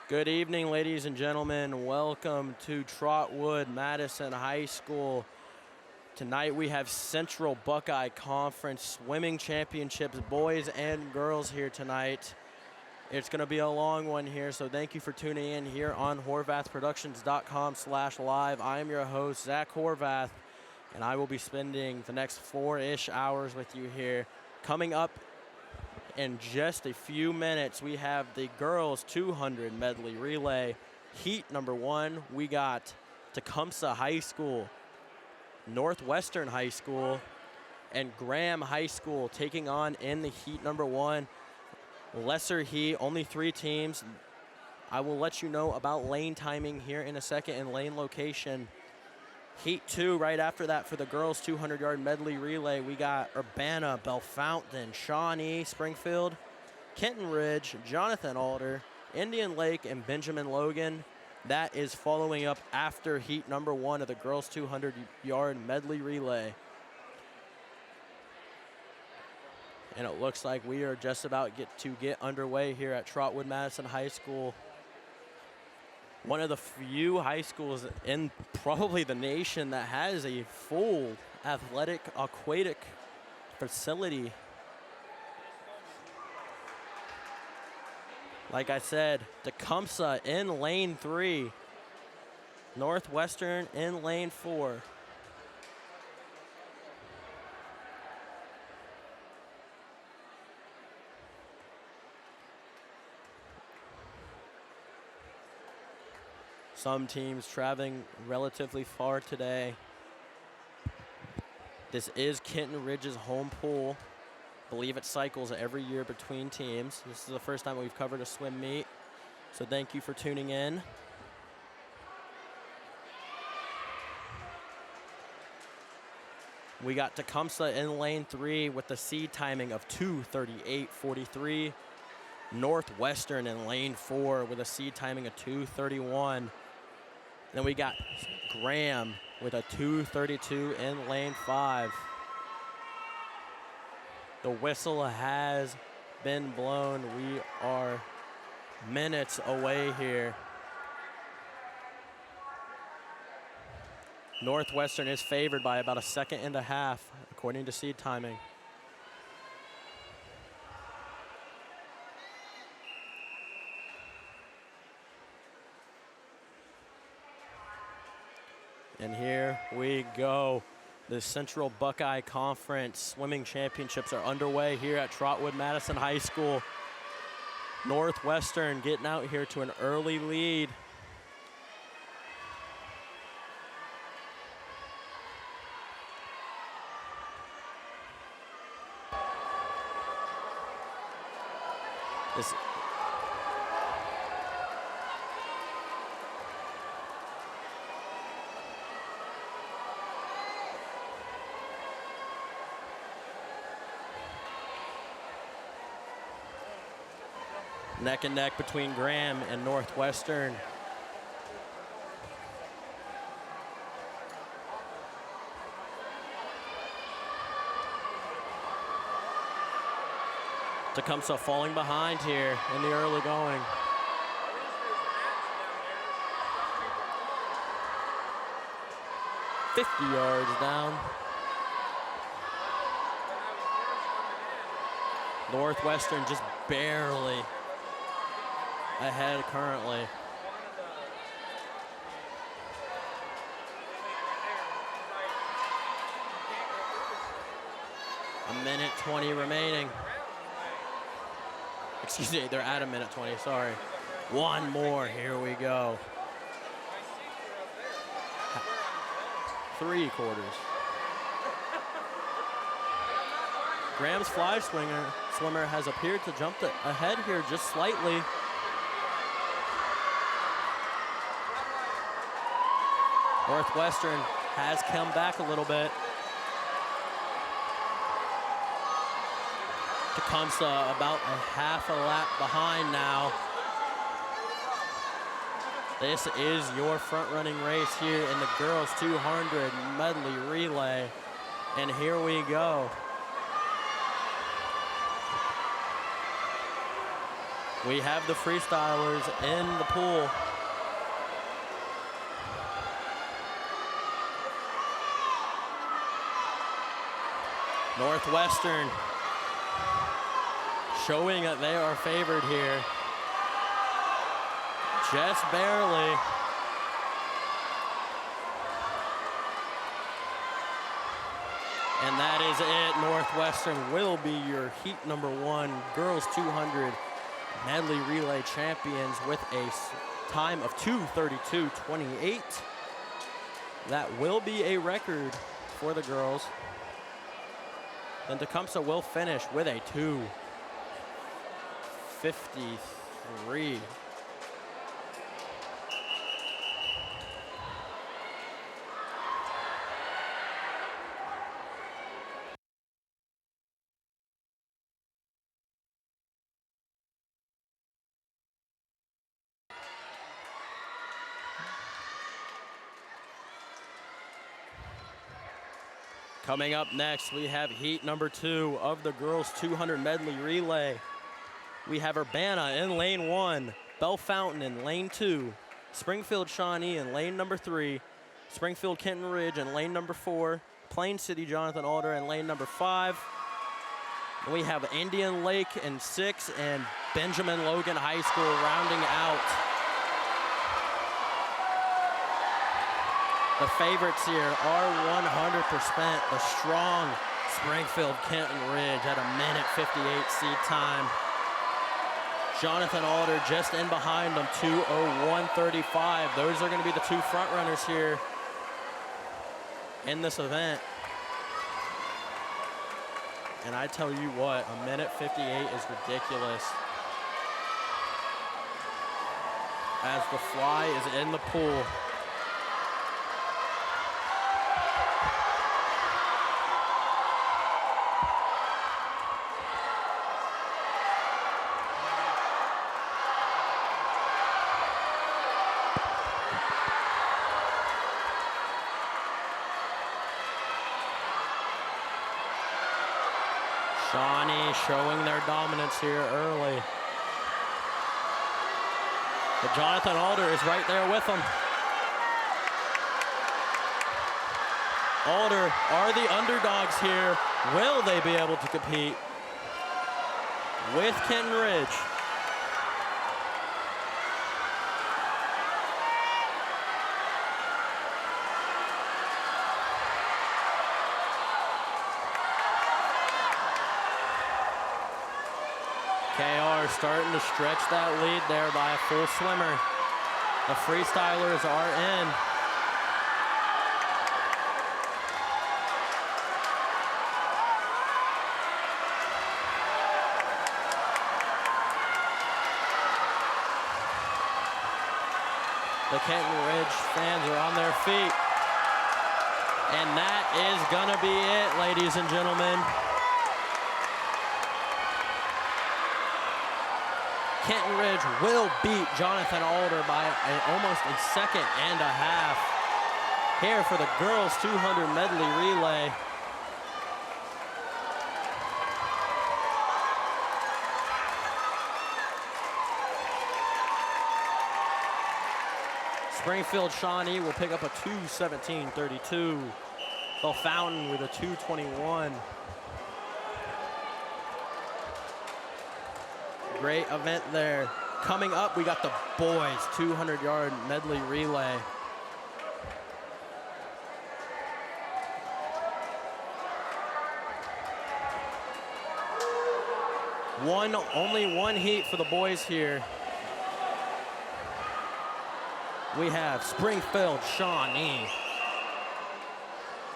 Good evening, ladies and gentlemen. Welcome to Trotwood Madison High School. Tonight we have Central Buckeye Conference Swimming Championships, boys and girls here tonight. It's going to be a long one here, so thank you for tuning in here on horvathproductions.com/live. I am your host, Zach Horvath, and I will be spending the next 4-ish hours with you here. Coming up in just a few minutes, we have the girls 200 medley relay. Heat number 1, we got Tecumseh High School, Northwestern High School, and Graham High School taking on in the heat number 1. Lesser heat, only 3 teams. I will let you know about lane timing here in a second and lane location. Heat 2 right after that for the girls 200-yard medley relay. We got Urbana, Bellefontaine, Shawnee, Springfield, Kenton Ridge, Jonathan Alder, Indian Lake, and Benjamin Logan. That is following up after heat number 1 of the girls 200-yard medley relay. And it looks like we are just about to get underway here at Trotwood Madison High School. One of the few high schools in probably the nation that has a full athletic aquatic facility. Like I said, Tecumseh in lane 3, Northwestern in lane 4. Some teams traveling relatively far today. This is Kenton Ridge's home pool. I believe it cycles every year between teams. This is the first time we've covered a swim meet, so thank you for tuning in. We got Tecumseh in lane 3 with the seed timing of 2:38.43. Northwestern in lane 4 with a seed timing of 2:31. Then we got Graham with a 2:32 in lane 5. The whistle has been blown. We are minutes away here. Northwestern is favored by about 1.5 seconds, according to seed timing. And here we go. The Central Buckeye Conference Swimming Championships are underway here at Trotwood Madison High School. Northwestern getting out here to an early lead. This neck and neck between Graham and Northwestern. Tecumseh falling behind here in the early going. "50 yards down. Northwestern just barely ahead currently. A minute 20 remaining. Excuse me, they're at a minute 20, sorry. One more, here we go. 3/4. Graham's fly swimmer has appeared to jump ahead here just slightly. Northwestern has come back a little bit. Tecumseh about a half a lap behind now. This is your front-running race here in the girls 200 medley relay. And here we go. We have the freestylers in the pool. Northwestern showing that they are favored here. Just barely. And that is it. Northwestern will be your heat number 1 girls 200 medley relay champions with a time of 2:32.28. That will be a record for the girls. Then Tecumseh will finish with a 2:53. Coming up next, we have heat number 2 of the girls 200 medley relay. We have Urbana in lane 1, Bell Fountain in lane 2, Springfield Shawnee in lane number 3, Springfield Kenton Ridge in lane number 4, Plain City Jonathan Alder in lane number 5. And we have Indian Lake in 6 and Benjamin Logan High School rounding out. The favorites here are 100% the strong Springfield Kenton Ridge at 1:58 seed time. Jonathan Alder just in behind them, 2:01.35. Those are going to be the 2 front runners here in this event. And I tell you what, 1:58 is ridiculous. As the fly is in the pool. Shawnee showing their dominance here early. But Jonathan Alder is right there with them. Alder are the underdogs here. Will they be able to compete with Kenton Ridge? KR starting to stretch that lead there by a full swimmer. The freestylers are in. The Kenton Ridge fans are on their feet. And that is gonna be it, ladies and gentlemen. Kenton Ridge will beat Jonathan Alder by almost a second and a half here for the girls 200 medley relay. Springfield Shawnee will pick up a 2:17.32. Bell Fountain with a 2:21. Great event there. Coming up, we got the boys 200-yard medley relay. Only one heat for the boys here. We have Springfield Shawnee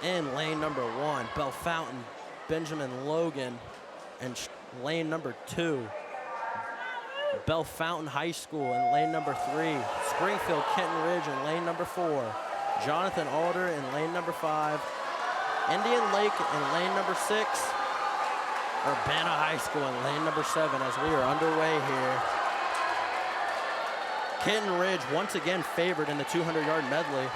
in lane number 1, Bell Fountain, Benjamin Logan, and lane number 2. Bell Fountain High School in lane number 3, Springfield Kenton Ridge in lane number 4, Jonathan Alder in lane number 5, Indian Lake in lane number 6, Urbana High School in lane number 7 as we are underway here. Kenton Ridge once again favored in the 200-yard medley.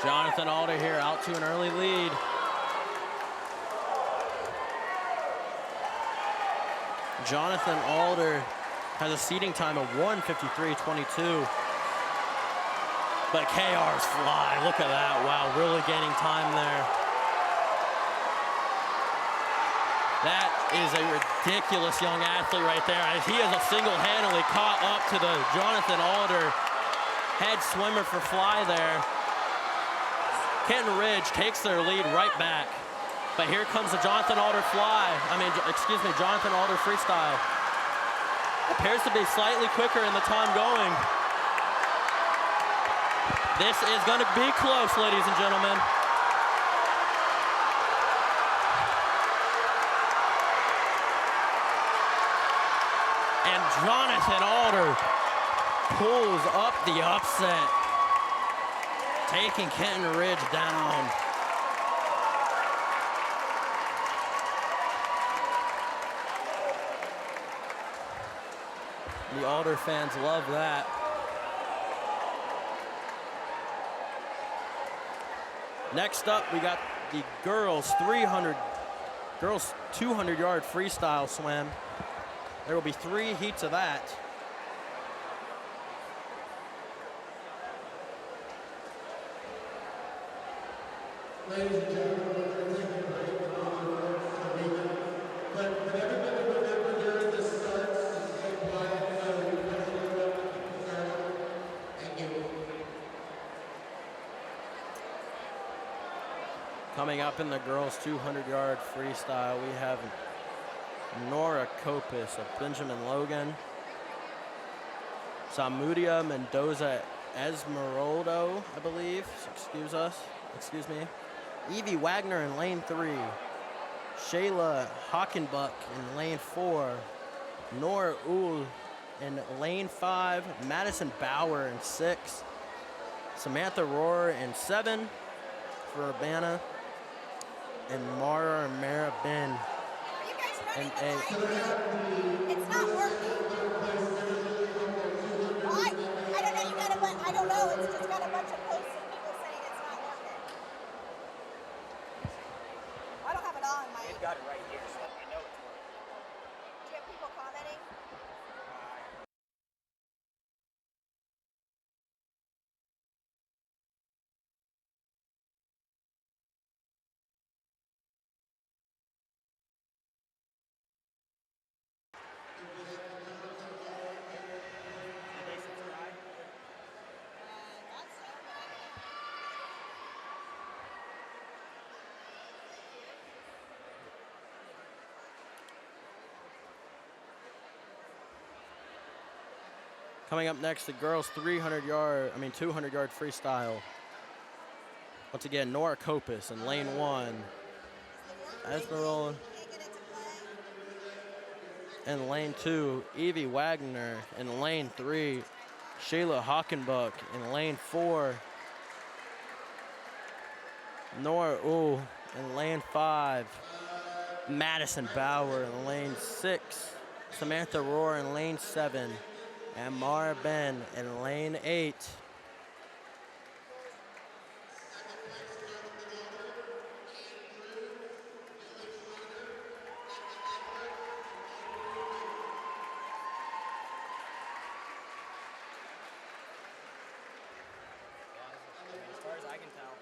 Jonathan Alder here out to an early lead. Jonathan Alder has a seating time of 1:53.22. But KR's fly, look at that. Wow, really gaining time there. That is a ridiculous young athlete right there, as he has a single-handedly caught up to the Jonathan Alder head swimmer for fly there. Kenton Ridge takes their lead right back. But here comes the Jonathan Alder Jonathan Alder freestyle. Appears to be slightly quicker in the time going. This is going to be close, ladies and gentlemen. And Jonathan Alder pulls up the upset, taking Kenton Ridge down. The Alder fans love that. Next up, we got the girls 200-yard freestyle swim. There will be 3 heats of that. Ladies and gentlemen, we're taking a break but everybody remember during the starts to stay quiet so we can start. Thank you. Coming up in the girls 200-yard freestyle, we have Nora Copus of Benjamin Logan, Samudia Mendoza Esmeraldo, I believe, excuse me. Evie Wagner in lane 3, Shayla Hockenbuck in lane 4, Nora Uhl in lane 5, Madison Bauer in 6, Samantha Rohrer in 7 for Urbana, and Mara Ben in 8. It's not working. Well, I don't know, you got a bunch, I don't know, it's just got a bunch of posts of people saying it's not working. I don't have it on my... They've got it right here, so I know it's working. Do you have people commenting? Coming up next, the girls 200-yard freestyle. Once again, Nora Copus in lane 1, Esmeralda in lane 2, Evie Wagner in lane 3, Shayla Hockenbuck in lane 4, Nora Uhl in lane 5, Madison Bauer in lane 6, Samantha Rohrer in lane 7, and Mara Ben in lane 8. As far as I can tell.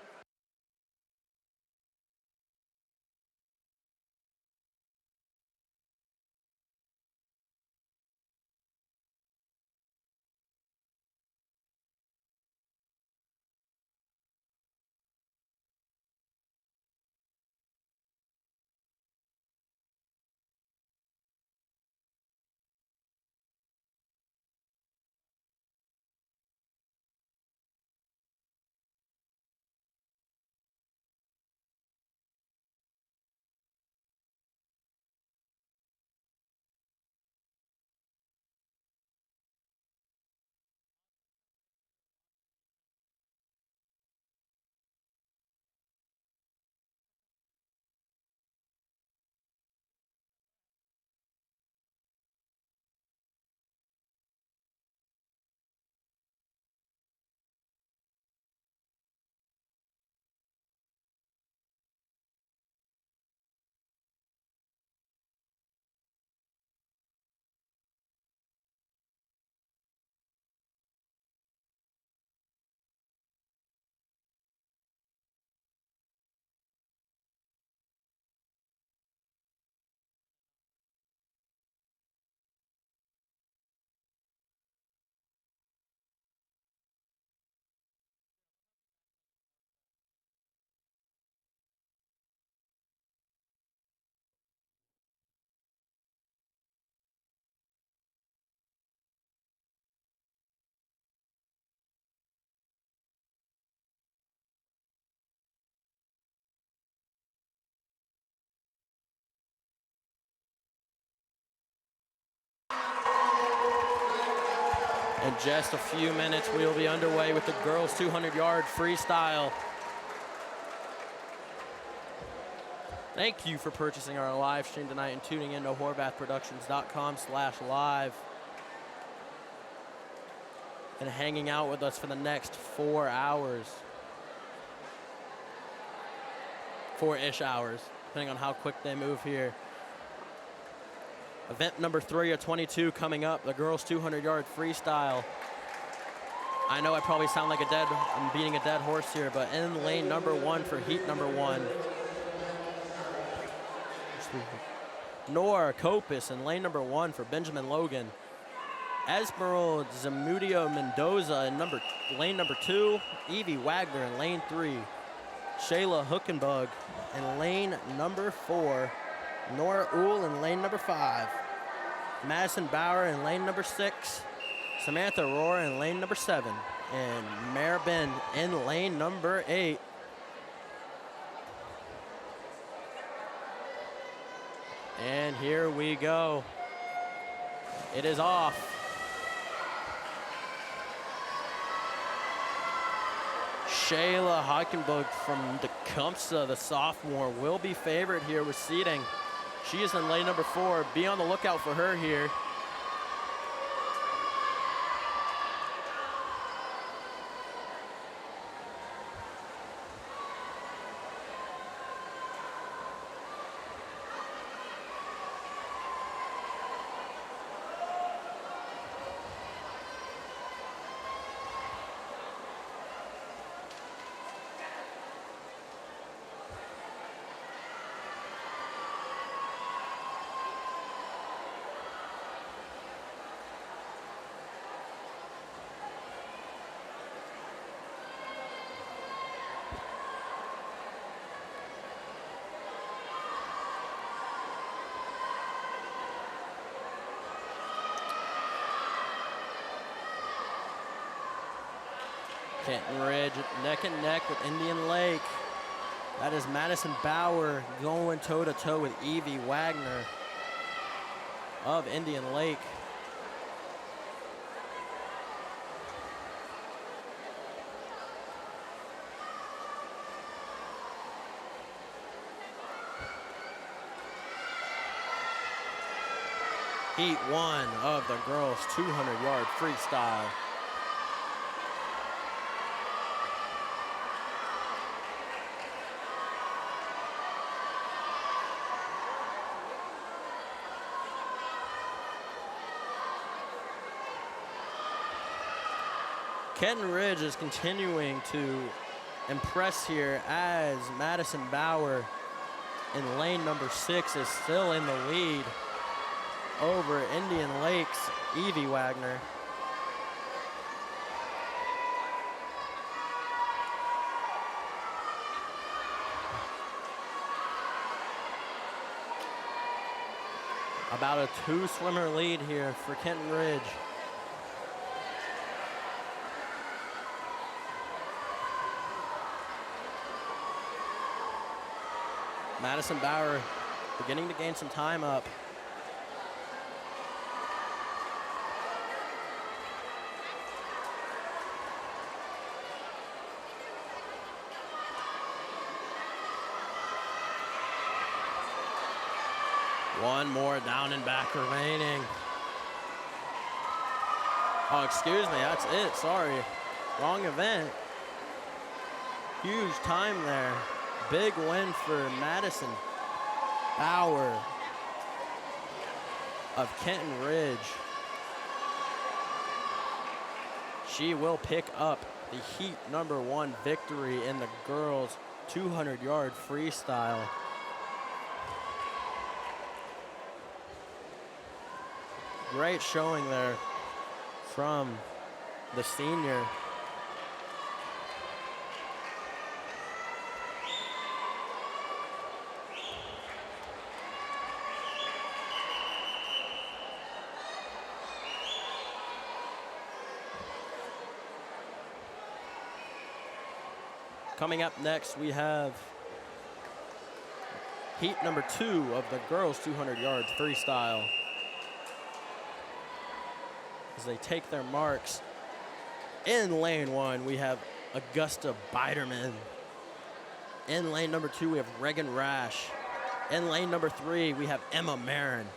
In just a few minutes, we will be underway with the girls 200-yard freestyle. Thank you for purchasing our live stream tonight and tuning in to horvathproductions.com/live and hanging out with us for the next 4 hours. 4-ish hours, depending on how quick they move here. Event number 3 of 22 coming up, the girls 200-yard freestyle. I know I probably sound like I'm beating a dead horse here, but in lane number 1 for heat number 1, Nora Copus in lane number 1 for Benjamin Logan. Esmeralda Zamudio Mendoza in lane number 2. Evie Wagner in lane 3. Shayla Hookenbug in lane number 4. Nora Uhl in lane number 5. Madison Bauer in lane number 6. Samantha Rohr in lane number 7. And Maribin in lane number 8. And here we go. It is off. Shayla Hockenberg from Tecumseh, the sophomore, will be favored here with seating. She is in lane number 4. Be on the lookout for her here. Kenton Ridge neck and neck with Indian Lake. That is Madison Bauer going toe-to-toe with Evie Wagner of Indian Lake. Heat 1 of the girls 200-yard freestyle. Kenton Ridge is continuing to impress here as Madison Bauer in lane number 6 is still in the lead over Indian Lake's Evie Wagner. About a 2-swimmer lead here for Kenton Ridge. Madison Bauer beginning to gain some time up. One more down and back remaining. Oh, excuse me, that's it, sorry. Wrong event. Huge time there. Big win for Madison Bauer of Kenton Ridge. She will pick up the heat number 1 victory in the girls 200-yard freestyle. Great showing there from the senior. Coming up next, we have heat number 2 of the girls 200 yards freestyle. as they take their marks. In lane 1, we have Augusta Biderman. In lane number 2, we have Reagan Rash. In lane number 3, we have Emma Marin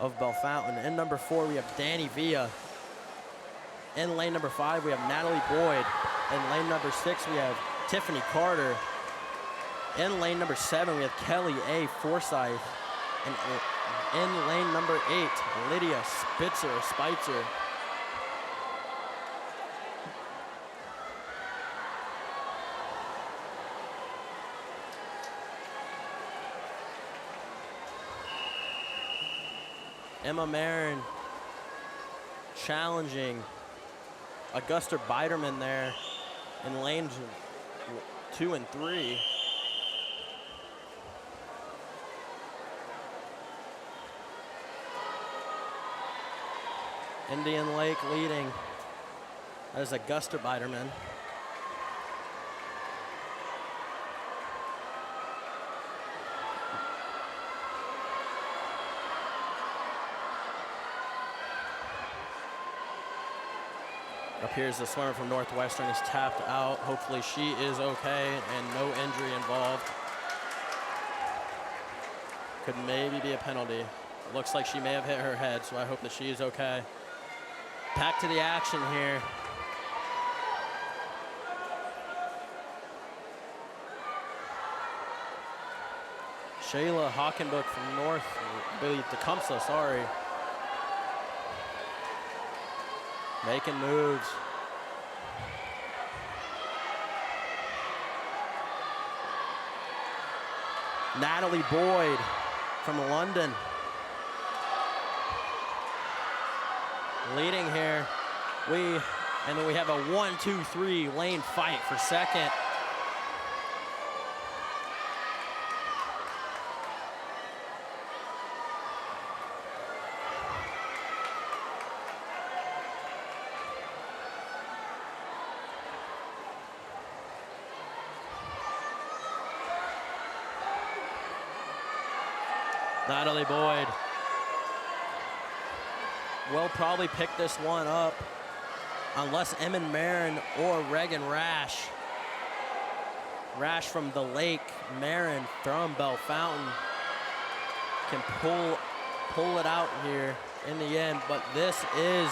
of Bellefontaine. In number 4, we have Danny Villa. In lane number 5, we have Natalie Boyd. In lane number 6, we have Tiffany Carter. In lane number 7, we have Kelly A. Forsyth. And in lane number 8, Lydia Spitzer. Emma Marin challenging Augusta Biderman there in lanes 2 and 3. Indian Lake leading. That is Augusta Biderman. Up here's the swimmer from Northwestern, is tapped out. Hopefully she is okay and no injury involved. Could maybe be a penalty. Looks like she may have hit her head, so I hope that she is okay. Back to the action here. Shayla Hockenbook from North, Tecumseh, sorry. Making moves. Natalie Boyd from London. Leading here. And then we have a 1-2-3 lane fight for second. Natalie Boyd will probably pick this one up unless Emma Marin or Reagan Rash. Rash from the Lake, Marin from Bellefontaine can pull it out here in the end, but this is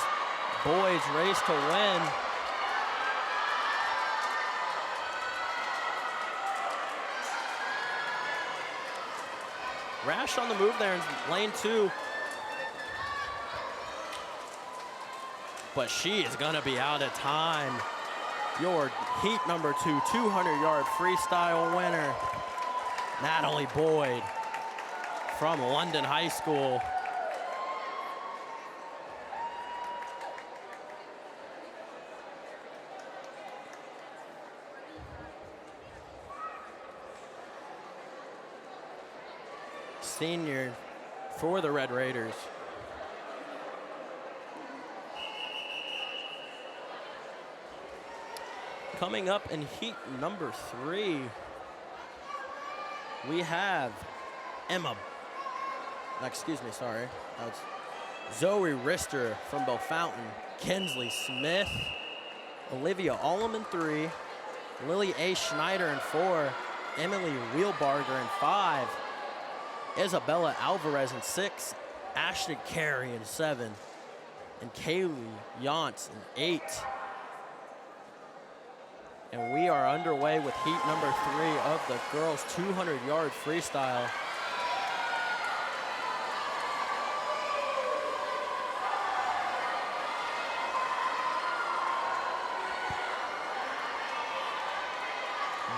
Boyd's race to win. Rash on the move there in lane 2. But she is gonna be out of time. Your heat number 2, 200-yard freestyle winner, Natalie Boyd from London High School. Senior for the Red Raiders. Coming up in heat number 3, we have Zoe Rister from Bellefontaine, Kinsley Smith, Olivia Allum in 3, Lily A. Schneider in 4, Emily Wheelbarger in 5, Isabella Alvarez in 6, Ashton Carey in 7, and Kaylee Yantz in 8. And we are underway with heat number 3 of the girls' 200-yard freestyle.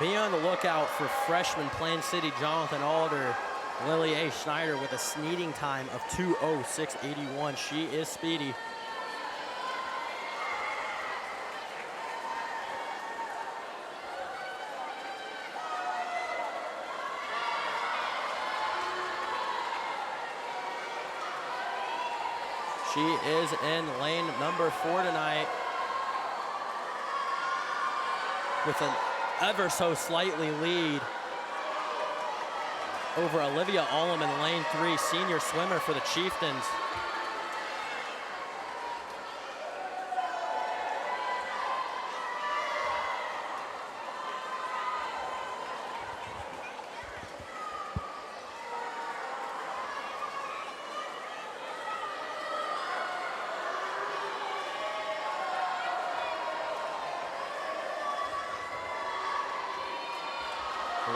Be on the lookout for freshman Plain City Jonathan Alder, Lily A. Schneider with a sneaking time of 2:06.81. She is speedy. She is in lane number 4 tonight with an ever so slightly lead over Olivia Allum in lane 3, senior swimmer for the Chieftains.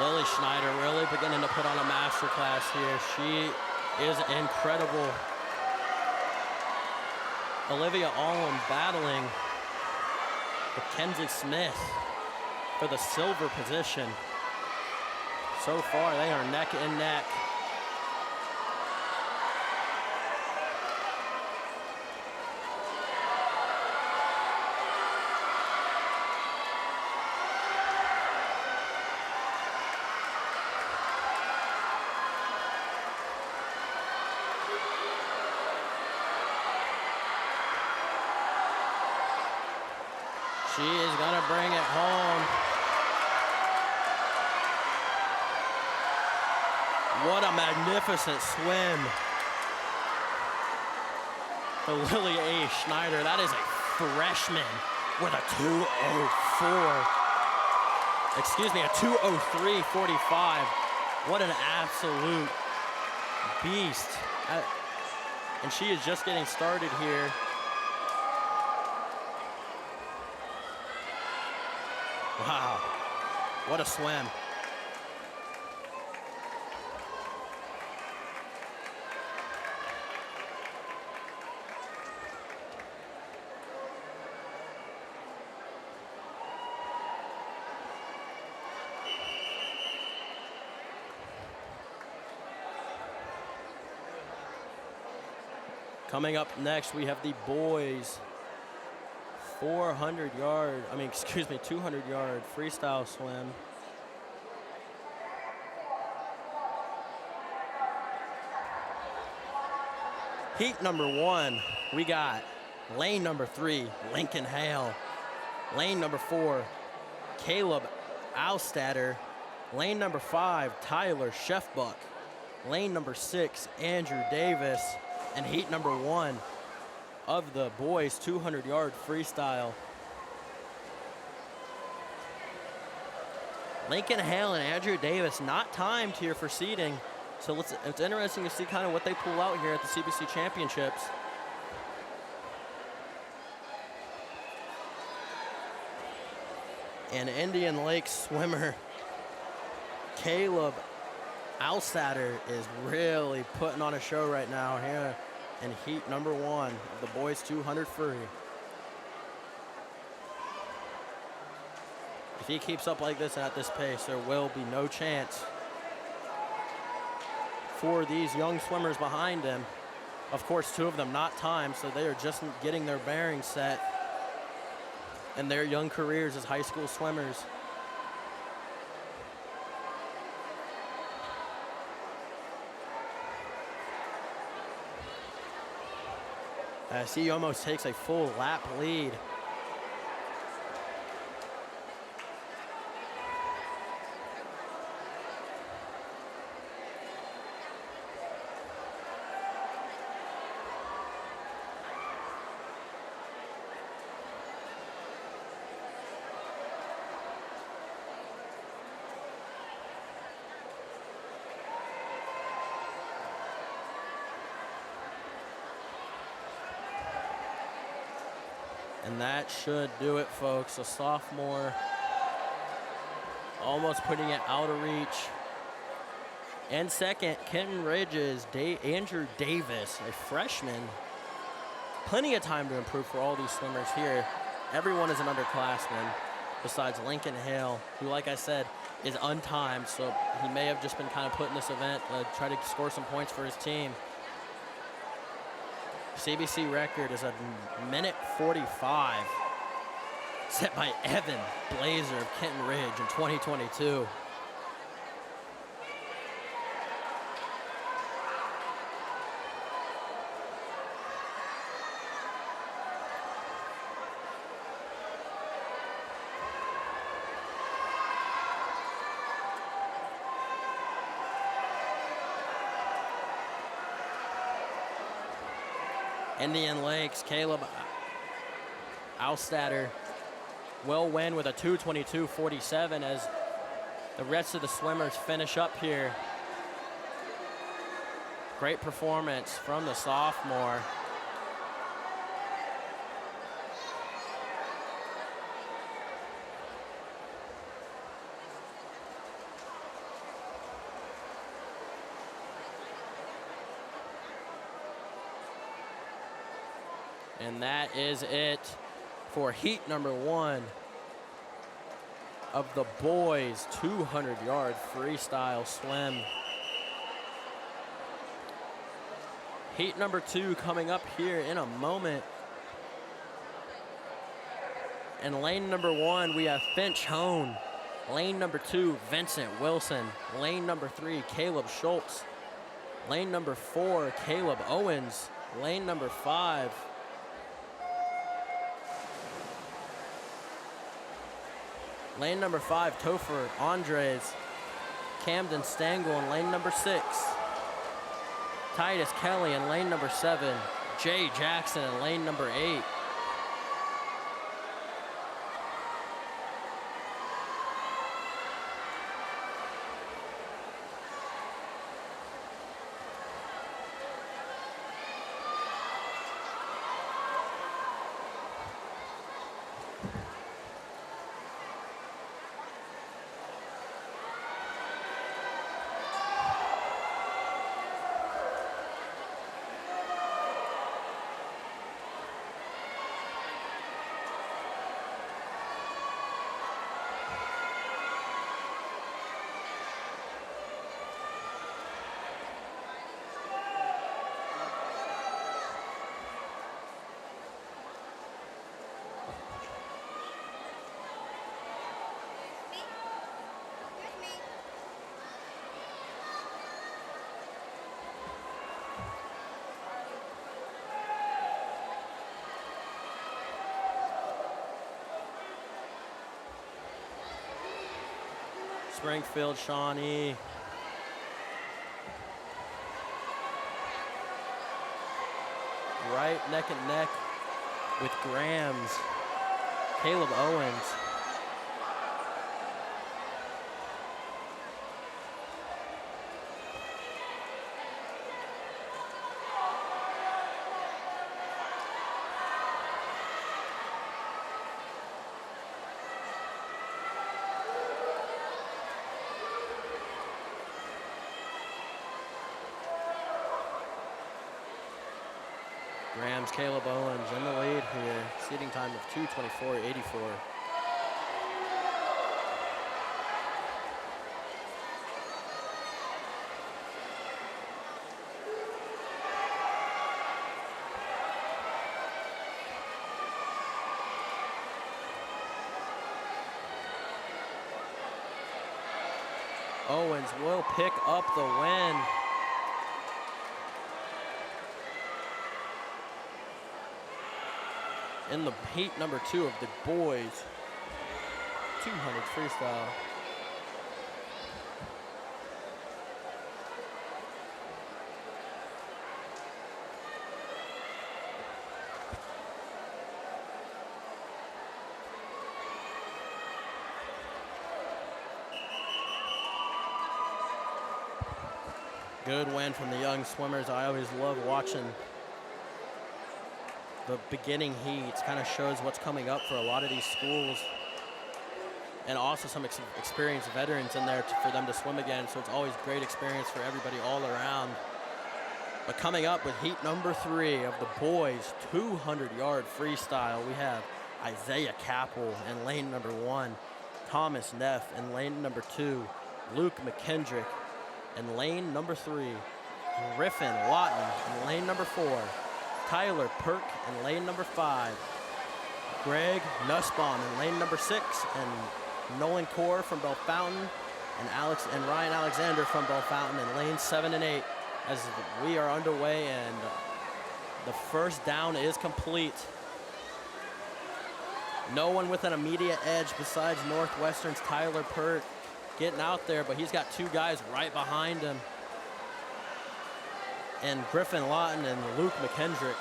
Lily Schneider really beginning to put on a masterclass here. She is incredible. Olivia Allen battling with Kenzie Smith for the silver position. So far, they are neck and neck. She is gonna bring it home. What a magnificent swim for Lily A. Schneider. That is a freshman with a 2:04. Excuse me, a 2:03.45. What an absolute beast. And she is just getting started here. Wow, what a swim. Coming up next, we have the boys 200 yard freestyle swim. Heat number 1, we got lane number 3, Lincoln Hale. Lane number 4, Caleb Alstatter. Lane number 5, Tyler Sheffbuck. Lane number 6, Andrew Davis. And heat number 1 of the boys 200 yard freestyle. Lincoln Hale and Andrew Davis not timed here for seeding. So it's interesting to see kind of what they pull out here at the CBC Championships. And Indian Lake swimmer Caleb Alstatter is really putting on a show right now here in heat number 1 of the boys 200 free. If he keeps up like this at this pace, there will be no chance for these young swimmers behind him. Of course, 2 of them not timed, so they are just getting their bearings set in their young careers as high school swimmers. As he almost takes a full lap lead. And that should do it, folks. A sophomore almost putting it out of reach. And second, Kenton Ridge's Andrew Davis, a freshman. Plenty of time to improve for all these swimmers here. Everyone is an underclassman besides Lincoln Hale, who, like I said, is untimed. So he may have just been kind of put in this event to try to score some points for his team. CBC record is a minute 45, set by Evan Blazer of Kenton Ridge in 2022. Indian Lakes, Caleb Alstatter will win with a 2:22.47 as the rest of the swimmers finish up here. Great performance from the sophomore. And that is it for heat number 1 of the boys 200-yard freestyle swim. Heat number 2 coming up here in a moment. In lane number 1, we have Finch Hone. Lane number 2, Vincent Wilson. Lane number 3, Caleb Schultz. Lane number 4, Caleb Owens. Lane number 5, Topher Andres. Camden Stengel in lane number 6. Titus Kelly in lane number 7. Jay Jackson in lane number 8. Springfield Shawnee. Right neck and neck with Graham's Caleb Owens. Graham's Caleb Owens in the lead here, seating time of 2:24.84. Owens will pick up the win. In the heat number 2 of the boys 200 freestyle. Good win from the young swimmers. I always love watching the beginning heats. Kind of shows what's coming up for a lot of these schools, and also some experienced veterans in there for them to swim again. So it's always great experience for everybody all around. But coming up with heat number 3 of the boys 200-yard freestyle, we have Isaiah Capel in lane number 1, Thomas Neff in lane number 2, Luke McKendrick in lane number 3, Griffin Lawton in lane number 4, Tyler Perk in lane number 5, Greg Nussbaum in lane number 6, and Nolan Core from Bellefontaine, and Ryan Alexander from Bellefontaine in lane 7 and 8, as we are underway and the first down is complete. No one with an immediate edge besides Northwestern's Tyler Perk getting out there, but he's got 2 guys right behind him, and Griffin Lawton and Luke McKendrick.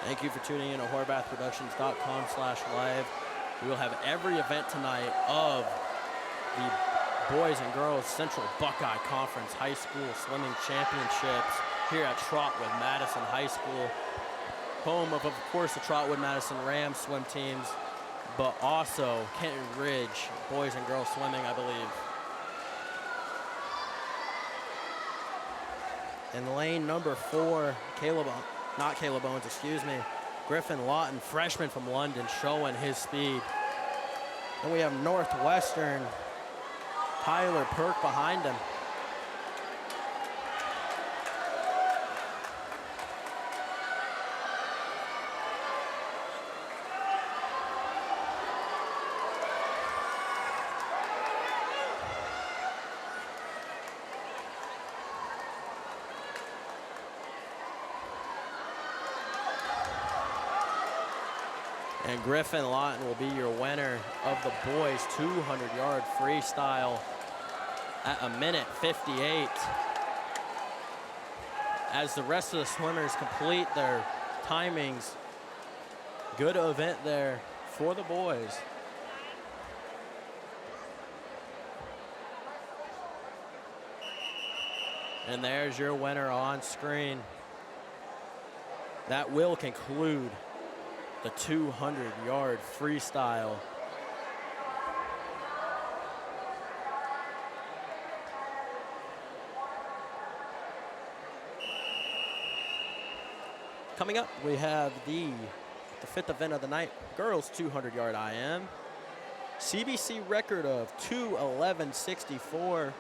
Thank you for tuning in to horvathproductions.com/live. We will have every event tonight of the Boys and Girls Central Buckeye Conference High School Swimming Championships here at Trotwood Madison High School, home of course, the Trotwood Madison Rams swim teams, but also Kenton Ridge Boys and Girls Swimming, I believe. In lane number 4, Griffin Lawton, freshman from London, showing his speed. Then we have Northwestern, Tyler Perk behind him. And Griffin Lawton will be your winner of the boys 200-yard freestyle at 1:58. As the rest of the swimmers complete their timings, good event there for the boys. And there's your winner on screen. That will conclude the 200-yard freestyle. Coming up, we have the 5th event of the night, girls 200-yard IM. CBC record of 2:11.64,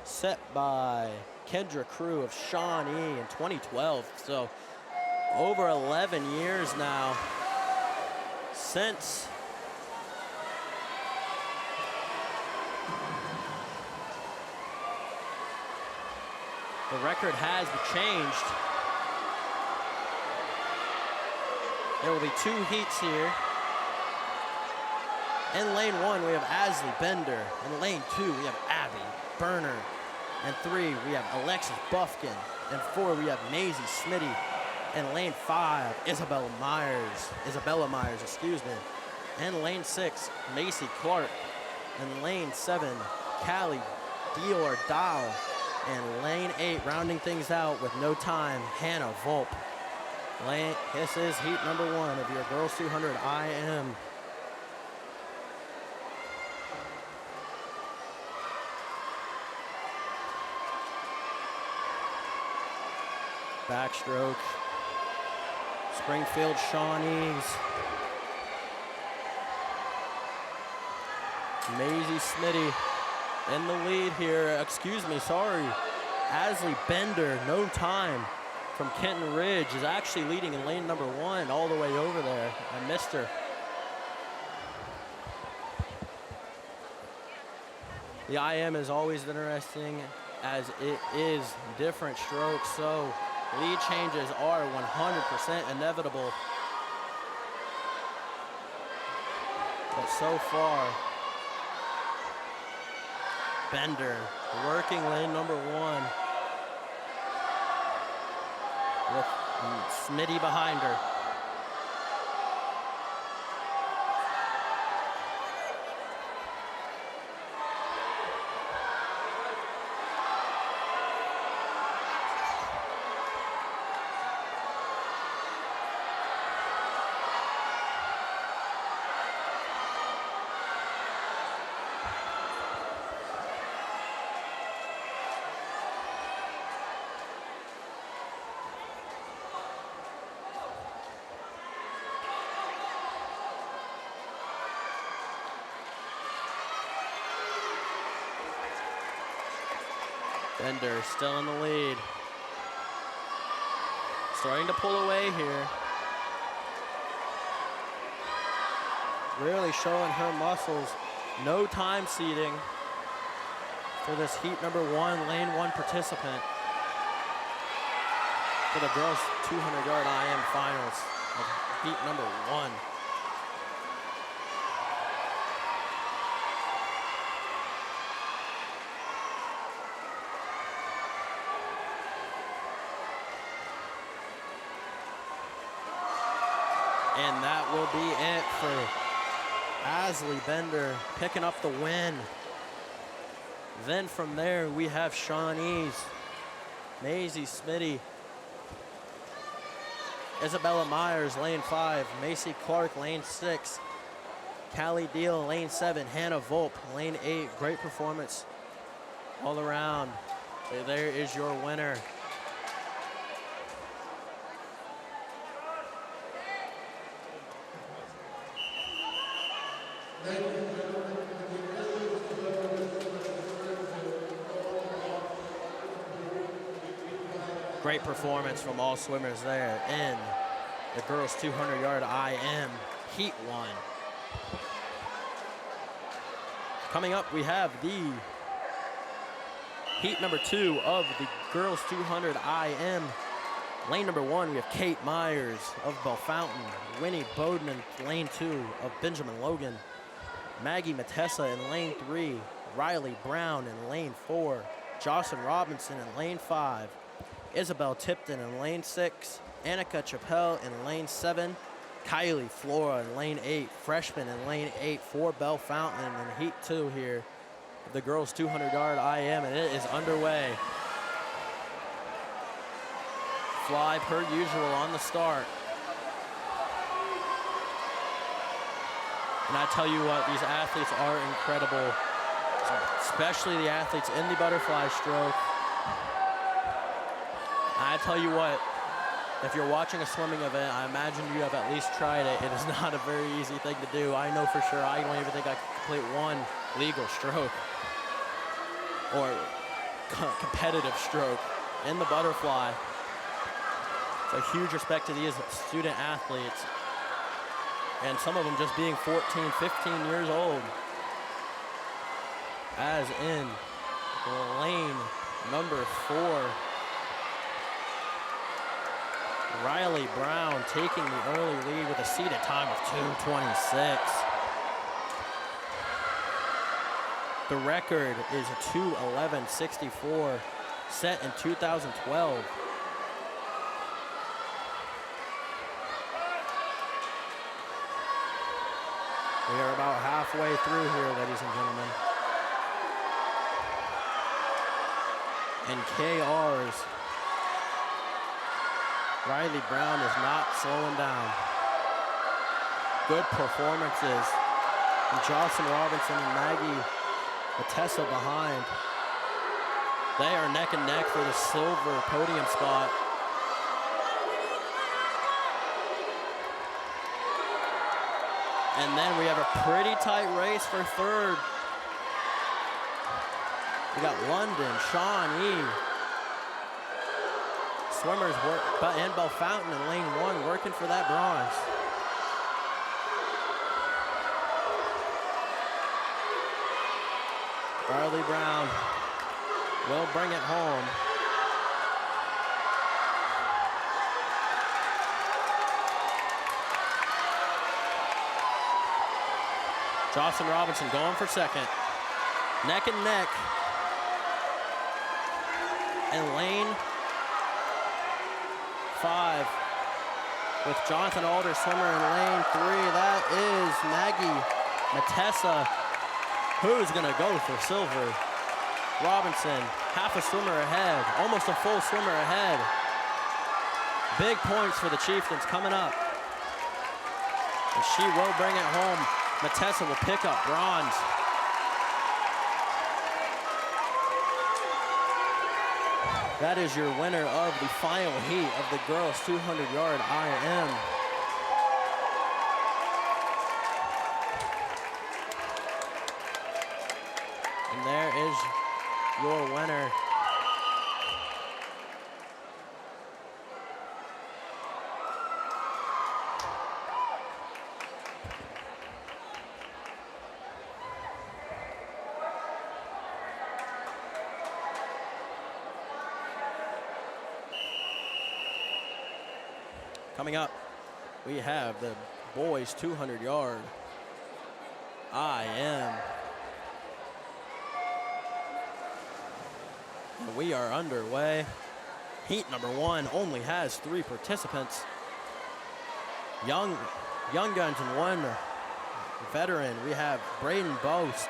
set by Kendra Crew of Shawnee in 2012. So over 11 years now since the record has been changed. There will be 2 heats here. In lane 1, we have Asley Bender. In lane 2, we have Abby Berner. In 3, we have Alexis Buffkin. In 4, we have Maisie Smitty. In lane 5, Isabella Myers, In lane 6, Macy Clark. In lane 7, Callie Dior Dow. And lane 8, rounding things out with no time, Hannah Volp. This is heat number 1 of your girls 200 IM. Backstroke. Springfield Shawnees. Maisie Smitty in the lead here. Asley Bender, no time from Kenton Ridge, is actually leading in lane number 1 all the way over there. I missed her. The IM is always interesting as it is different strokes, so lead changes are 100% inevitable. But so far, Bender working lane number 1 with Smitty behind her. Bender still in the lead. Starting to pull away here. Really showing her muscles. No time seating for this heat number 1, lane 1 participant for the girls 200-yard IM finals of heat number 1. And that will be it for Asley Bender picking up the win. Then from there, we have Shawnee's, Maisie Smitty, Isabella Myers, lane 5, Macy Clark, lane 6, Callie Deal, lane 7, Hannah Volpe, lane 8. Great performance all around. There is your winner. Great performance from all swimmers there in the girls 200-yard IM Heat 1. Coming up, we have the heat number 2 of the girls 200 IM. Lane number 1, we have Kate Myers of Bellefontaine, Winnie Bowden in lane 2 of Benjamin Logan, Maggie Matessa in lane 3, Riley Brown in lane 4, Jocelyn Robinson in lane 5, Isabel Tipton in lane 6, Annika Chappelle in lane 7, Kylie Flora in lane 8, freshman in lane 8 for Bellefontaine in heat 2 here. The girls 200-yard IM, and it is underway. Fly per usual on the start. And I tell you what, these athletes are incredible, especially the athletes in the butterfly stroke. I tell you what, if you're watching a swimming event, I imagine you have at least tried it. It is not a very easy thing to do. I know for sure I don't even think I could complete one legal stroke or competitive stroke in the butterfly. So huge respect to these student athletes, and some of them just being 14, 15 years old. As in lane number 4, Riley Brown taking the early lead with a seated time of 2:26. The record is a 2:11.64 set in 2012. We are about halfway through here, ladies and gentlemen. And KR's Riley Brown is not slowing down. Good performances from Jocelyn Robinson and Maggie Matessa behind. They are neck and neck for the silver podium spot. And then we have a pretty tight race for third. We got London, Shawnee. Swimmers work, and Bellefontaine in lane 1 working for that bronze. Riley Brown will bring it home. Jocelyn Robinson going for second. Neck and neck. And lane 5 with Jonathan Alder, swimmer in lane 3. That is Maggie Matessa, who's gonna go for silver. Robinson, half a swimmer ahead, almost a full swimmer ahead. Big points for the Chieftains coming up. And she will bring it home. Matessa will pick up bronze. That is your winner of the final heat of the girls 200-yard IM. And there is your winner. Coming up, we have the boys 200-yard IM. And we are underway. Heat number 1 only has 3 participants. Young Young Guns and one veteran. We have Braden Bost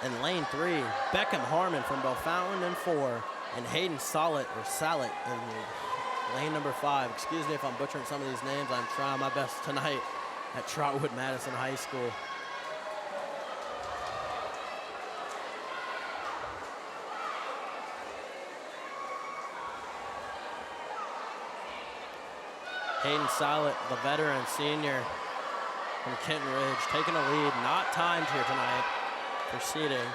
in lane 3. Beckham Harmon from Bellefontaine in 4. And Hayden Salet in lane number 5. Excuse me if I'm butchering some of these names. I'm trying my best tonight at Trotwood Madison High School. Hayden Salet, the veteran senior from Kenton Ridge, taking a lead, not timed here tonight for seeding.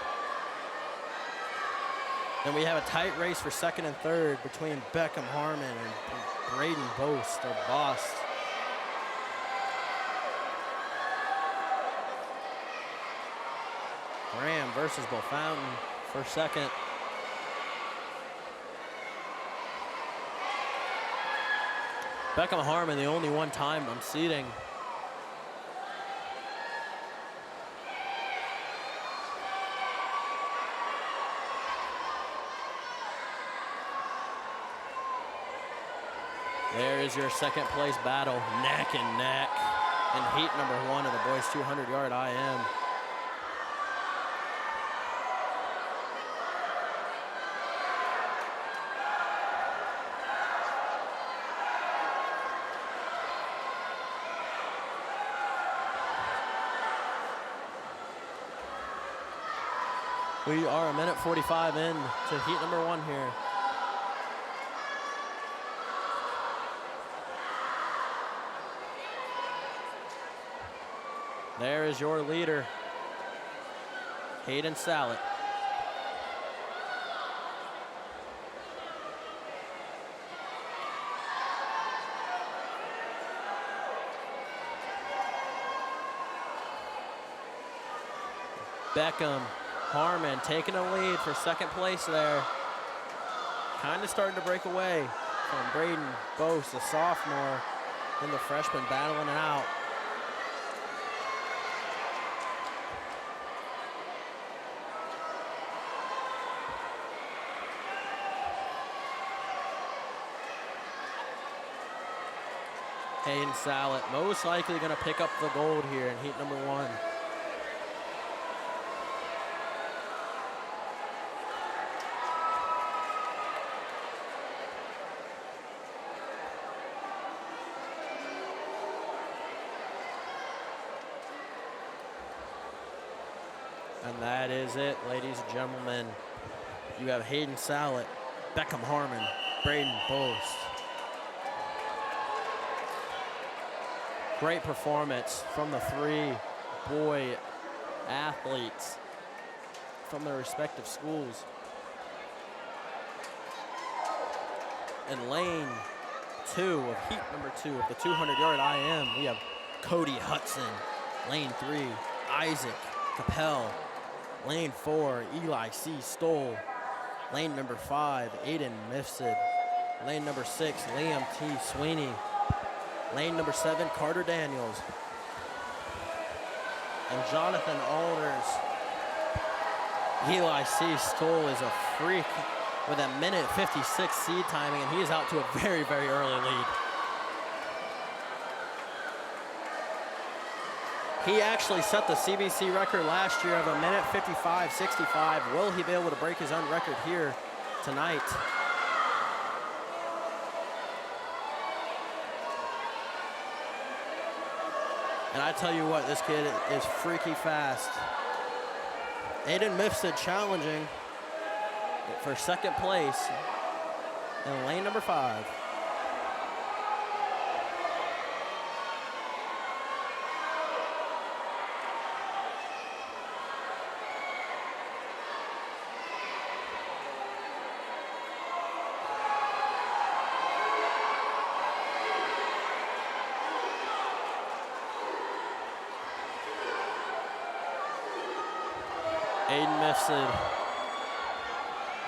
Then we have a tight race for second and third between Beckham Harmon and Braden Bost. Graham versus Bellefontaine for second. Beckham Harmon, the only one time I'm seeding. There is your second place battle, neck and neck, in heat number 1 of the boys 200-yard IM. We are a minute 45 in to heat number 1 here. There is your leader, Hayden Salet. Beckham Harmon taking a lead for second place there. Kind of starting to break away from Braden Bost, the sophomore, and the freshman battling it out. Hayden Salet most likely going to pick up the gold here in heat number 1. And that is it, ladies and gentlemen. You have Hayden Salet, Beckham Harmon, Braden Bost. Great performance from the 3 boy athletes from their respective schools. In lane 2 of heat number 2 of the 200-yard IM, we have Cody Hudson. Lane 3, Isaac Capel. Lane 4, Eli C. Stoll. Lane number 5, Aiden Mifsud. Lane number 6, Liam T. Sweeney. Lane number 7, Carter Daniels. And Jonathan Alders. Eli C. Stoll is a freak with a minute 56 seed timing, and he is out to a very, very early lead. He actually set the CBC record last year of a minute 55.65. Will he be able to break his own record here tonight? And I tell you what, this kid is freaky fast. Aiden Mifsud challenging for second place in lane number 5. Aiden Mifsud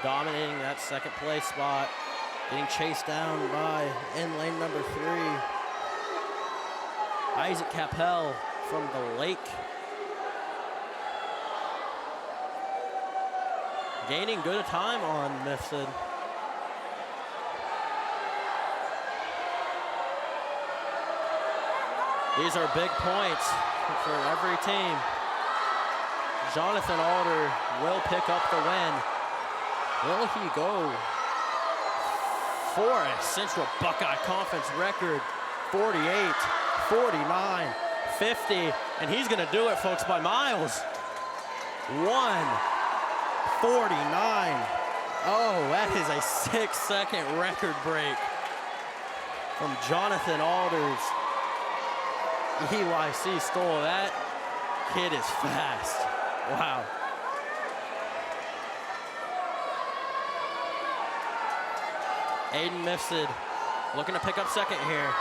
dominating that second place spot, getting chased down by in lane number 3, Isaac Capel from the Lake. Gaining good time on Mifsud. These are big points for every team. Jonathan Alder will pick up the win. Will he go for a Central Buckeye Conference record? 48, 49, 50, and he's gonna do it, folks, by miles. 1:49. Oh, that is a 6-second record break from Jonathan Alders. EYC stole that. Kid is fast. Wow. Aiden Mifsud looking to pick up second here.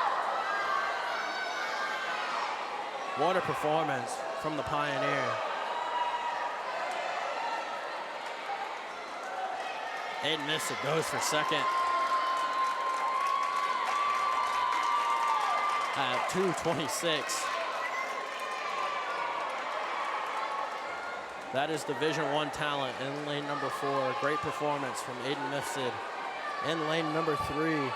What a performance from the Pioneer. Aiden Mifsud goes for second at 2:26. That is Division I talent in lane number 4. Great performance from Aiden Mifsud in lane number 3.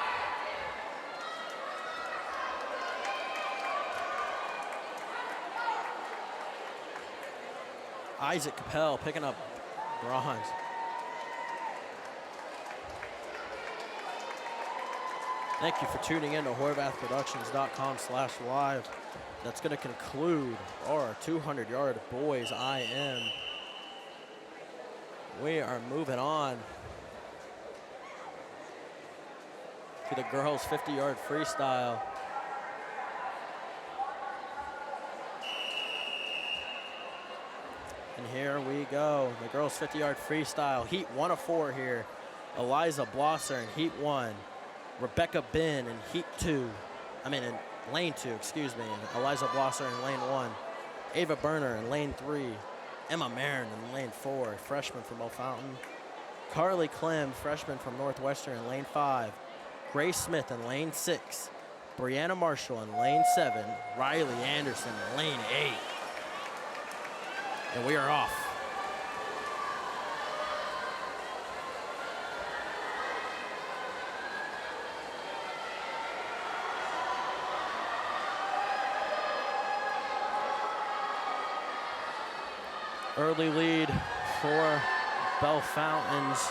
Isaac Capel picking up bronze. Thank you for tuning in to HorvathProductions.com/live. That's going to conclude our 200-yard boys IM. We are moving on to the girls 50-yard freestyle. And here we go, the girls 50-yard freestyle. Heat 1 of 4 here. Eliza Blosser in Heat 1. Rebecca Ben in in lane 2, excuse me. Eliza Blosser in lane 1. Ava Berner in lane 3. Emma Marin in lane 4, freshman from O'Fountain. Carly Clem, freshman from Northwestern in lane 5. Grace Smith in lane 6. Brianna Marshall in lane 7. Riley Anderson in lane 8. And we are off. Early lead for Bellefountains.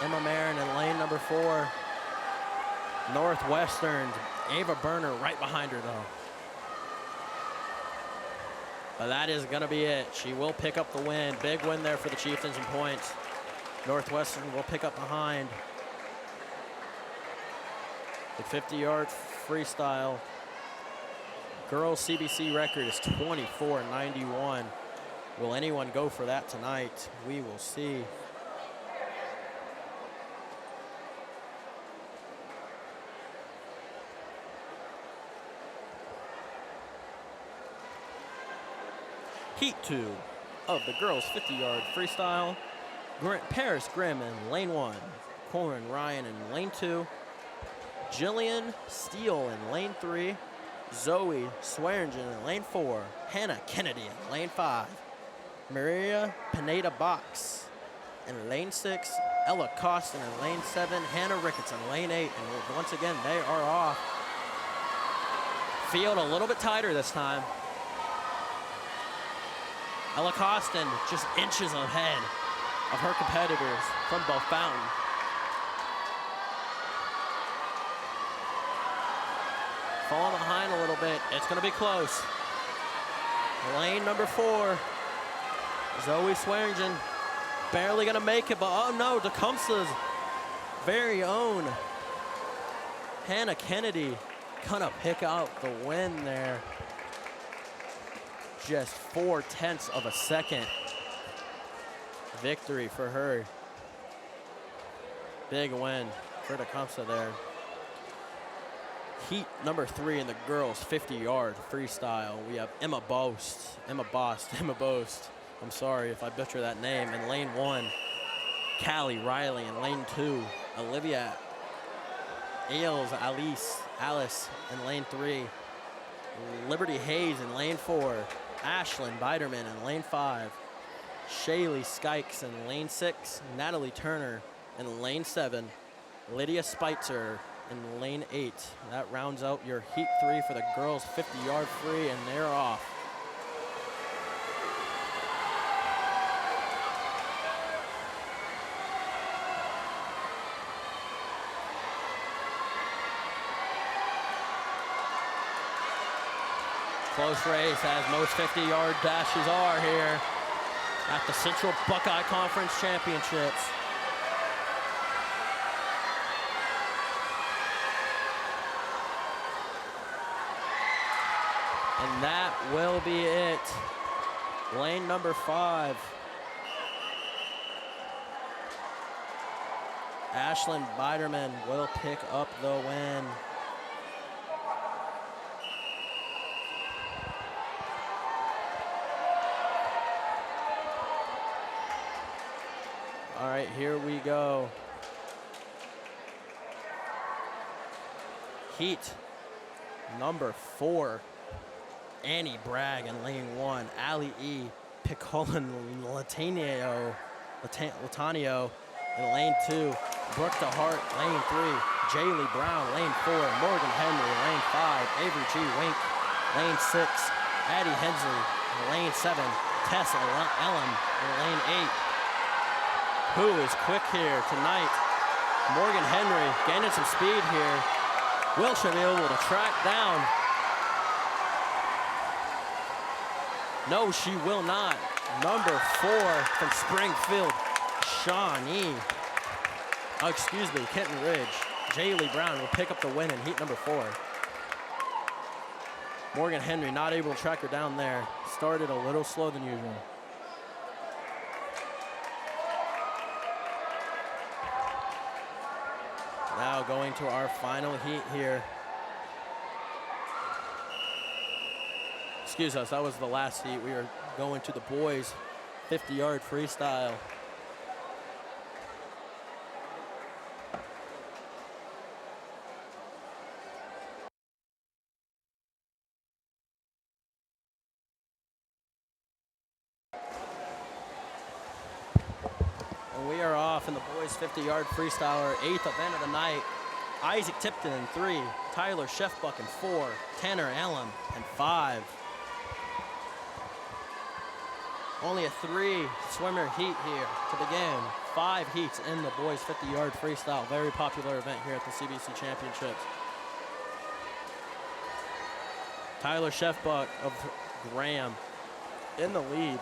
Emma Marin in lane number 4. Northwestern, Ava Berner right behind her though. But that is gonna be it. She will pick up the win. Big win there for the Chieftains in points. Northwestern will pick up behind. The 50-yard freestyle. Girls CBC record is 24:91. Will anyone go for that tonight? We will see. Heat 2 of the girls 50-yard freestyle. Paris Grimm in lane 1. Corin Ryan in lane 2. Jillian Steele in lane 3. Zoe Swearingen in lane 4. Hannah Kennedy in lane 5. Maria Pineda Box in lane 6. Ella Costin in lane 7. Hannah Ricketts in lane 8. And once again, they are off. Field a little bit tighter this time. Ella Costin just inches ahead of her competitors from Bellefountain. Falling behind a little bit. It's going to be close. Lane number 4. Zoe Swearingen barely going to make it, but oh no, Tecumseh's very own Hannah Kennedy going to pick out the win there. Just 0.4 of a second victory for her. Big win for Tecumseh there. Heat number 3 in the girls 50-yard freestyle. We have Emma Bost. I'm sorry if I butcher that name. In lane 1, Callie Riley. In lane 2, Olivia Alice in lane 3. Liberty Hayes in lane 4. Ashlyn Biderman in lane 5. Shaylee Skikes in lane 6. Natalie Turner in lane 7. Lydia Spitzer in lane 8. That rounds out your heat 3 for the girls 50-yard free, and they're off. Close race, as most 50-yard dashes are here at the Central Buckeye Conference Championships. And that will be it. Lane number 5. Ashlyn Biderman will pick up the win. All right, here we go. Heat number 4. Annie Bragg in lane 1. Ali E. Picolin Latanio in lane 2. Brooke DeHart, lane 3. Jaylee Brown, lane 4. Morgan Henry, lane 5. Avery G. Wink, lane 6. Addie Hensley, lane 7. Tessa Ellen in lane 8. Who is quick here tonight? Morgan Henry gaining some speed here. Will she be able to track down? No, she will not. Number 4 from Springfield, Shawnee. Oh, excuse me, Kenton Ridge. Jaylee Brown will pick up the win in heat number 4. Morgan Henry not able to track her down there. Started a little slow than usual. Now going to our final heat here. Excuse us, that was the last heat. We are going to the boys 50-yard freestyle. And we are off in the boys 50-yard freestyle, our 8th event of the night. Isaac Tipton in 3, Tyler Sheffbuck in 4, Tanner Allen in 5. Only a 3-swimmer heat here to begin. 5 heats in the boys 50-yard freestyle. Very popular event here at the CBC Championships. Tyler Sheffbuck of Graham in the lead.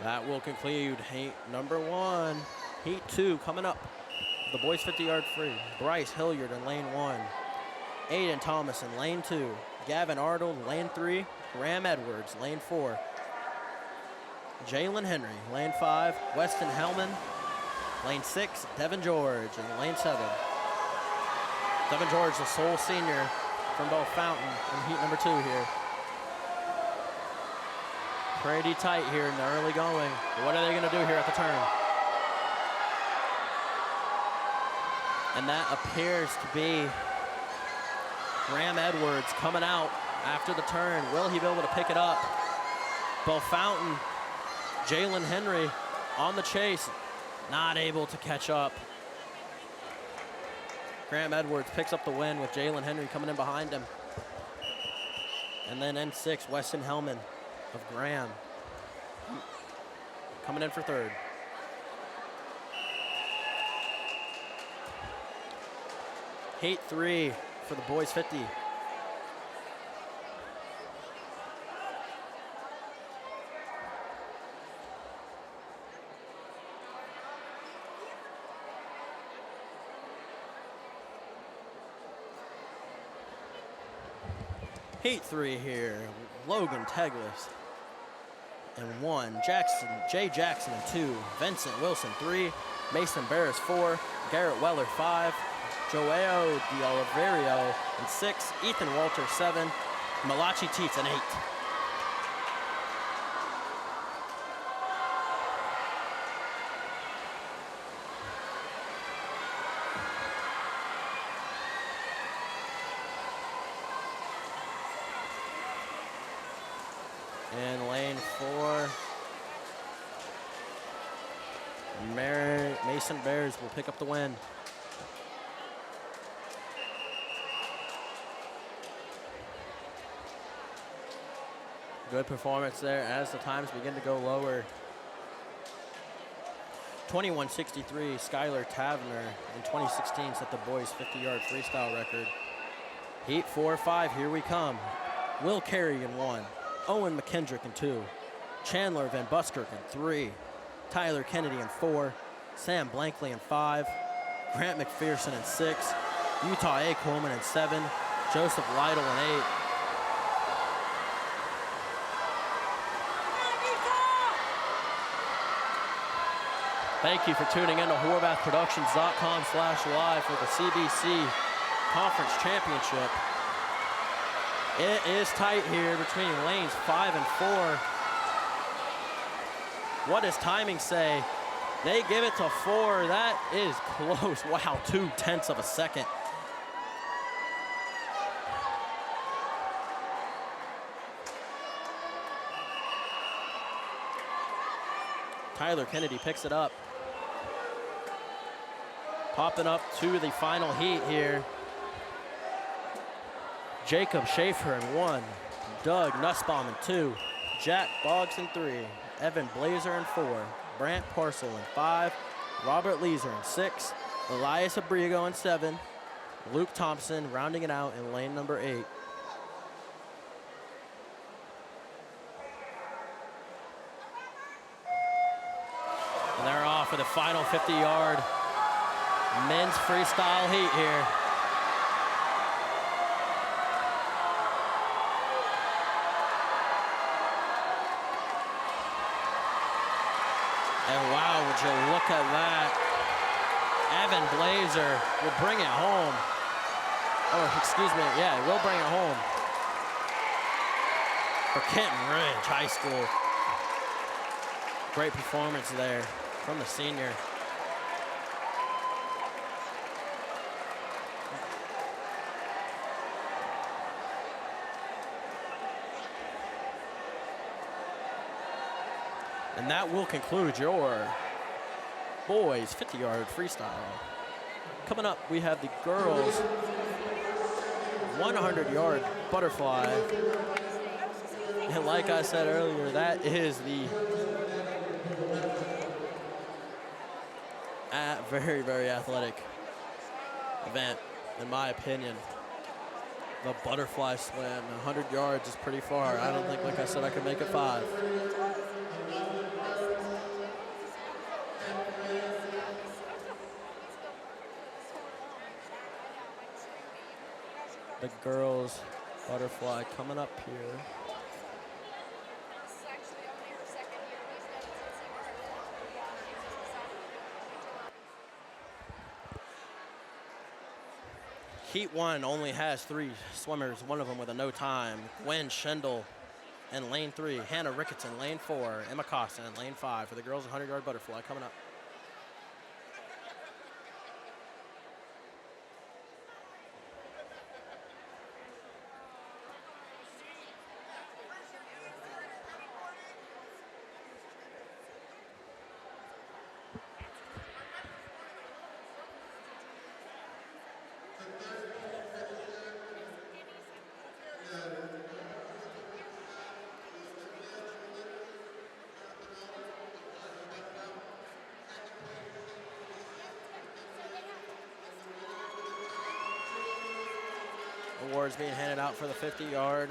That will conclude heat number 1. Heat 2 coming up. The boys 50-yard free. Bryce Hilliard in lane 1. Aiden Thomas in lane 2. Gavin Arnold in lane 3. Graham Edwards, lane 4. Jalen Henry, lane 5. Weston Hellman, lane 6. Devin George in lane 7. Devin George, the sole senior from Bell Fountain in heat number 2 here. Pretty tight here in the early going. What are they going to do here at the turn? And that appears to be Graham Edwards coming out after the turn. Will he be able to pick it up? Bell Fountain, Jalen Henry on the chase, not able to catch up. Graham Edwards picks up the win with Jalen Henry coming in behind him. And then N6, Weston Hellman of Graham coming in for 3rd. Heat 3 for the boys 50. Heat 3 here, Logan Teglis in 1, Jay Jackson in 2, Vincent Wilson 3, Mason Barris 4, Garrett Weller 5, Joao De Oliverio and 6, Ethan Walter 7, Malachi Teets an 8. In lane 4, Mason Bears will pick up the win. Good performance there as the times begin to go lower. 21:63, Skylar Tavener in 2016 set the boys' 50-yard freestyle record. Heat 4-5, here we come. Will Carey in 1, Owen McKendrick in 2, Chandler Van Buskirk in 3, Tyler Kennedy in 4, Sam Blankley in 5, Grant McPherson in 6, Utah A. Coleman in 7, Joseph Lytle in 8. Thank you for tuning in to HorvathProductions.com/live for the CBC Conference Championship. It is tight here between lanes 5 and 4. What does timing say? They give it to 4. That is close. Wow, 0.2 of a second. Tyler Kennedy picks it up. Popping up to the final heat here. Jacob Schaefer in 1, Doug Nussbaum in 2, Jack Boggs in 3, Evan Blazer in 4, Brant Parcel in 5, Robert Leeser in 6, Elias Abrigo in 7, Luke Thompson rounding it out in lane number 8. And they're off for the final 50-yard men's freestyle heat here. And wow, would you look at that. Evan Blazer will bring it home. Oh, excuse me, yeah, will bring it home. For Kenton Ridge High School. Great performance there from the senior. And that will conclude your boys 50-yard freestyle. Coming up, we have the girls 100-yard butterfly. And like I said earlier, that is the very, very athletic event, in my opinion. The butterfly swim, 100 yards is pretty far. I don't think, like I said, I could make it 5. The girls butterfly coming up here. Heat 1 only has 3 swimmers, one of them with a no time. Gwen Schendel in lane 3, Hannah Ricketson lane 4, Emma Costa in lane 5 for the girls 100-yard butterfly coming up. Awards being handed out for the 50-yard.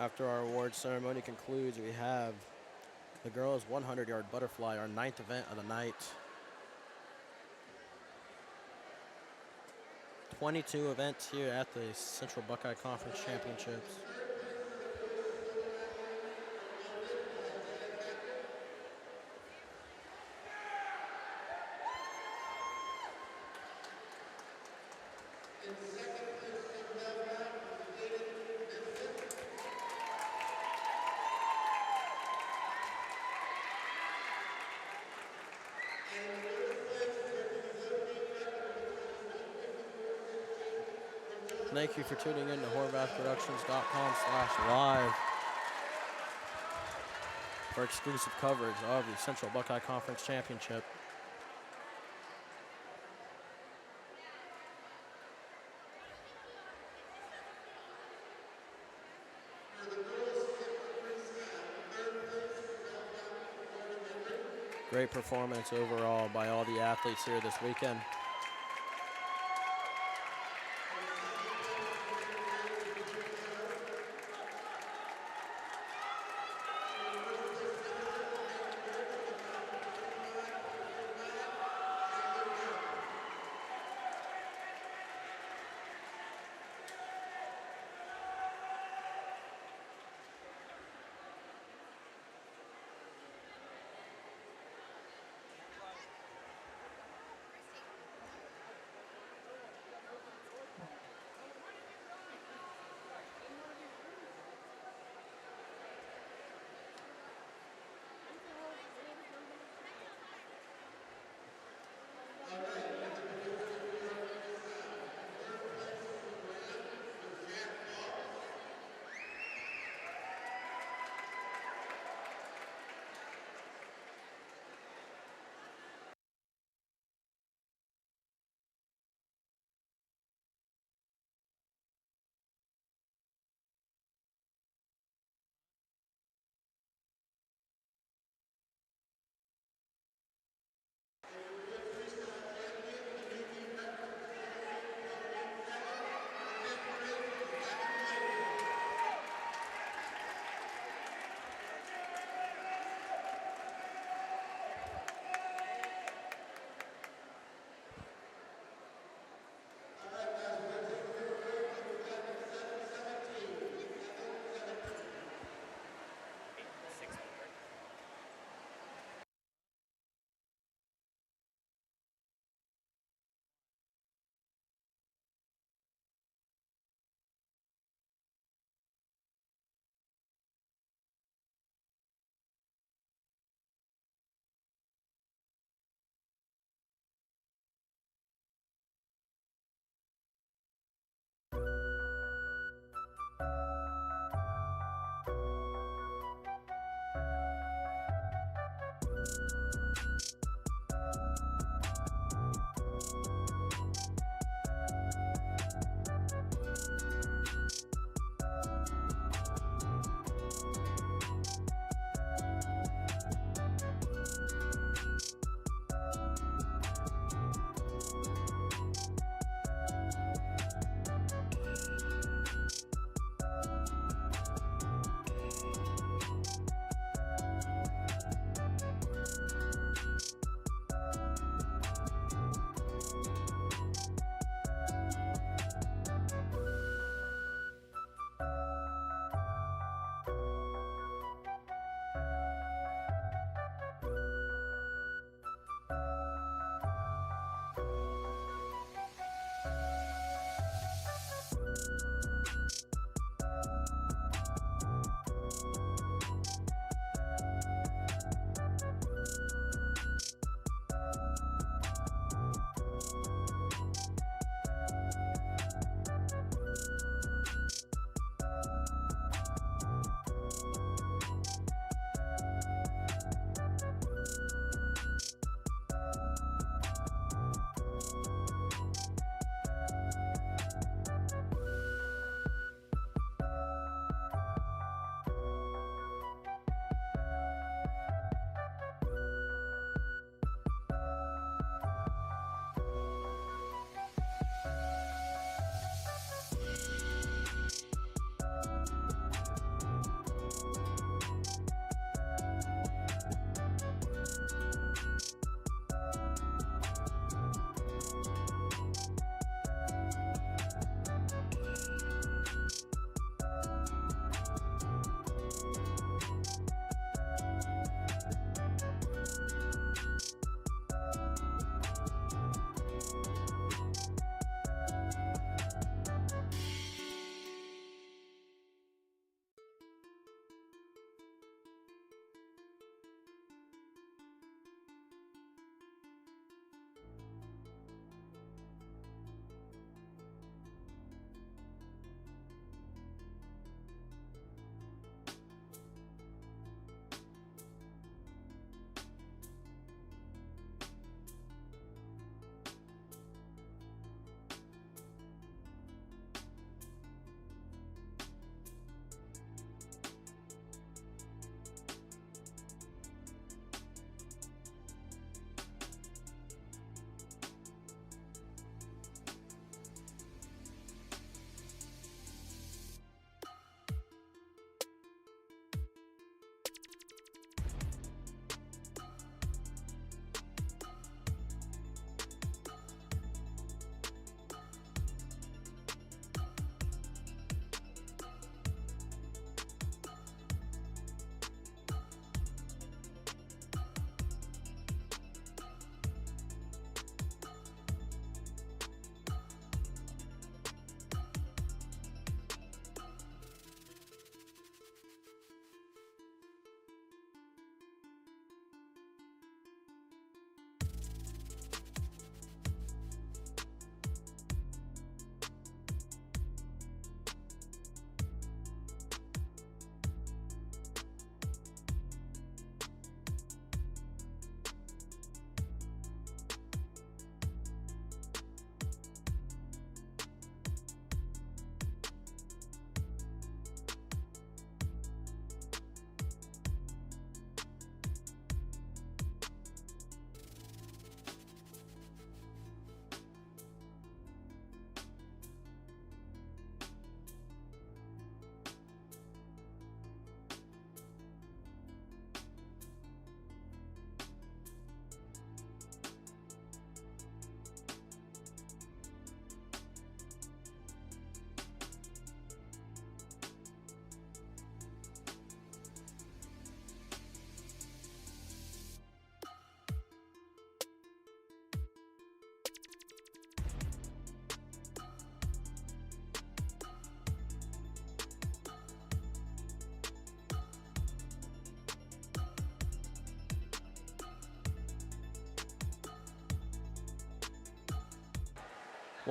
After our award ceremony concludes, we have the girls 100-yard butterfly, our 9th event of the night. 22 events here at the Central Buckeye Conference Championships. Thank you for tuning in to HorvathProductions.com/live for exclusive coverage of the Central Buckeye Conference Championship. Great performance overall by all the athletes here this weekend.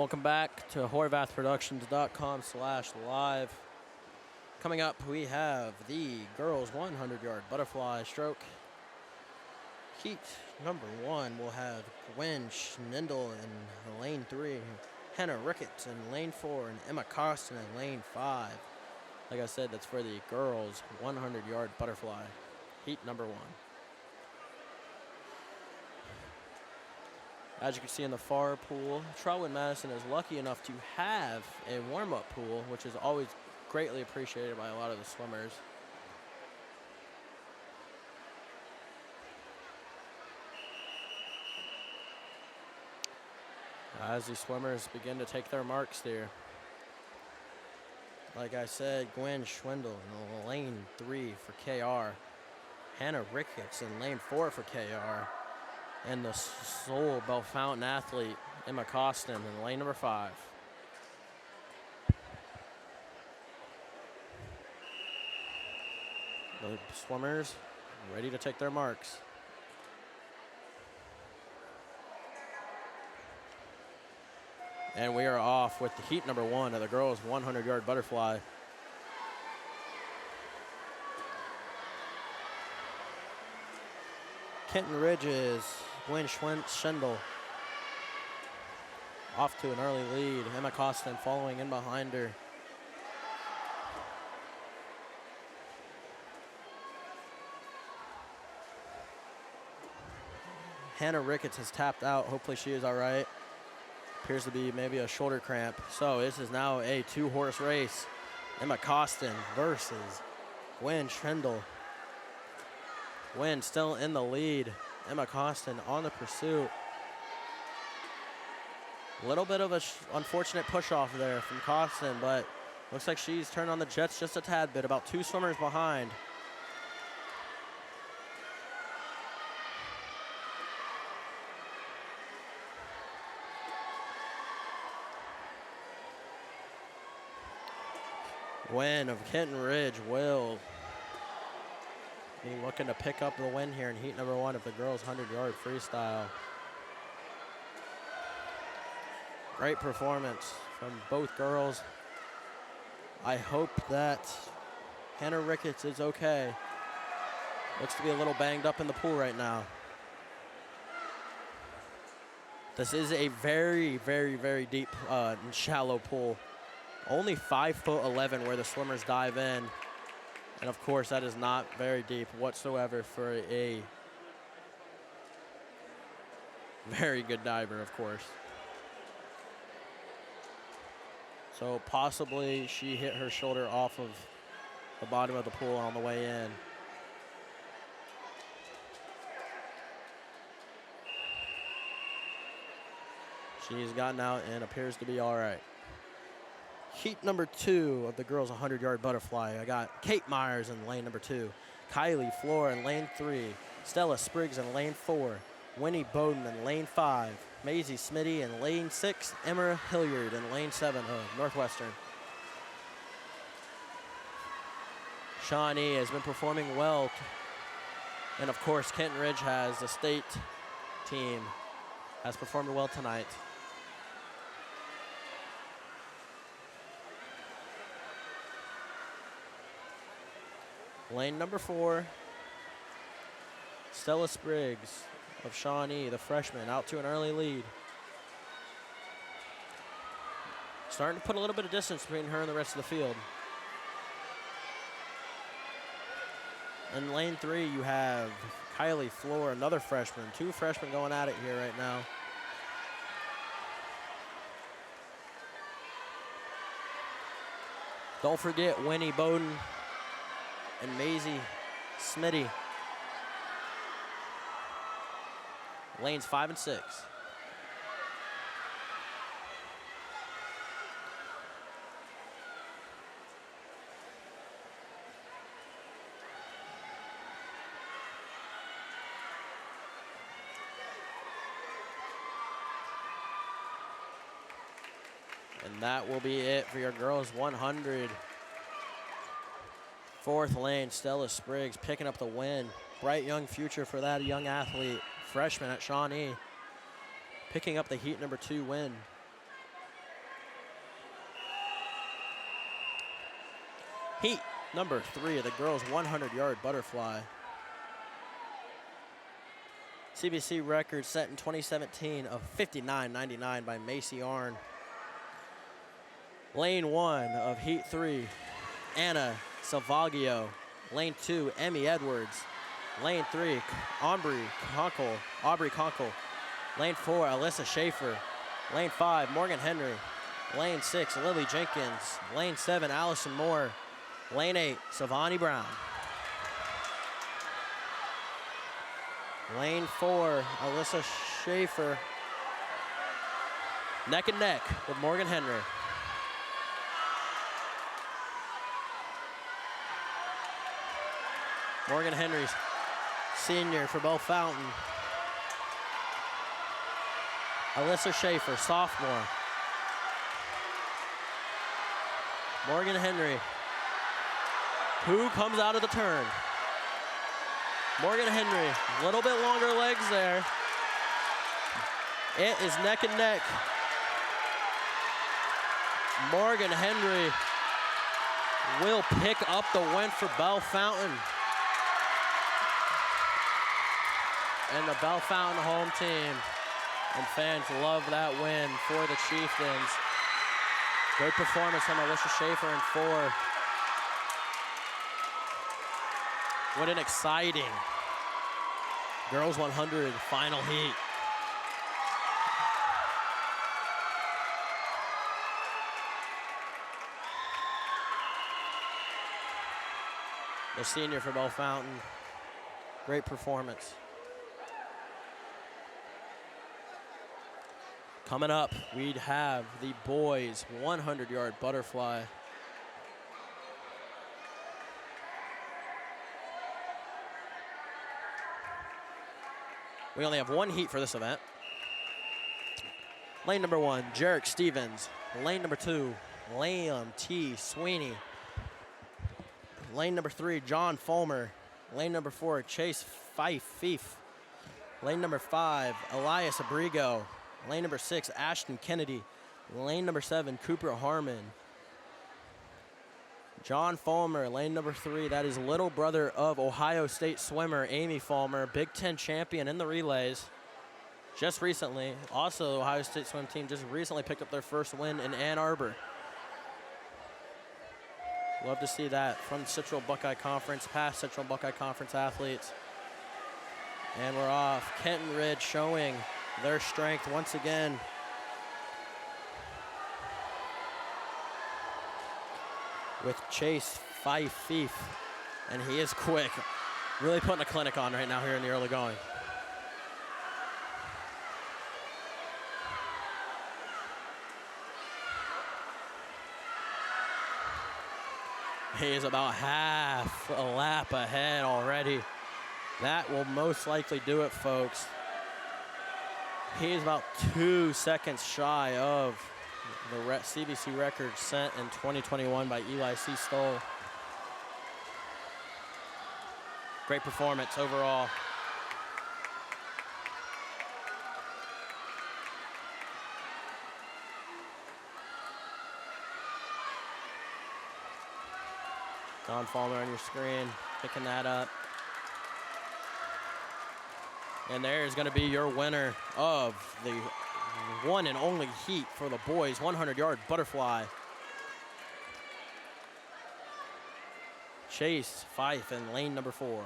Welcome back to HorvathProductions.com/live. Coming up, we have the girls 100-yard butterfly stroke. Heat number 1 will have Gwen Schnindel in lane 3, Hannah Ricketts in lane 4, and Emma Costin in lane 5. Like I said, that's for the girls 100-yard butterfly. Heat number 1. As you can see in the far pool, Trotwood Madison is lucky enough to have a warm-up pool, which is always greatly appreciated by a lot of the swimmers. As the swimmers begin to take their marks there. Like I said, Gwen Schwindel in lane 3 for KR. Hannah Ricketts in lane 4 for KR. And the sole Bellefontaine athlete, Emma Costin, in lane number 5. The swimmers ready to take their marks. And we are off with the heat number 1 of the girls 100-yard butterfly. Kenton Ridge's Gwen Schendel off to an early lead. Emma Costin following in behind her. Hannah Ricketts has tapped out. Hopefully she is all right. Appears to be maybe a shoulder cramp. So this is now a 2-horse race. Emma Costin versus Gwen Schendel. Gwen still in the lead. Emma Costin on the pursuit. A little bit of an unfortunate push off there from Costin, but looks like she's turned on the jets just a tad bit, about 2 swimmers behind. Gwen of Kenton Ridge will be looking to pick up the win here in heat number 1 of the girls 100-yard freestyle. Great performance from both girls. I hope that Hannah Ricketts is okay. Looks to be a little banged up in the pool right now. This is a very, very, very deep and shallow pool. Only 5'11" where the swimmers dive in. And of course, that is not very deep whatsoever for a very good diver, of course. So possibly she hit her shoulder off of the bottom of the pool on the way in. She's gotten out and appears to be all right. Heat number 2 of the girls 100-yard butterfly. I got Kate Myers in lane number 2, Kylie Floor in lane 3, Stella Spriggs in lane 4, Winnie Bowden in lane 5, Maisie Smitty in lane 6, Emma Hilliard in lane 7 of Northwestern. Shawnee has been performing well. And of course, Kenton Ridge has the state team has performed well tonight. Lane number 4, Stella Spriggs of Shawnee, the freshman, out to an early lead. Starting to put a little bit of distance between her and the rest of the field. In lane 3, you have Kylie Floor, another freshman. 2 freshmen going at it here right now. Don't forget Winnie Bowden and Maisie Smitty. Lanes 5 and 6. And that will be it for your girls 100. 4th lane, Stella Spriggs picking up the win. Bright young future for that young athlete. Freshman at Shawnee. Picking up the heat number 2 win. Heat number 3 of the girls' 100-yard butterfly. CBC record set in 2017 of 59.99 by Macy Arn. Lane 1 of Heat 3, Anna Salvaggio. Lane 2, Emmy Edwards. Lane 3, Aubrey Conkle. Lane 4, Alyssa Schaefer. Lane 5, Morgan Henry. Lane 6, Lily Jenkins. Lane 7, Allison Moore. Lane 8, Savani Brown. Lane 4, Alyssa Schaefer. Neck and neck with Morgan Henry. Morgan Henry's senior for Bell Fountain. Alyssa Schaefer, sophomore. Morgan Henry. Who comes out of the turn? Morgan Henry, a little bit longer legs there. It is neck and neck. Morgan Henry will pick up the win for Bell Fountain. And the Bell Fountain home team and fans love that win for the Chieftains. Great performance from Alyssa Schaefer in 4. What an exciting girls 100 final heat. The senior for Bell Fountain, great performance. Coming up, we'd have the boys 100-yard butterfly. We only have one heat for this event. Lane number 1, Jarek Stevens. Lane number 2, Liam T. Sweeney. Lane number 3, John Fulmer. Lane number 4, Chase Fife. Lane number 5, Elias Abrigo. Lane number 6, Ashton Kennedy. Lane number 7, Cooper Harmon. John Fulmer, lane number 3. That is little brother of Ohio State swimmer Amy Fulmer, Big Ten champion in the relays. Just recently, also the Ohio State swim team just recently picked up their first win in Ann Arbor. Love to see that from Central Buckeye Conference, past Central Buckeye Conference athletes. And we're off. Kenton Ridge showing their strength once again. With Chase Fife, and he is quick. Really putting a clinic on right now here in the early going. He is about half a lap ahead already. That will most likely do it, folks. He is about 2 seconds shy of the CBC record set in 2021 by Eli C. Stoll. Great performance overall. John Fulmer on your screen, picking that up. And there is going to be your winner of the one and only heat for the boys 100-yard butterfly. Chase Fife in lane number 4.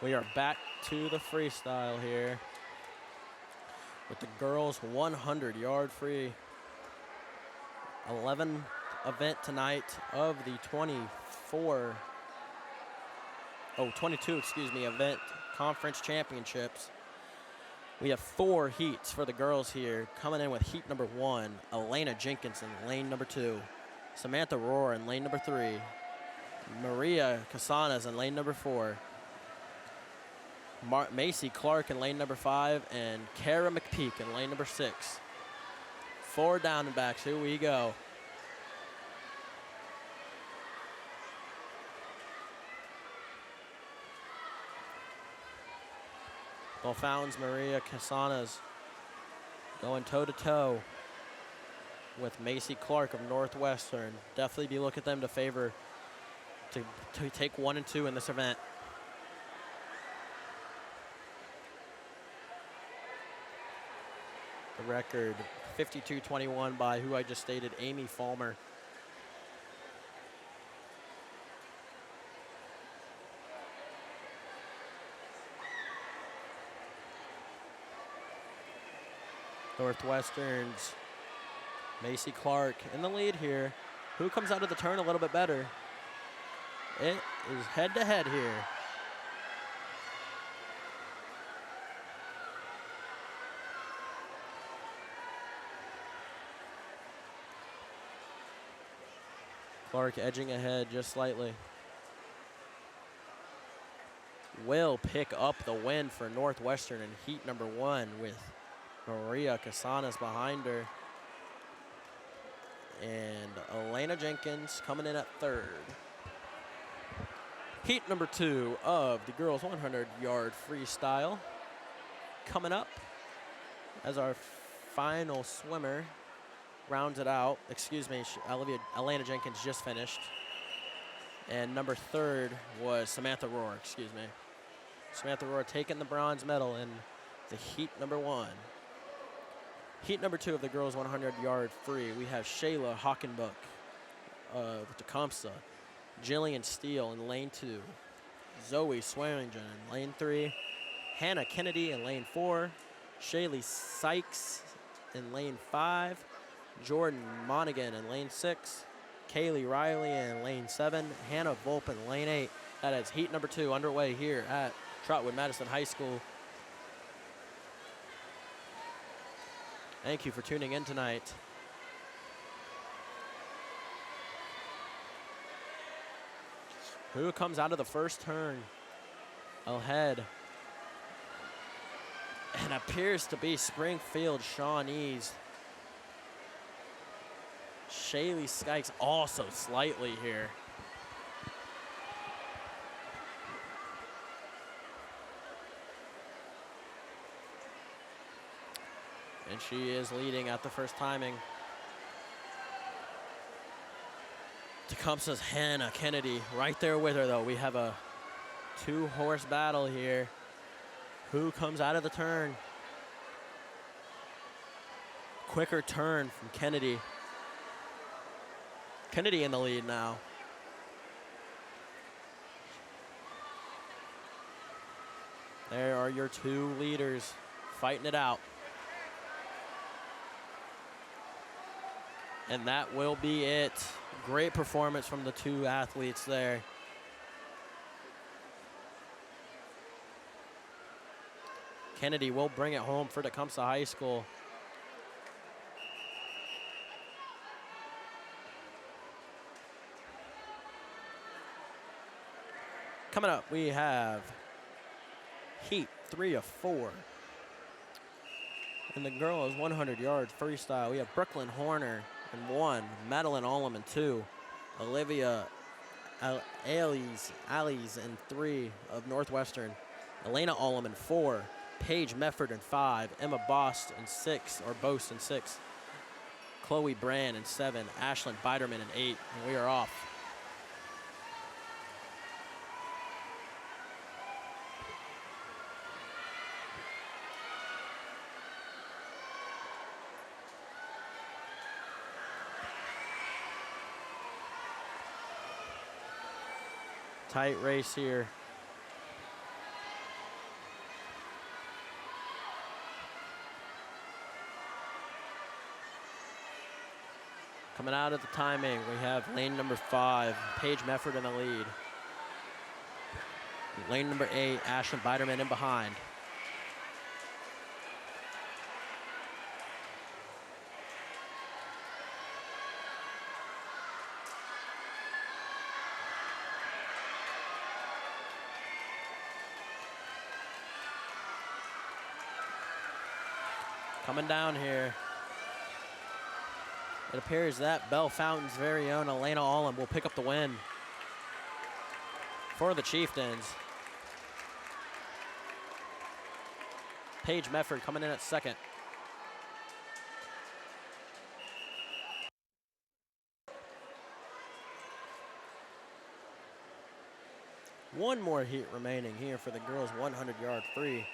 We are back to the freestyle here with the girls 100-yard free. 11th event tonight of the 22 event conference championships. We have 4 heats for the girls here. Coming in with heat number 1, Elena Jenkins in lane number 2, Samantha Rohr in lane number 3, Maria Casanas in lane number 4, Macy Clark in lane number 5, and Kara McPeak in lane number 6. 4 down and backs, here we go. Bell Fountains, Maria Casanas going toe-to-toe with Macy Clark of Northwestern. Definitely be looking at them to favor to take 1 and 2 in this event. The record 52-21 by who I just stated, Amy Falmer. Northwestern's Macy Clark in the lead here. Who comes out of the turn a little bit better? It is head-to-head here. Clark edging ahead just slightly. Will pick up the win for Northwestern in heat number 1 with Maria Casanas behind her. And Elena Jenkins coming in at 3rd. Heat number 2 of the girls 100-yard freestyle coming up as our final swimmer rounds it out. Excuse me, Elena Jenkins just finished. And number 3rd was Samantha Rohr, excuse me. Samantha Rohr taking the bronze medal in the heat number 1. Heat number 2 of the girls 100-yard free, we have Shayla Hockenbuck of Tecumseh, Jillian Steele in lane 2, Zoe Swearingen in lane 3, Hannah Kennedy in lane 4, Shaylee Sykes in lane 5, Jordan Monaghan in lane 6, Kaylee Riley in lane 7, Hannah Volp in lane 8. That is heat number 2 underway here at Trotwood Madison High School. Thank you for tuning in tonight. Who comes out of the first turn? Ahead. And appears to be Springfield Shawnees. Shaylee Skikes also slightly here. And she is leading at the first timing. Tecumseh's Hannah Kennedy right there with her, though. We have a 2-horse battle here. Who comes out of the turn? Quicker turn from Kennedy. Kennedy in the lead now. There are your 2 leaders fighting it out. And that will be it. Great performance from the 2 athletes there. Kennedy will bring it home for Tecumseh High School. Coming up, we have heat 3 of 4. In the girls 100-yard freestyle, we have Brooklyn Horner in 1, Madeline Olam in 2, Olivia Alies in 3 of Northwestern, Elena Olam in 4, Paige Mefford in 5, Emma Bose in 6, Chloe Brand in 7, Ashlyn Biderman in 8, and we are off. Tight race here. Coming out at the timing, we have lane number 5, Paige Mefford in the lead. Lane number 8, Ashlyn Biderman in behind. Coming down here. It appears that Bell Fountain's very own Elena Olam will pick up the win for the Chieftains. Paige Mefford coming in at second. One more heat remaining here for the girls' 100-yard free.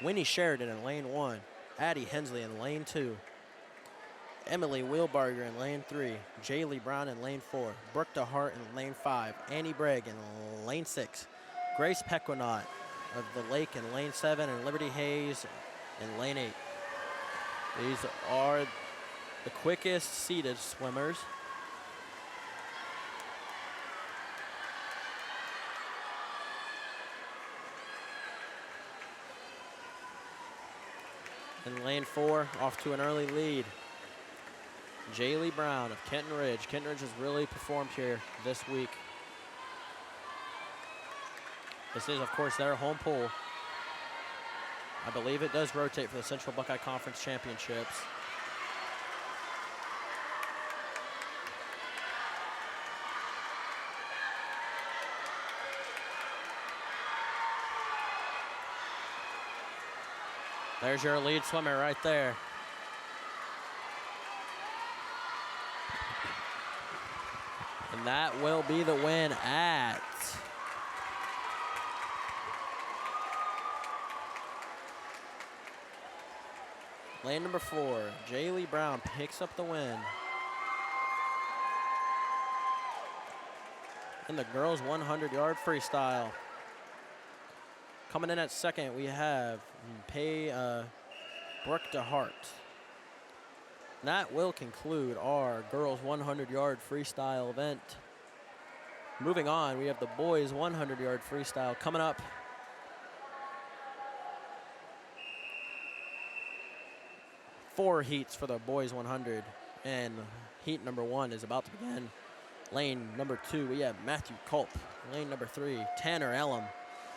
Winnie Sheridan in lane 1. Addie Hensley in lane 2. Emily Wheelbarger in lane 3. Jaylee Brown in lane 4. Brooke DeHart in lane 5. Annie Bragg in lane 6. Grace Pequinot of the Lake in lane 7. And Liberty Hayes in lane 8. These are the quickest seated swimmers. In lane 4, off to an early lead. Jaylee Brown of Kenton Ridge. Kenton Ridge has really performed here this week. This is, of course, their home pool. I believe it does rotate for the Central Buckeye Conference Championships. There's your lead swimmer right there. And that will be the win at lane number 4. Jaylee Brown picks up the win. In the girls' 100-yard freestyle. Coming in at second, we have Brooke DeHart. That will conclude our girls' 100-yard freestyle event. Moving on, we have the boys' 100-yard freestyle coming up. Four heats for the boys' 100, and heat number 1 is about to begin. Lane number 2, we have Matthew Culp. Lane number 3, Tanner Elam.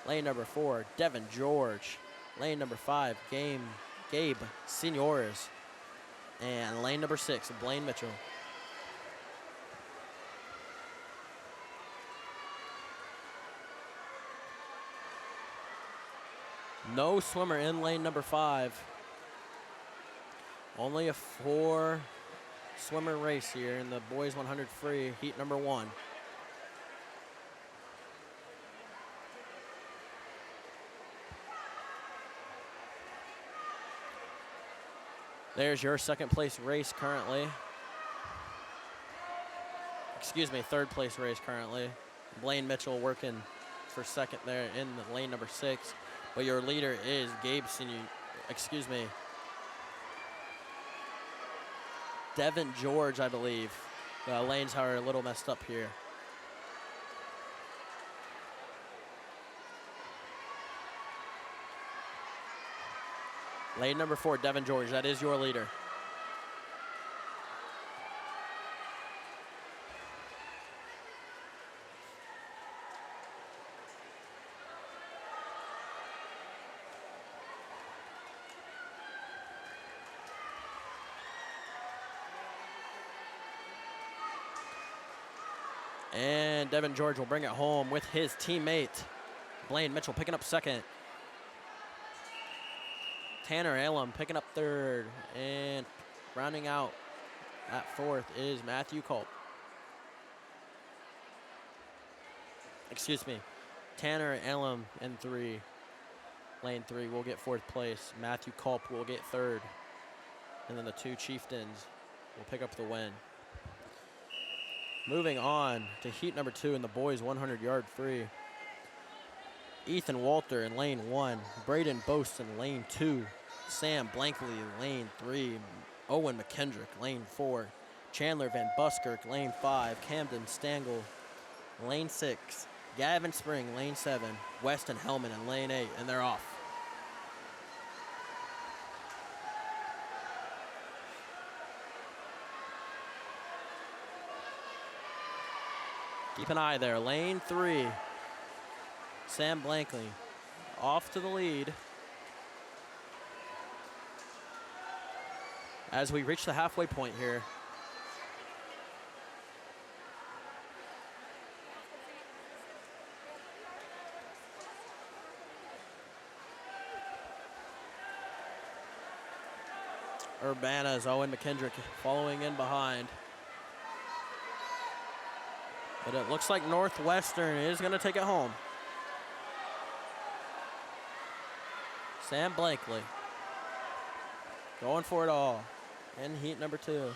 Lane number 4, Devin George. Lane number 5, Gabe Seniores. And lane number 6, Blaine Mitchell. No swimmer in lane number 5. Only a 4 swimmer race here in the boys 100 free, heat number 1. There's your second place race currently. Excuse me, third place race currently. Blaine Mitchell working for second there in the lane number 6. But your leader is Devin George, I believe. The lanes are a little messed up here. Lane number 4, Devin George, that is your leader. And Devin George will bring it home with his teammate, Blaine Mitchell, picking up second. Tanner Elam picking up third. And rounding out at fourth is Matthew Culp. Excuse me. Tanner Elam in 3. Lane 3 will get 4th place. Matthew Culp will get 3rd. And then the 2 Chieftains will pick up the win. Moving on to heat number 2 in the boys 100-yard free. Ethan Walter in lane 1. Braden Boast in lane 2. Sam Blankley in lane 3. Owen McKendrick, lane 4. Chandler Van Buskirk, lane 5. Camden Stangl, lane 6. Gavin Spring, lane 7. Weston Hellman in lane 8, and they're off. Keep an eye there. Lane 3. Sam Blankley off to the lead. As we reach the halfway point here. Urbana's Owen McKendrick following in behind. But it looks like Northwestern is going to take it home. Sam Blakely going for it all in heat number 2.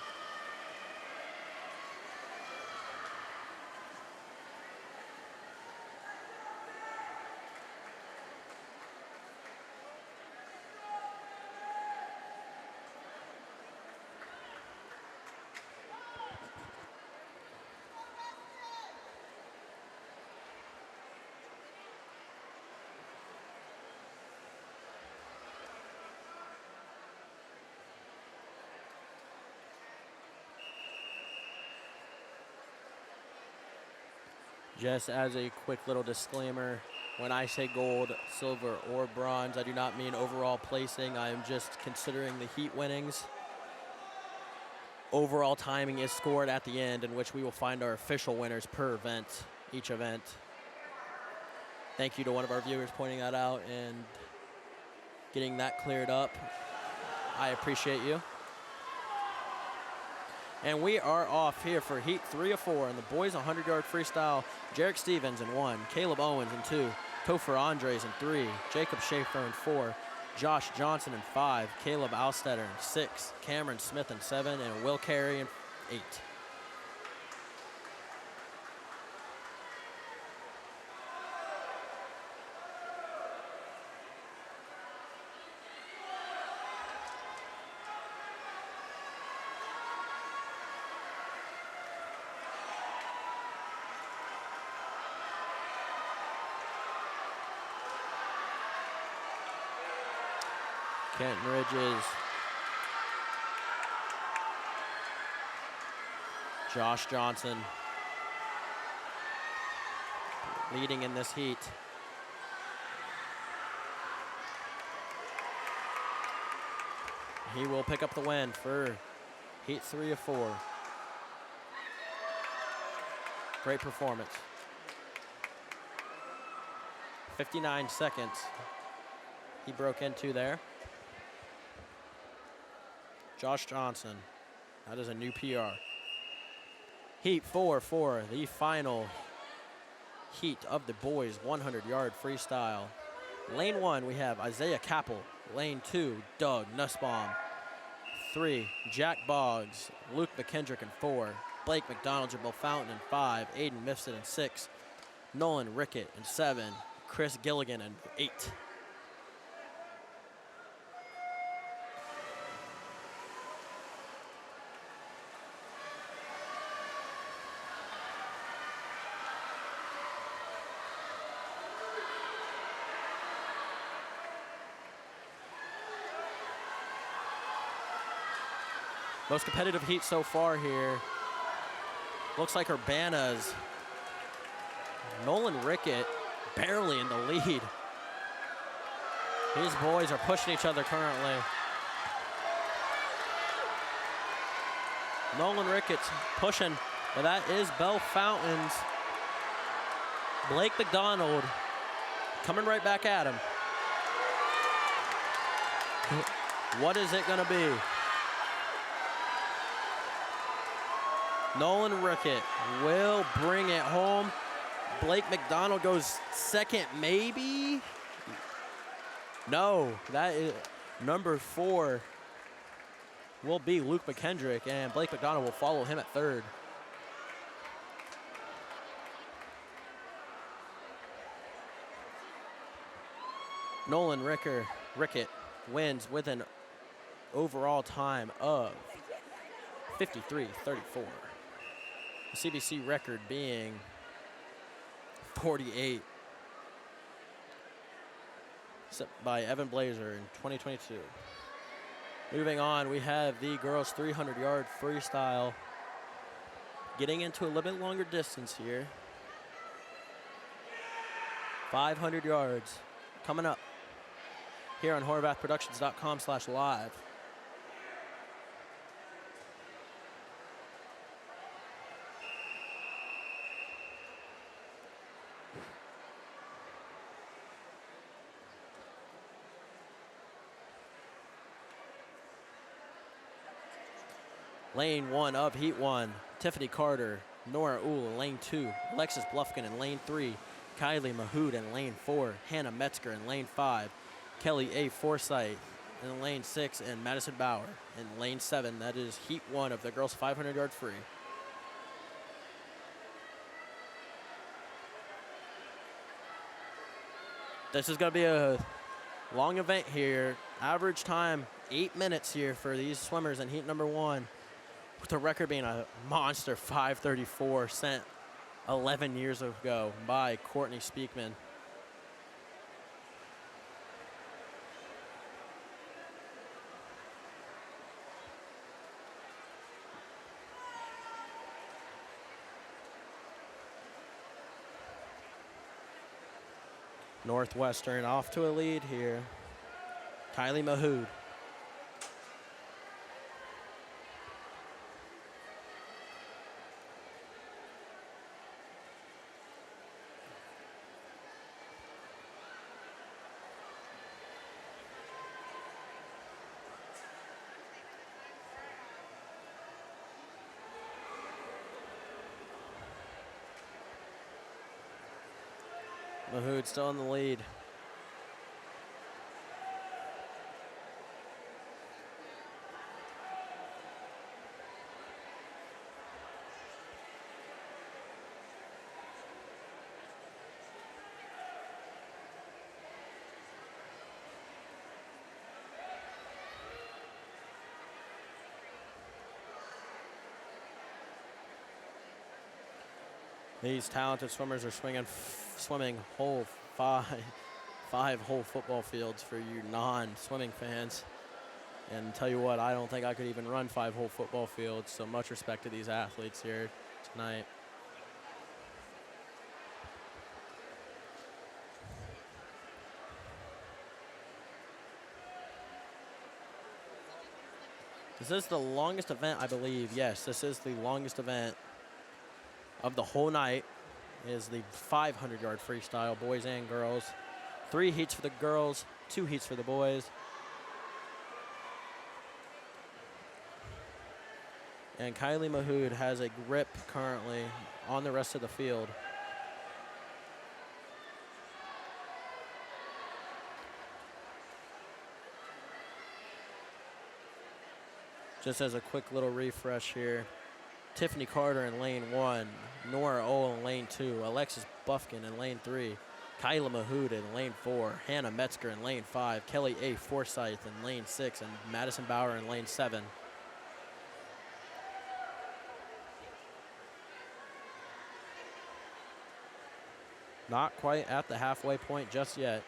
Just as a quick little disclaimer, when I say gold, silver, or bronze, I do not mean overall placing. I am just considering the heat winnings. Overall timing is scored at the end, in which we will find our official winners per event, each event. Thank you to one of our viewers pointing that out and getting that cleared up. I appreciate you. And we are off here for heat 3 of 4 in the boys 100-yard freestyle. Jarek Stevens in 1, Caleb Owens in 2, Topher Andres in 3, Jacob Schaefer in 4, Josh Johnson in 5, Caleb Alstetter in 6, Cameron Smith in 7, and Will Carey in 8. Kenton Ridges, Josh Johnson leading in this heat. He will pick up the win for heat 3 of 4. Great performance. 59 seconds he broke into there. Josh Johnson, that is a new PR. Heat 4 for the final heat of the boys 100-yard freestyle. Lane 1, we have Isaiah Capel. Lane 2, Doug Nussbaum. 3, Jack Boggs, Luke McKendrick in 4, Blake McDonald, Jamal Fountain in 5, Aiden Mifsud in 6, Nolan Rickett in 7, Chris Gilligan in 8. Most competitive heat so far here. Looks like Urbana's Nolan Rickett barely in the lead. These boys are pushing each other currently. Nolan Rickett's pushing, but that is Bell Fountains. Blake McDonald coming right back at him. What is it gonna be? Nolan Rickett will bring it home. Blake McDonald goes second, maybe? No, that is number 4 will be Luke McKendrick, and Blake McDonald will follow him at 3rd. Nolan Rickett wins with an overall time of 53:34. The CBC record being 48, set by Evan Blazer in 2022. Moving on, we have the girls 300-yard freestyle. Getting into a little bit longer distance here. 500 yards coming up here on HorvathProductions.com/live. Lane 1 of Heat 1, Tiffany Carter, Nora Uhl in lane 2, Alexis Blufkin in lane 3, Kylie Mahood in lane 4, Hannah Metzger in lane 5, Kelly A. Forsyth in lane 6, and Madison Bauer in lane 7. That is Heat 1 of the girls' 500-yard free. This is going to be a long event here. Average time, 8 minutes here for these swimmers in heat number 1, with the record being a monster 5:34 set 11 years ago by Courtney Speakman. Northwestern off to a lead here. Kylie Mahood. Mahood still in the lead. These talented swimmers are swimming whole five whole football fields for you non-swimming fans. And tell you what, I don't think I could even run 5 whole football fields, so much respect to these athletes here tonight. This is the longest event, I believe. Yes, this is the longest event of the whole night. Is the 500-yard freestyle, boys and girls. 3 heats for the girls, 2 heats for the boys. And Kylie Mahood has a grip currently on the rest of the field. Just as a quick little refresh here. Tiffany Carter in lane 1, Nora Uhl in lane 2, Alexis Blufkin in lane 3, Kyla Mahood in lane 4, Hannah Metzger in lane 5, Kelly A. Forsyth in lane 6, and Madison Bauer in lane 7. Not quite at the halfway point just yet.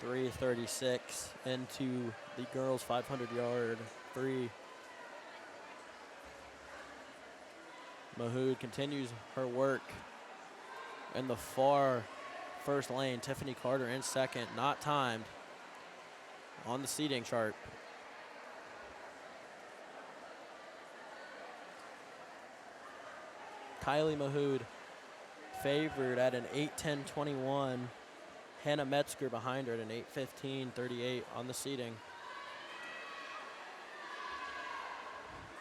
.336 into the girls' 500-yard free. Mahood continues her work in the far first lane. Tiffany Carter in second, not timed on the seating chart. Kylie Mahood favored at an 8:10.21. Hannah Metzger behind her at an 8:15.38 on the seating.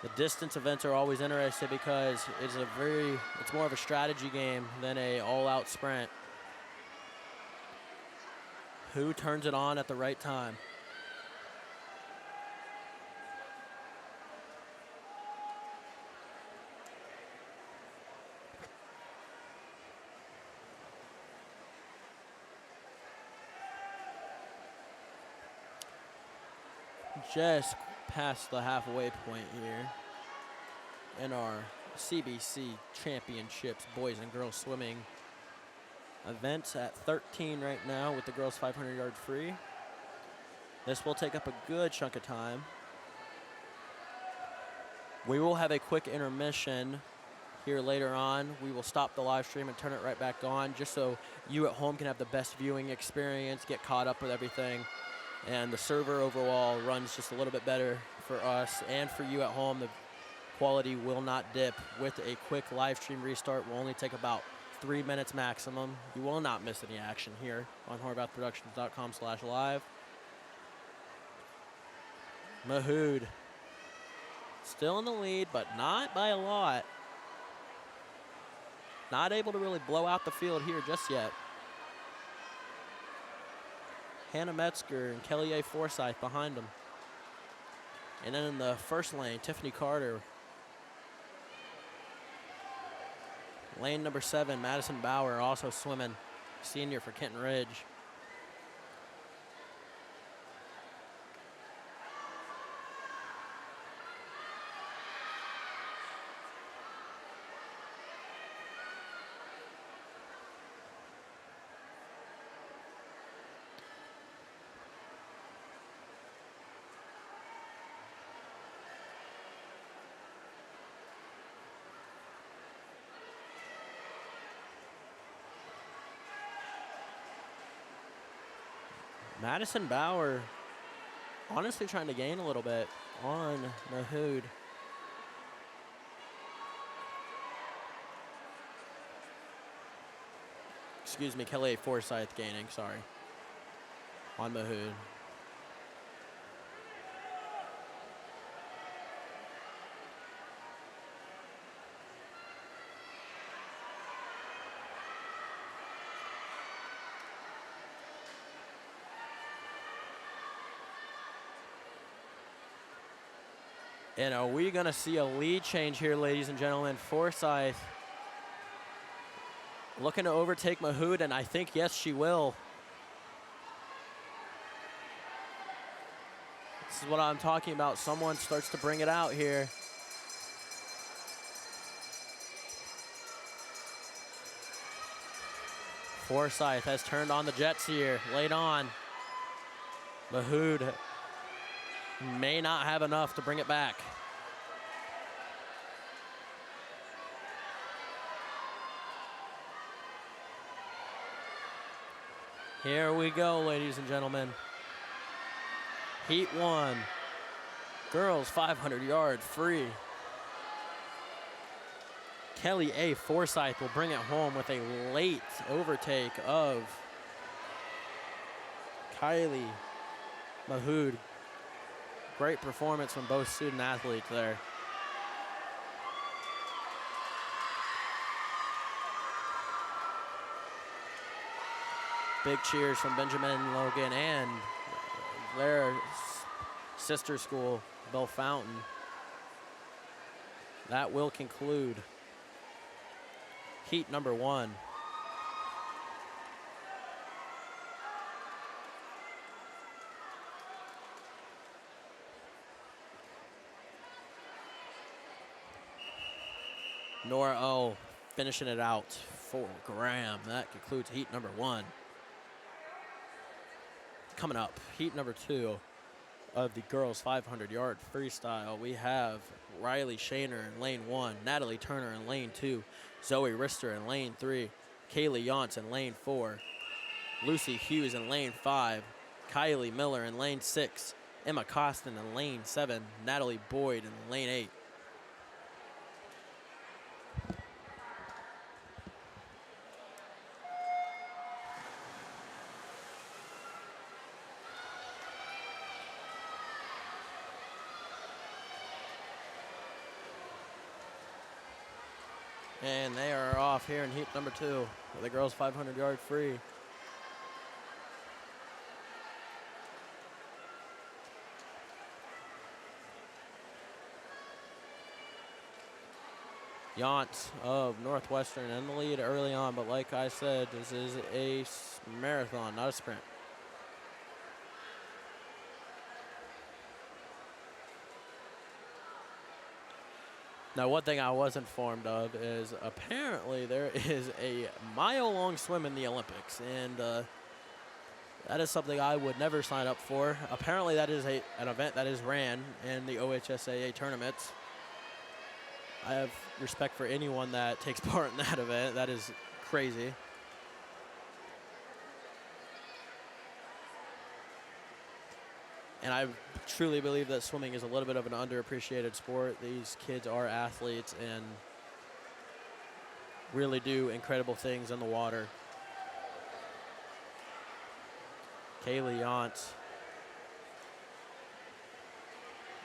The distance events are always interesting because it's more of a strategy game than a all-out sprint. Who turns it on at the right time? Just past the halfway point here in our CBC Championships boys and girls swimming events at 13 right now with the girls 500-yard free. This will take up a good chunk of time. We will have a quick intermission here later on. We will stop the live stream and turn it right back on just so you at home can have the best viewing experience, get caught up with everything. And the server overall runs just a little bit better for us and for you at home. The quality will not dip. With a quick live stream restart, will only take about 3 minutes maximum. You will not miss any action here on horvathproductions.com/live. Mahood still in the lead, but not by a lot. Not able to really blow out the field here just yet. Hannah Metzger and Kelly A. Forsyth behind them. And then in the first lane, Tiffany Carter. Lane number 7, Madison Bauer, also swimming, senior for Kenton Ridge. Madison Bauer honestly trying to gain a little bit on Mahood. Excuse me, Kelly Forsyth gaining, sorry, on Mahood. And are we going to see a lead change here, ladies and gentlemen? Forsyth looking to overtake Mahood, and I think, yes, she will. This is what I'm talking about. Someone starts to bring it out here. Forsyth has turned on the jets here, late on. Mahood may not have enough to bring it back. Here we go, ladies and gentlemen. Heat 1, girls 500-yard free. Kelly A. Forsyth will bring it home with a late overtake of Kylie Mahood. Great performance from both student athletes there. Big cheers from Benjamin and Logan and their sister school, Bell Fountain. That will conclude heat number 1. Nora O finishing it out for Graham. That concludes heat number 1. Coming up, heat number 2 of the girls 500-yard freestyle. We have Riley Shaner in lane 1, Natalie Turner in lane 2, Zoe Rister in lane 3, Kaylee Yonts in lane 4, Lucy Hughes in lane 5, Kylie Miller in lane 6, Emma Costin in lane 7, Natalie Boyd in lane 8. And they are off here in heat number 2 with the girls 500-yard free. Yonts of Northwestern in the lead early on, but like I said, this is a marathon, not a sprint. Now, one thing I was informed of is apparently there is a mile-long swim in the Olympics, and that is something I would never sign up for. Apparently, that is an event that is ran in the OHSAA tournaments. I have respect for anyone that takes part in that event. That is crazy. And I truly believe that swimming is a little bit of an underappreciated sport. These kids are athletes and really do incredible things in the water. Kaylee Yantz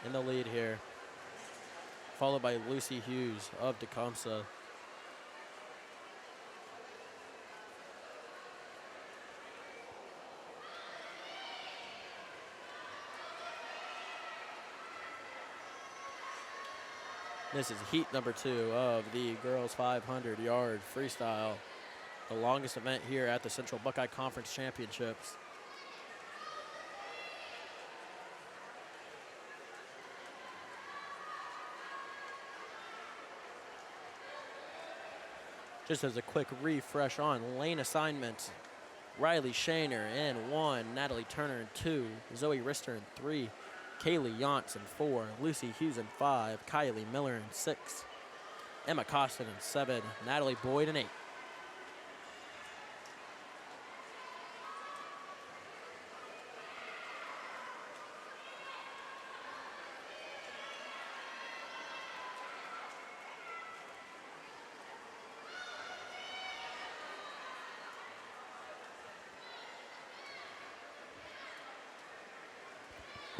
in the lead here, followed by Lucy Hughes of Tecumseh. This is heat number 2 of the girls 500-yard freestyle, the longest event here at the Central Buckeye Conference Championships. Just as a quick refresh on lane assignments, Riley Shaner in 1, Natalie Turner in 2, Zoe Rister in 3, Kaylee Yantz in 4, Lucy Hughes in 5, Kylie Miller in 6, Emma Costin in 7, Natalie Boyd in 8.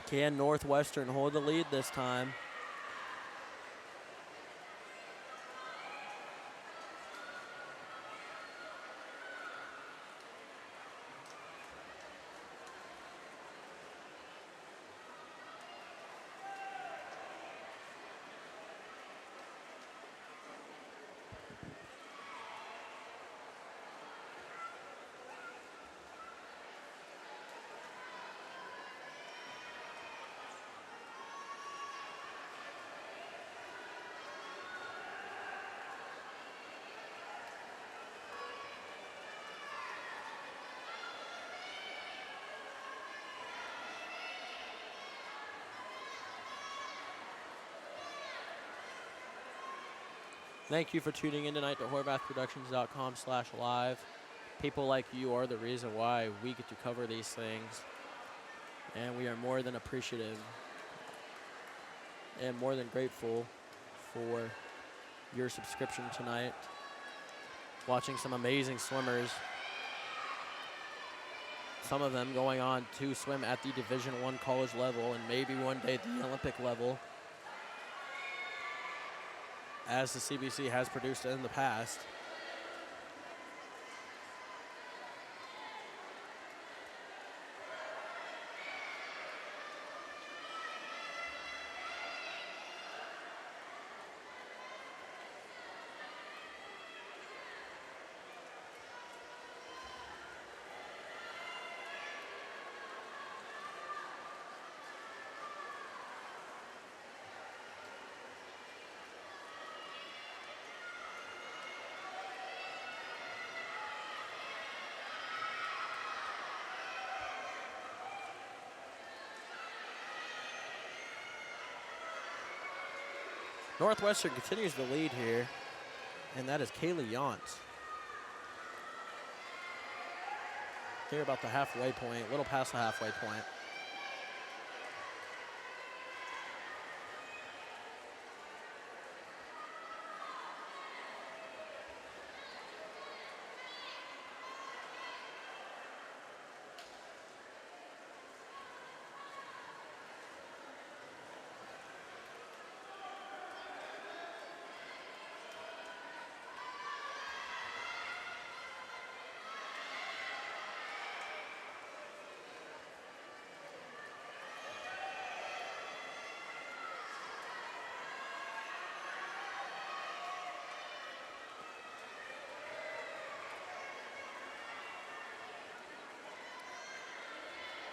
Can Northwestern hold the lead this time? Thank you for tuning in tonight to HorvathProductions.com/live. People like you are the reason why we get to cover these things. And we are more than appreciative and more than grateful for your subscription tonight. Watching some amazing swimmers. Some of them going on to swim at the Division I college level and maybe one day the Olympic level, as the CBC has produced in the past. Northwestern continues the lead here, and that is Kaylee Yantz. Here about the halfway point, a little past the halfway point.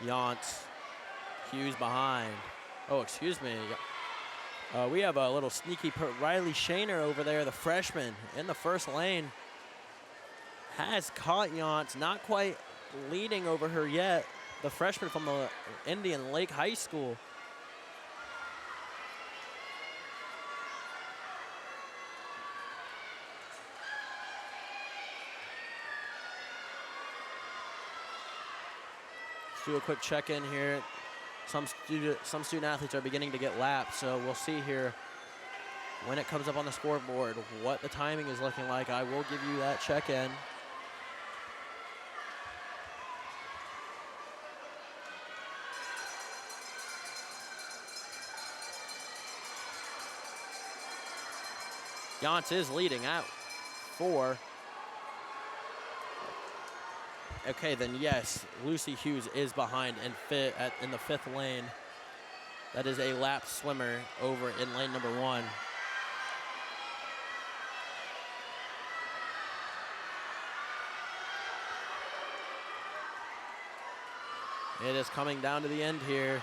Yantz, Hughes behind. Oh, excuse me. We have a little sneaky Riley Shaner over there, the freshman in the first lane. Has caught Yantz, not quite leading over her yet. The freshman from the Indian Lake High School. do a quick check-in here. Some student athletes are beginning to get lapped, so we'll see here when it comes up on the scoreboard what the timing is looking like. I will give you that check-in. Yance is leading at 4. Okay, then yes, Lucy Hughes is behind in the 5th lane. That is a lap swimmer over in lane number 1. It is coming down to the end here.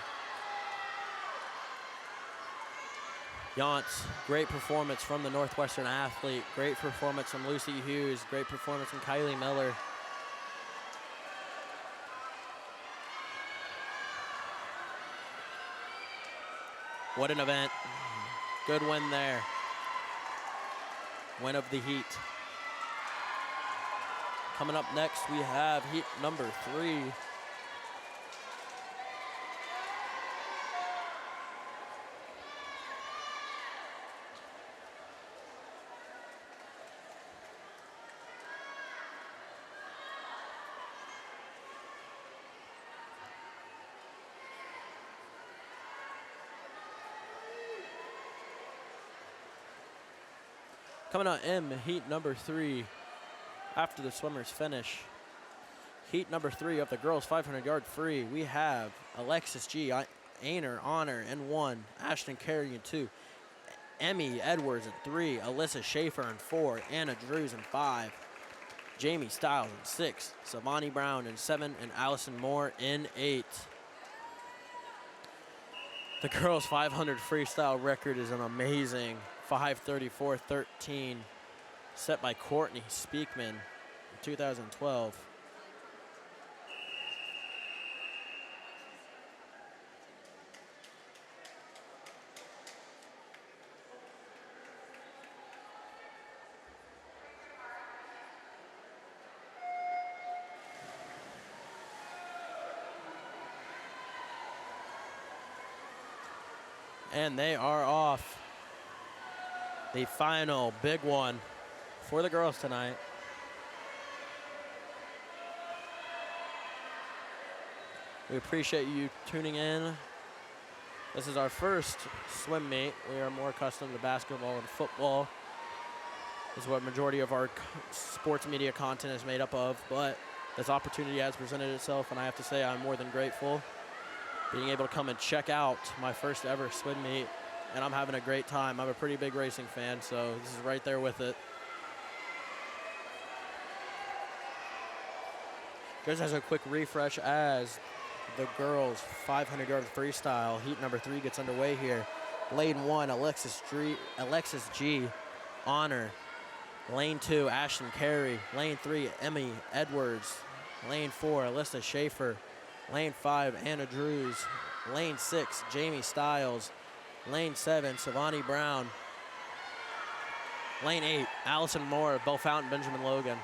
Yance, great performance from the Northwestern athlete. Great performance from Lucy Hughes. Great performance from Kylie Miller. What an event. Good win there. Win of the heat. Coming up next, we have heat number 3. Coming out in heat number 3 after the swimmers finish. Heat number 3 of the girls 500-yard free. We have Alexis G. Ainer, Honor in 1. Ashton Carey in 2. Emmy Edwards in 3. Alyssa Schaefer in 4. Anna Drews in 5. Jamie Stiles in 6. Savani Brown in 7. And Allison Moore in 8. The girls 500 freestyle record is an amazing 5:34.13, set by Courtney Speakman in 2012. And they are off. The final big one for the girls tonight. We appreciate you tuning in. This is our first swim meet. We are more accustomed to basketball and football. This is what majority of our sports media content is made up of, but this opportunity has presented itself, and I have to say I'm more than grateful being able to come and check out my first ever swim meet. And I'm having a great time. I'm a pretty big racing fan, so this is right there with it. Just as a quick refresh as the girls 500-yard freestyle, heat number 3 gets underway here. Lane 1, Alexis G. Honor. Lane 2, Ashton Carey. Lane 3, Emmy Edwards. Lane 4, Alyssa Schaefer. Lane 5, Anna Drews. Lane 6, Jamie Stiles. Lane 7, Savani Brown. Lane 8, Allison Moore, Belle Fountain, Benjamin Logan.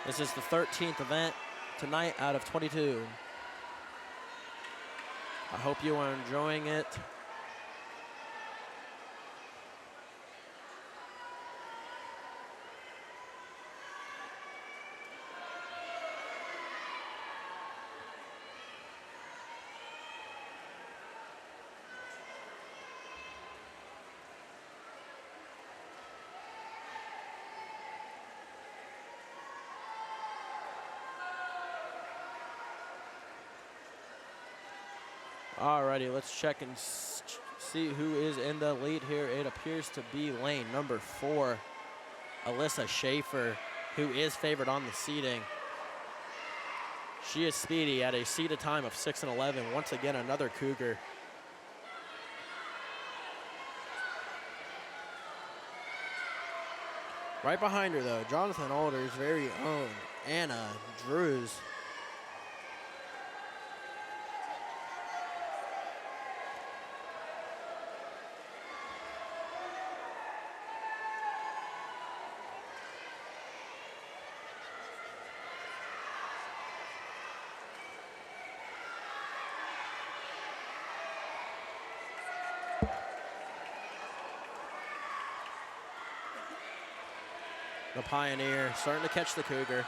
This is the 13th event tonight out of 22. I hope you are enjoying it. Alrighty, let's check and see who is in the lead here. It appears to be lane number 4, Alyssa Schaefer, who is favored on the seating. She is speedy at a seated time of 6:11. Once again, another Cougar. Right behind her, though, Jonathan Alder's very own Anna Drews. The Pioneer starting to catch the Cougar.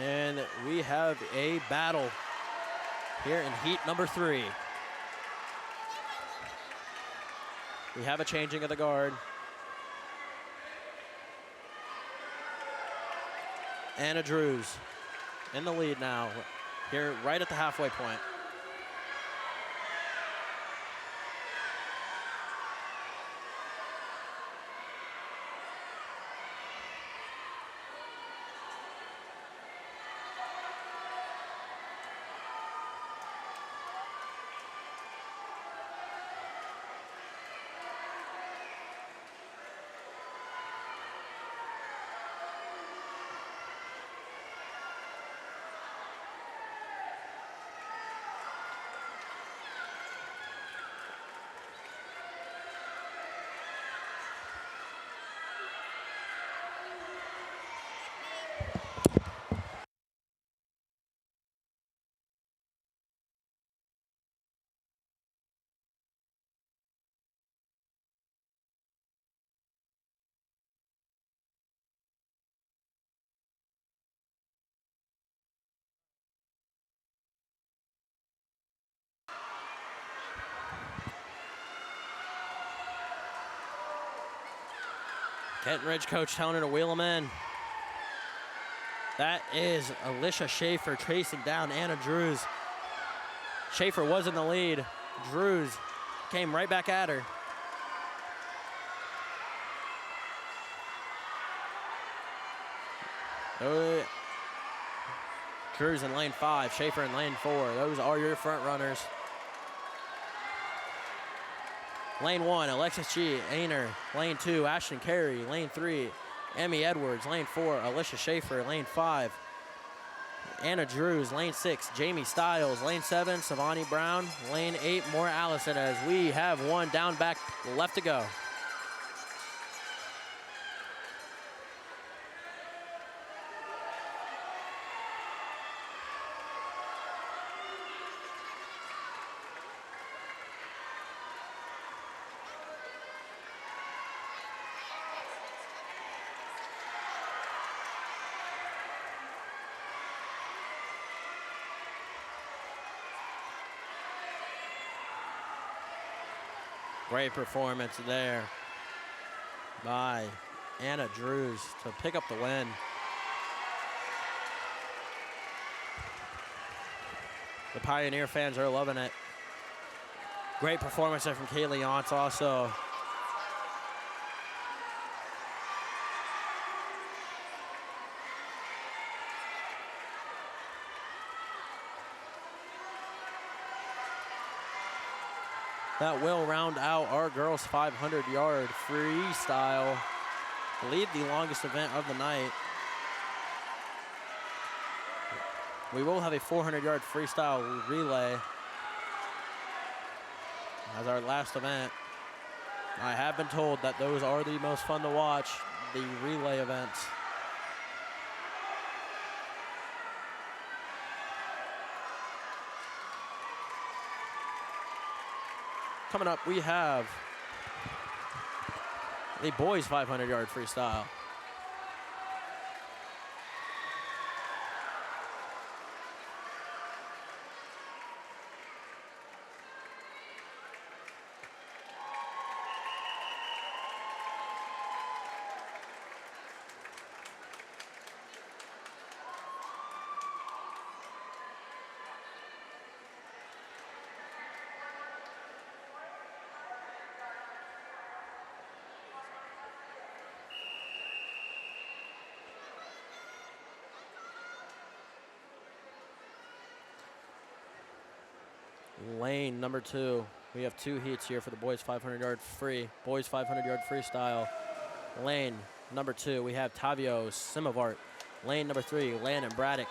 And we have a battle here in heat number 3. We have a changing of the guard. Anna Drews in the lead now, here right at the halfway point. Kenton Ridge coach telling her to wheel him in. That is Alicia Schaefer chasing down Anna Drews. Schaefer was in the lead. Drews came right back at her. Drews in lane 5, Schaefer in lane 4. Those are your front runners. Lane 1, Alexis G. Ainer. Lane 2, Ashton Carey. Lane 3, Emmy Edwards. Lane 4, Alicia Schaefer. Lane 5, Anna Drews. Lane 6, Jamie Stiles. Lane 7, Savani Brown. Lane 8, Maura Allison, as we have one down back left to go. Great performance there by Anna Drews to pick up the win. The Pioneer fans are loving it. Great performance there from Kaylee Yance also. That will round out our girls' 500-yard freestyle. I believe the longest event of the night. We will have a 400-yard freestyle relay as our last event. I have been told that those are the most fun to watch, the relay events. Coming up, we have the boys' 500-yard freestyle. Lane number 2. We have 2 heats here for the boys 500-yard freestyle. Lane number 2, we have Tavio Simavart. Lane number 3, Landon Braddock.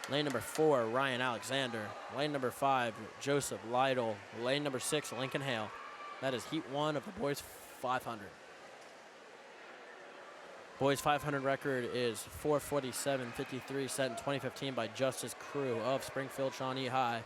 Lane number 4, Ryan Alexander. Lane number 5, Joseph Lytle. Lane number 6, Lincoln Hale. That is heat 1 of the boys 500. Boys 500 record is 4:47.53, set in 2015 by Justice Crew of Springfield Shawnee High.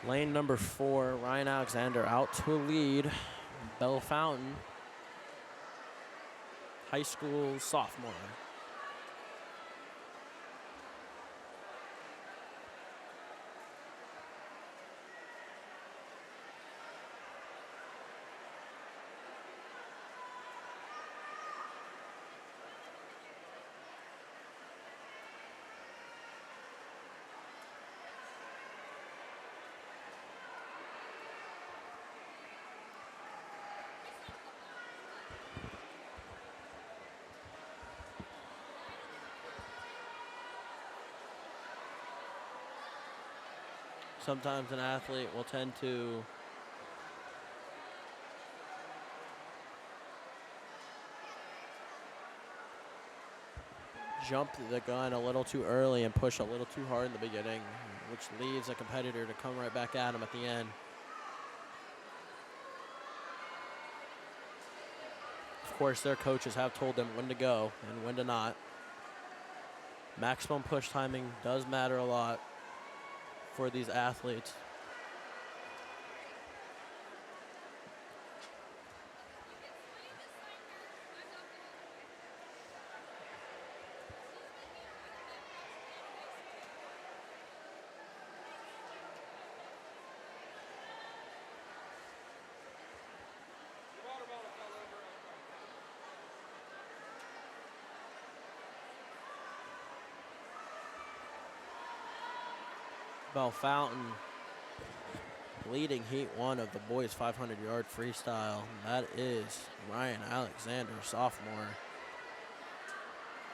Lane number 4, Ryan Alexander out to a lead. Bell Fountain, high school sophomore. Sometimes an athlete will tend to jump the gun a little too early and push a little too hard in the beginning, which leaves a competitor to come right back at him at the end. Of course, their coaches have told them when to go and when to not. Maximum push timing does matter a lot for these athletes. Bell Fountain leading heat 1 of the boys 500-yard freestyle. That is Ryan Alexander, sophomore.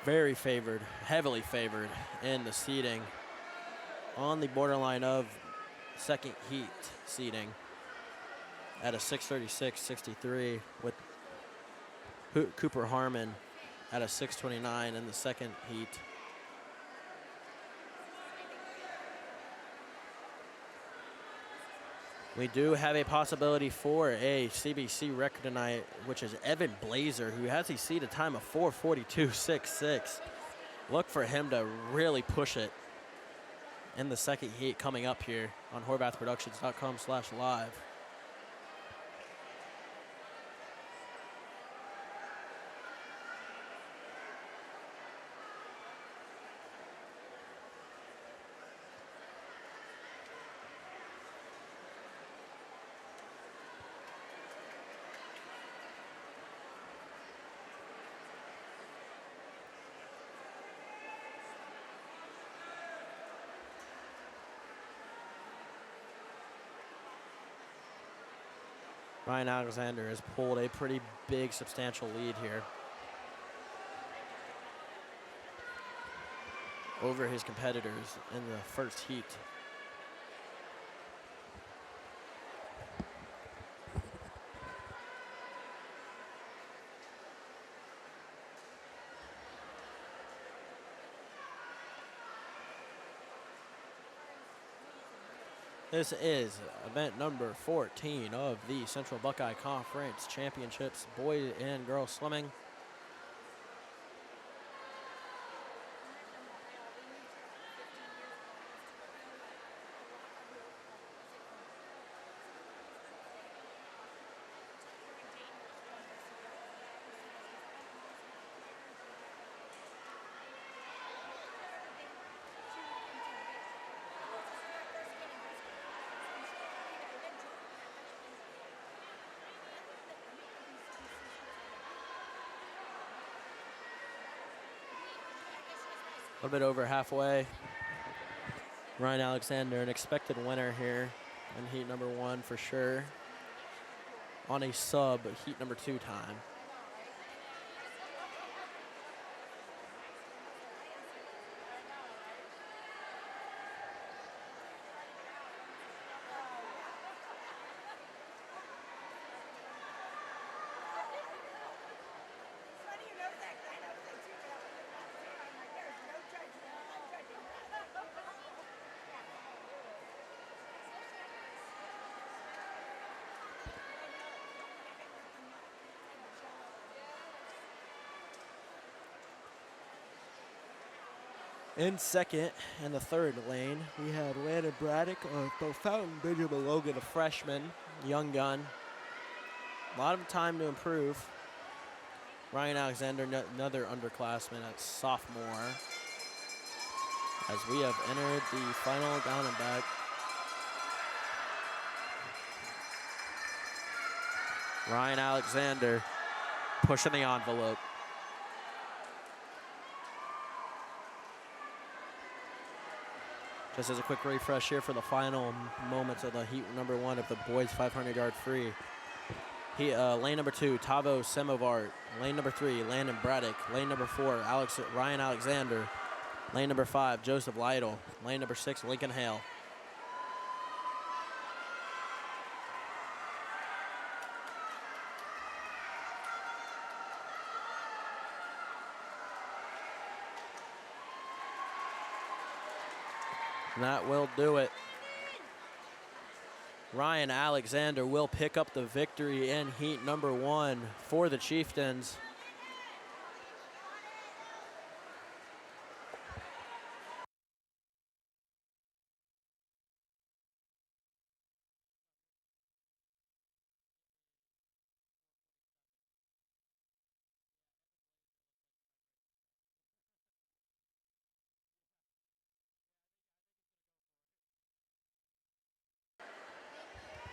Very favored, heavily favored in the seeding. On the borderline of second heat seeding at a 6:36.63 with Cooper Harmon at a 6:29 in the second heat. We do have a possibility for a CBC record tonight, which is Evan Blazer, who has a seeded time of 4:42.66. Look for him to really push it in the second heat coming up here on horvathproductions.com/live. Ryan Alexander has pulled a pretty big, substantial lead here over his competitors in the first heat. This is event number 14 of the Central Buckeye Conference Championships, boys and girls swimming. A little bit over halfway. Ryan Alexander, an expected winner here in heat number 1 for sure, on a sub heat number 2 time. In second and the third lane, we had Landon Braddock of both Fountain, Benjamin Logan, a freshman, young gun. A lot of time to improve. Ryan Alexander, another underclassman at sophomore. As we have entered the final down and back. Ryan Alexander pushing the envelope. Just as a quick refresh here for the final moments of the heat number 1 of the boys 500-yard free. Lane number 2, Tavo Semovart. Lane number 3, Landon Braddock. Lane number 4, Ryan Alexander. Lane number 5, Joseph Lytle. Lane number 6, Lincoln Hale. And that will do it. Ryan Alexander will pick up the victory in heat number 1 for the Chieftains.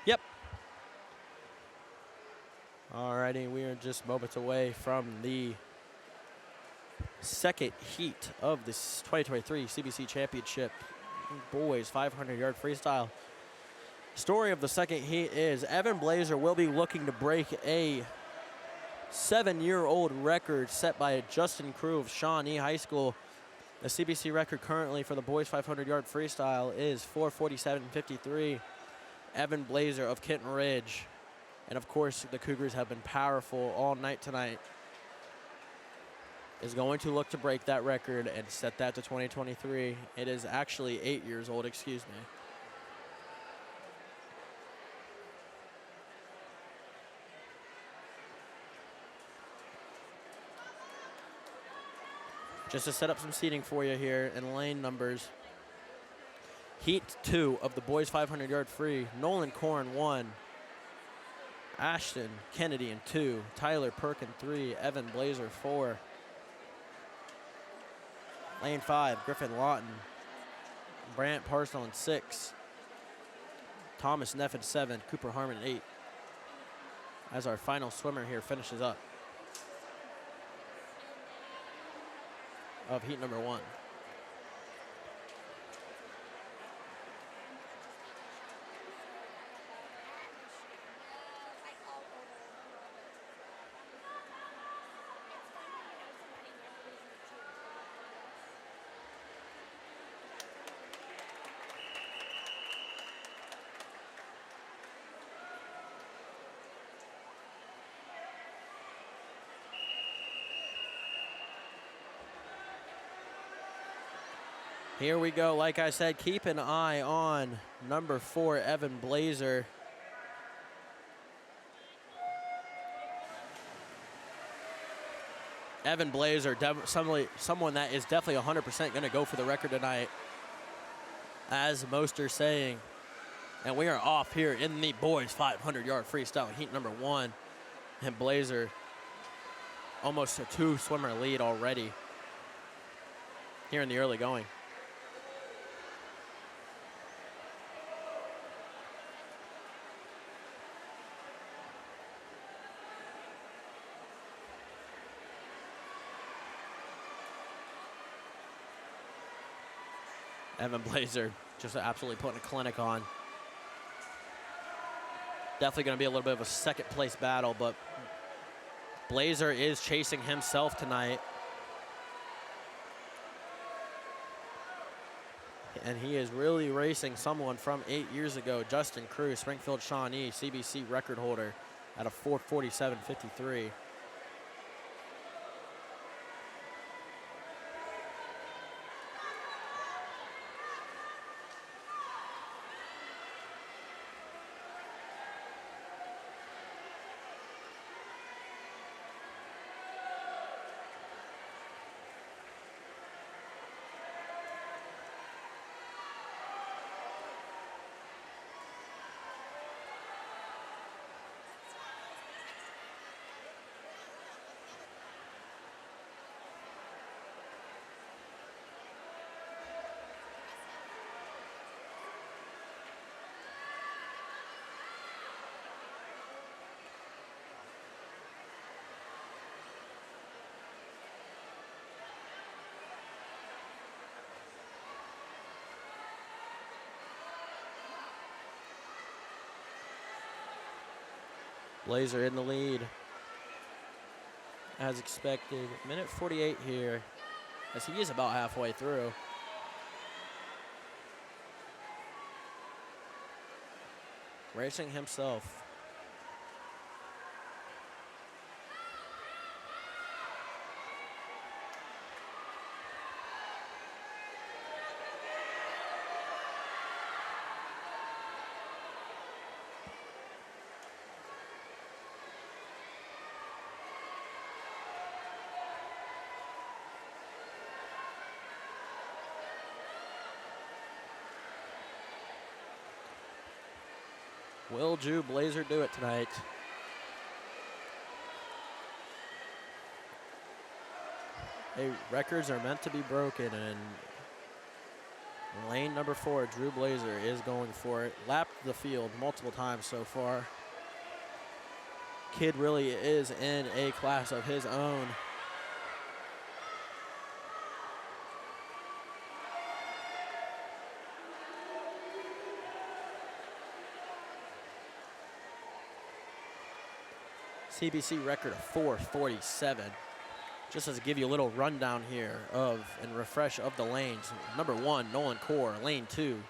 Yep. Alrighty, we are just moments away from the second heat of this 2023 CBC Championship Boys 500-yard freestyle. Story of the second heat is Evan Blazer will be looking to break a 7-year-old record set by Justin Crew of Shawnee High School. The CBC record currently for the boys 500-yard freestyle is 4:47.53. Evan Blazer of Kenton Ridge. And of course, the Cougars have been powerful all night tonight. Is going to look to break that record and set that to 2023. It is actually 8 years old, excuse me. Just to set up some seating for you here in lane numbers. Heat 2 of the boys 500-yard free. Nolan Corn 1. Ashton Kennedy in 2. Tyler Perkin 3. Evan Blazer 4. Lane 5, Griffin Lawton. Brant Parcel in 6. Thomas Neff in 7. Cooper Harmon in 8. As our final swimmer here finishes up of heat number 1. Here we go. Like I said, keep an eye on number 4, Evan Blazer. Evan Blazer, someone that is definitely 100% going to go for the record tonight, as most are saying. And we are off here in the boys 500-yard freestyle heat number 1. And Blazer almost a 2-swimmer lead already here in the early going. Evan Blazer just absolutely putting a clinic on. Definitely going to be a little bit of a second place battle, but Blazer is chasing himself tonight. And he is really racing someone from 8 years ago, Justin Cruz, Springfield Shawnee, CBC record holder at a 4:47.53. Blazer in the lead, as expected. Minute 48 here, as he is about halfway through. Racing himself. Will Drew Blazer do it tonight? Hey, records are meant to be broken, and lane number 4, Drew Blazer, is going for it. Lapped the field multiple times so far. Kid really is in a class of his own. CBC record of 4:47. Just as to give you a little rundown here of and refresh of the lanes. Number 1, Nolan Core. Lane 2,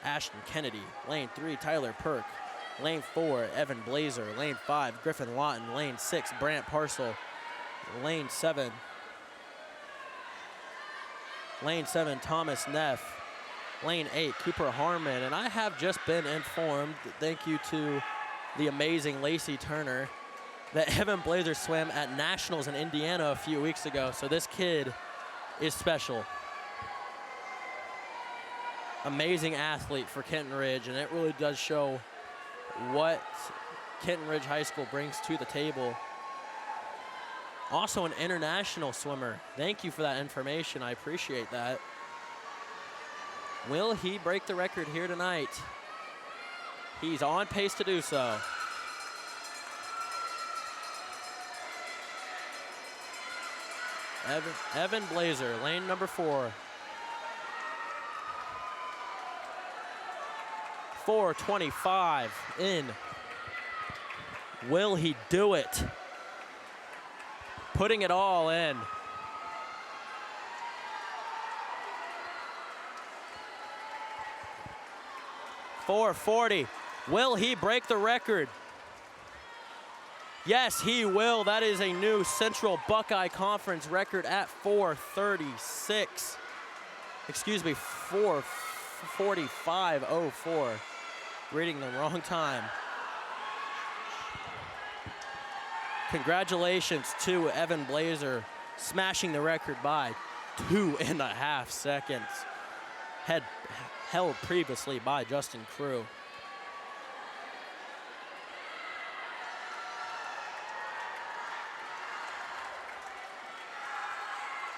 Ashton Kennedy. Lane 3, Tyler Perk. Lane 4, Evan Blazer. Lane 5, Griffin Lawton. Lane 6, Brant Parcel. Lane 7, Thomas Neff. Lane 8, Cooper Harmon. And I have just been informed, thank you to the amazing Lacey Turner, that Evan Blazer swam at Nationals in Indiana a few weeks ago. So this kid is special. Amazing athlete for Kenton Ridge, and it really does show what Kenton Ridge High School brings to the table. Also an international swimmer. Thank you for that information. I appreciate that. Will he break the record here tonight? He's on pace to do so. Evan Blazer, lane number 4. 4:25 in. Will he do it? Putting it all in. .440. Will he break the record? Yes, he will. That is a new Central Buckeye Conference record at 4:36. Excuse me, 4:45:04. Reading the wrong time. Congratulations to Evan Blazer, smashing the record by 2.5 seconds. Held previously by Justin Crew.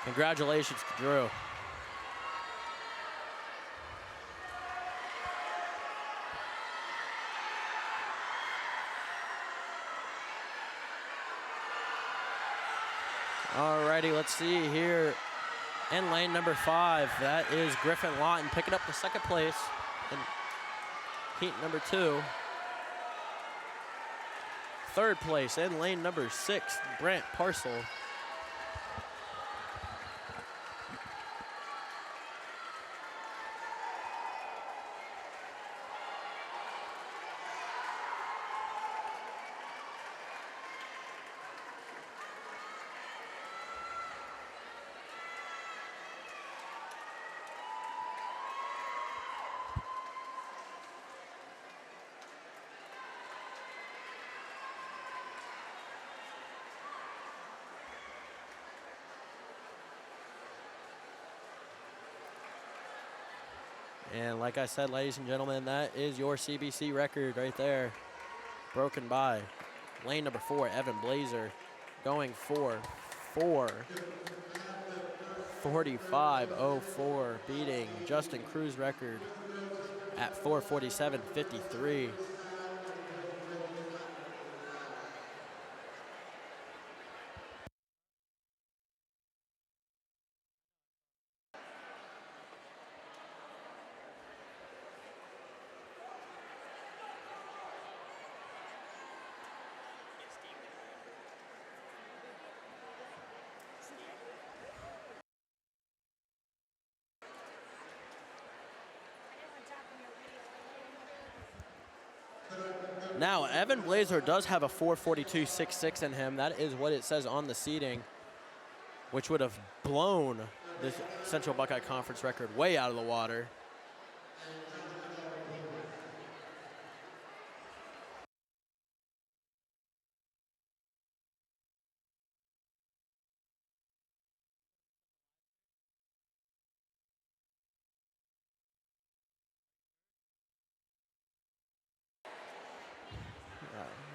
Congratulations to Drew. Alrighty, let's see here. In lane number 5, that is Griffin Lawton picking up the second place in heat number 2. Third place in lane number 6, Brant Parcel. And like I said, ladies and gentlemen, that is your CBC record right there. Broken by lane number 4, Evan Blazer, going for 4:45:04, beating Justin Crew's record at 4:47:53. Now, Evan Blazer does have a 4:42.66 in him. That is what it says on the seating, which would have blown the Central Buckeye Conference record way out of the water.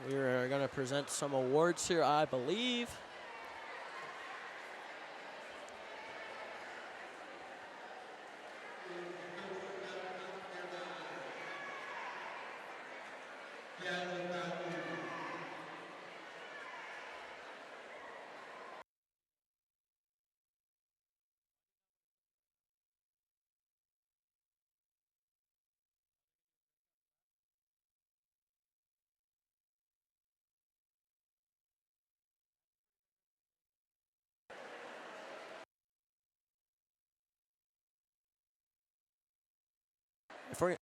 We are going to present some awards here, I believe. If we're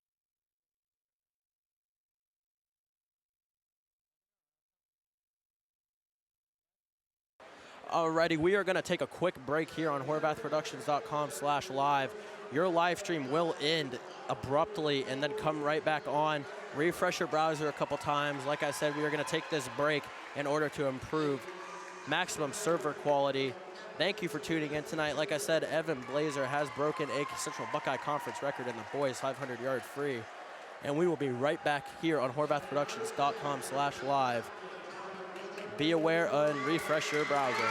Alrighty, we are going to take a quick break here on horvathproductions.com/live. Your live stream will end abruptly and then come right back on. Refresh your browser a couple times. Like I said, we are going to take this break in order to improve maximum server quality. Thank you for tuning in tonight. Like I said, Evan Blazer has broken a Central Buckeye Conference record in the boys 500-yard free. And we will be right back here on horvathproductions.com/live. Be aware and refresh your browser.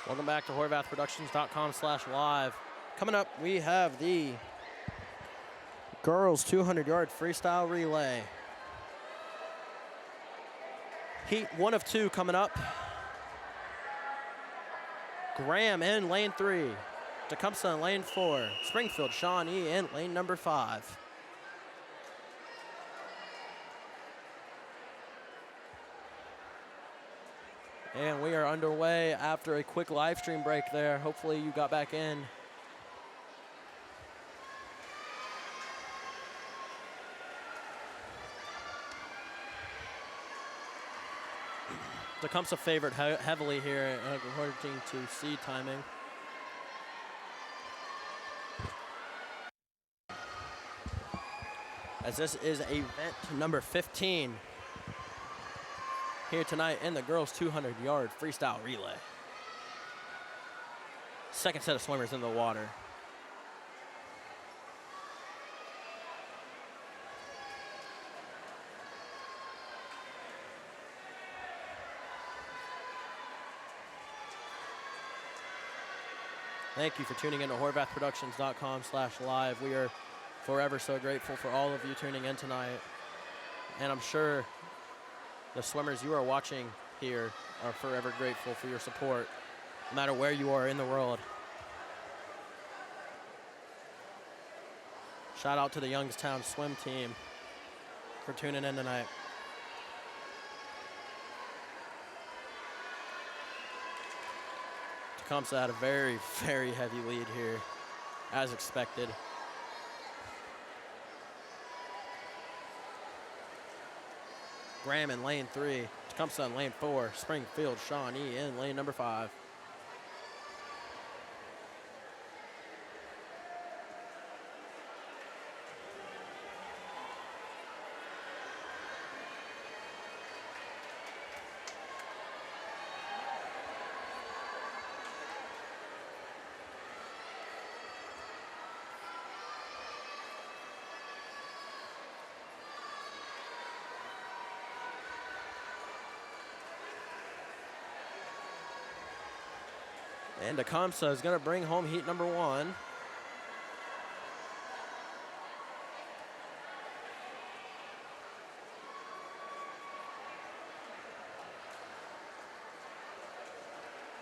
Welcome back to HorvathProductions.com/live. Coming up, we have the girls 200-yard freestyle relay. Heat 1 of 2 coming up. Graham in lane 3. Tecumseh in lane 4. Springfield Shawnee in lane number 5. And we are underway after a quick live stream break there. Hopefully you got back in. Tecumseh favored heavily here according to seed timing. As this is event number 15 here tonight in the girls 200-yard freestyle relay. Second set of swimmers in the water. Thank you for tuning in to HorvathProductions.com/live. We are forever so grateful for all of you tuning in tonight. And I'm sure the swimmers you are watching here are forever grateful for your support, no matter where you are in the world. Shout out to the Youngstown swim team for tuning in tonight. Tecumseh had a very, very heavy lead here, as expected. Graham in lane 3, Tecumseh in lane 4, Springfield Shawnee in lane number 5. And Tecumseh is going to bring home heat number 1.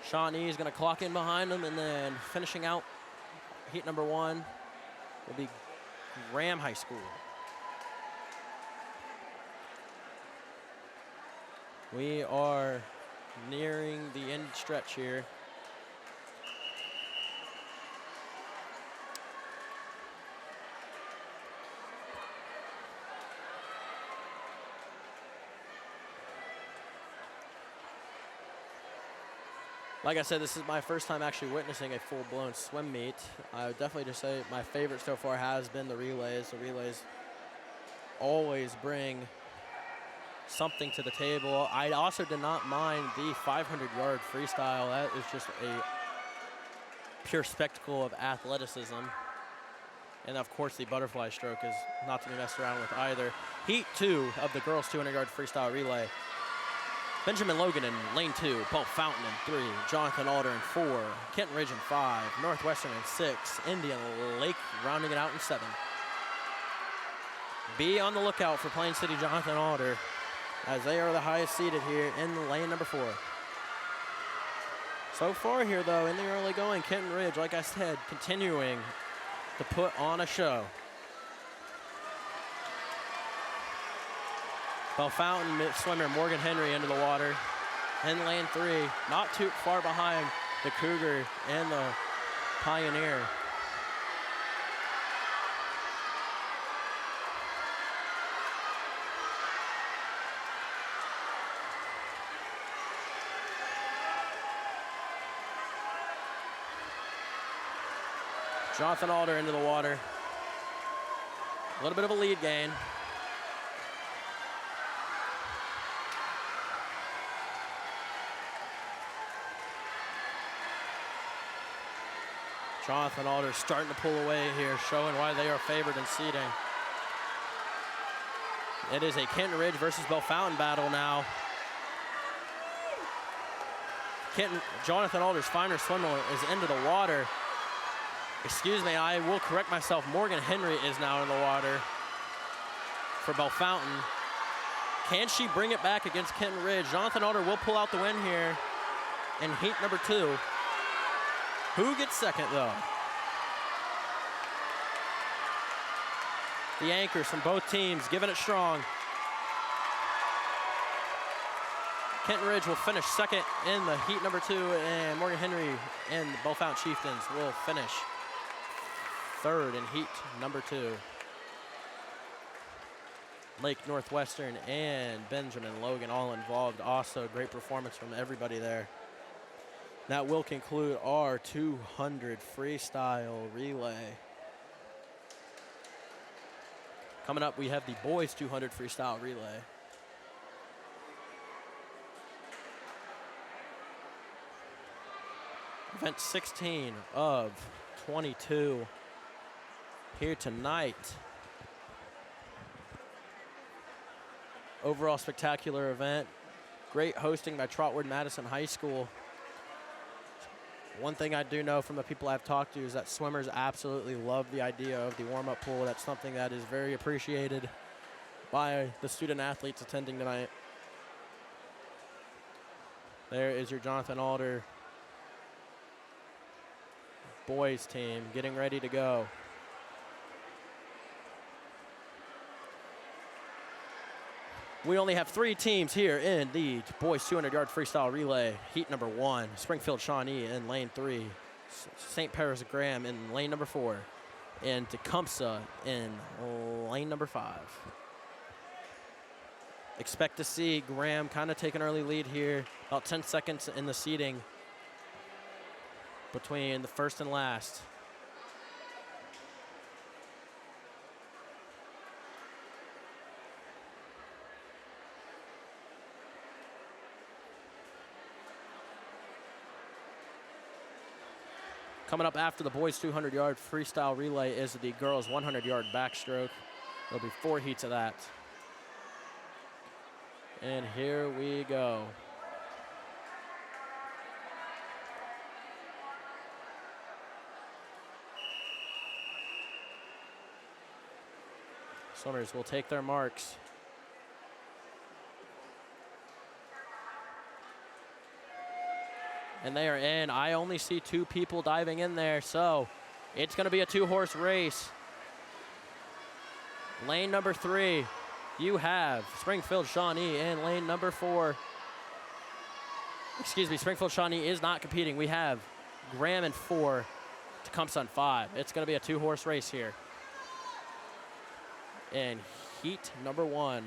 Shawnee is going to clock in behind him, and then finishing out heat number 1 will be Graham High School. We are nearing the end stretch here. Like I said, this is my first time actually witnessing a full-blown swim meet. I would definitely just say my favorite so far has been the relays. The relays always bring something to the table. I also did not mind the 500-yard freestyle. That is just a pure spectacle of athleticism. And of course, the butterfly stroke is not to be messed around with either. Heat 2 of the girls 200-yard freestyle relay. Benjamin Logan in lane 2, Paul Fountain in 3, Jonathan Alder in 4, Kenton Ridge in 5, Northwestern in 6, Indian Lake rounding it out in 7. Be on the lookout for Plain City Jonathan Alder, as they are the highest seeded here in lane number 4. So far here, though, in the early going, Kenton Ridge, like I said, continuing to put on a show. Bell Fountain swimmer Morgan Henry into the water in lane 3, not too far behind the Cougar and the Pioneer. Jonathan Alder into the water. A little bit of a lead gain. Jonathan Alder starting to pull away here, showing why they are favored in seeding. It is a Kenton Ridge versus Bell Fountain battle now. Jonathan Alder's finer swimmer is into the water. Excuse me, I will correct myself. Morgan Henry is now in the water for Bellefontaine. Can she bring it back against Kenton Ridge? Jonathan Alder will pull out the win here in heat number 2. Who gets second, though? The anchors from both teams giving it strong. Kenton Ridge will finish second in the heat number 2, and Morgan Henry and the Bellefontaine Chieftains will finish third in heat number 2. Lake Northwestern and Benjamin Logan all involved. Also, great performance from everybody there. That will conclude our 200 freestyle relay. Coming up, we have the boys 200 freestyle relay. Event 16 of 22 here tonight. Overall spectacular event. Great hosting by Trotwood Madison High School. One thing I do know from the people I've talked to is that swimmers absolutely love the idea of the warm-up pool. That's something that is very appreciated by the student athletes attending tonight. There is your Jonathan Alder boys team getting ready to go. We only have 3 teams here in the boys 200-yard freestyle relay. Heat number 1, Springfield Shawnee in lane 3, St. Paris Graham in lane number 4, and Tecumseh in lane number 5. Expect to see Graham kind of take an early lead here, about 10 seconds in the seating between the first and last. Coming up after the boys 200-yard freestyle relay is the girls 100-yard backstroke. There'll be 4 heats of that. And here we go. Swimmers will take their marks. And they are in. I only see 2 people diving in there, so it's going to be a 2-horse race. Lane number 3, you have Springfield Shawnee, and lane number 4. Excuse me, Springfield Shawnee is not competing. We have Graham in 4, Tecumseh in 5. It's going to be a 2-horse race here. And heat number 1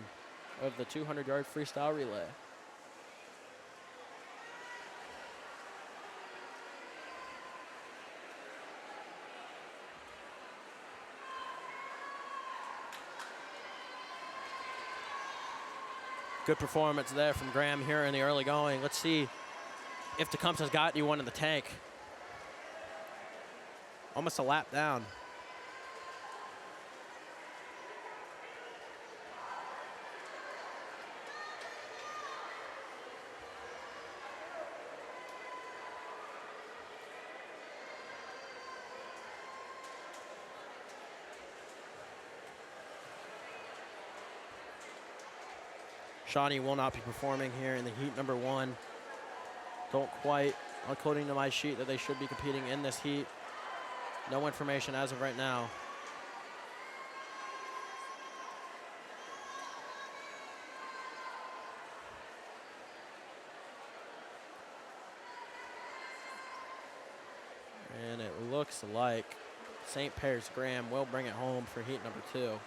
of the 200-yard freestyle relay. Good performance there from Graham here in the early going. Let's see if Tecumseh's got you one in the tank. Almost a lap down. Shawnee will not be performing here in the heat number 1. Don't quite, according to my sheet, that they should be competing in this heat. No information as of right now. And it looks like St. Paris Graham will bring it home for heat number 2.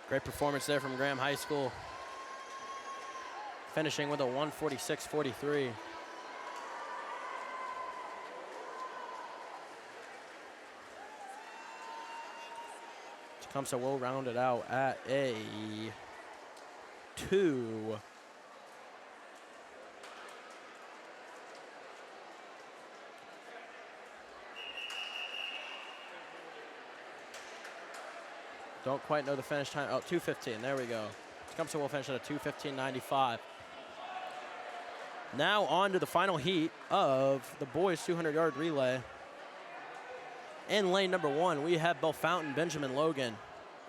Great performance there from Graham High School, finishing with a 146.43. Tecumseh will round it out at a 2. Don't quite know the finish time. Oh, 2:15. There we go. Tecumseh will finish at a 2:15.95. Now on to the final heat of the boys 200-yard relay. In lane number 1, we have Bellefontaine Benjamin Logan.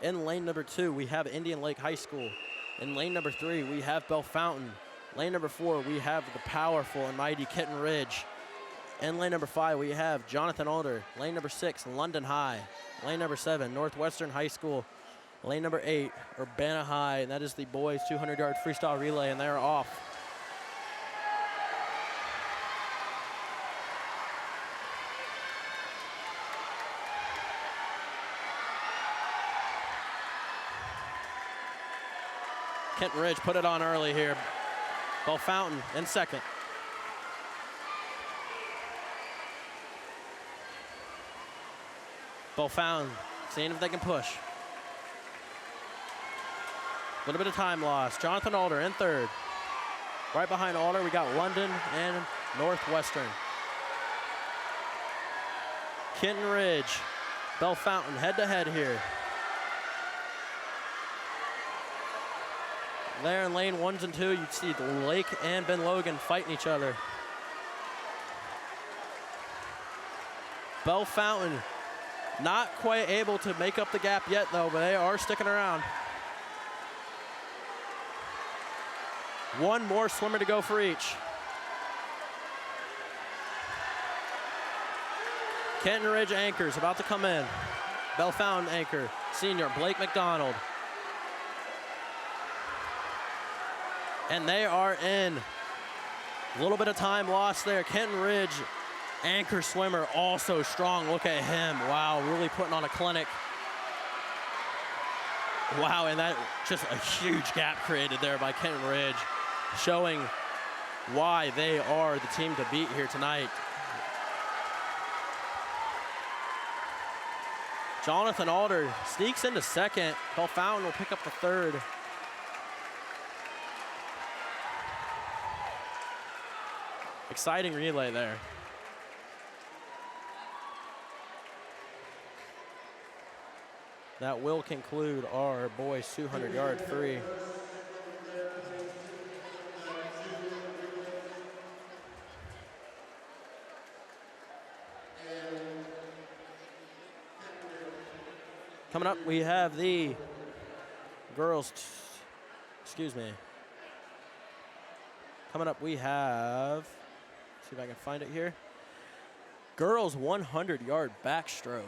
In lane number 2, we have Indian Lake High School. In lane number 3, we have Bellefontaine. Lane number 4, we have the powerful and mighty Kitten Ridge. In lane number 5, we have Jonathan Alder. Lane number 6, London High. Lane number 7, Northwestern High School. Lane number 8, Urbana High, and that is the boys 200-yard freestyle relay, and they are off. Kenton Ridge put it on early here. Bellefontaine in second. Bellefontaine seeing if they can push. A little bit of time loss. Jonathan Alder in third. Right behind Alder, we got London and Northwestern. Kenton Ridge, Bellefontaine head-to-head here. There in lane 1s and 2, you'd see Lake and Ben Logan fighting each other. Bellefontaine not quite able to make up the gap yet, though, but they are sticking around. One more swimmer to go for each. Kenton Ridge anchors about to come in. Bellefontaine anchor, senior Blake McDonald. And they are in. A little bit of time lost there. Kenton Ridge, anchor swimmer, also strong. Look at him. Wow, really putting on a clinic. Wow, and that just a huge gap created there by Kenton Ridge, showing why they are the team to beat here tonight. Jonathan Alder sneaks into second. Bellefontaine will pick up the third. Exciting relay there. That will conclude our boys 200-yard free. Coming up, we have the girls, excuse me. Coming up, we have, see if I can find it here. Girls 100-yard backstroke.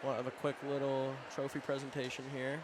We'll have a quick little trophy presentation here.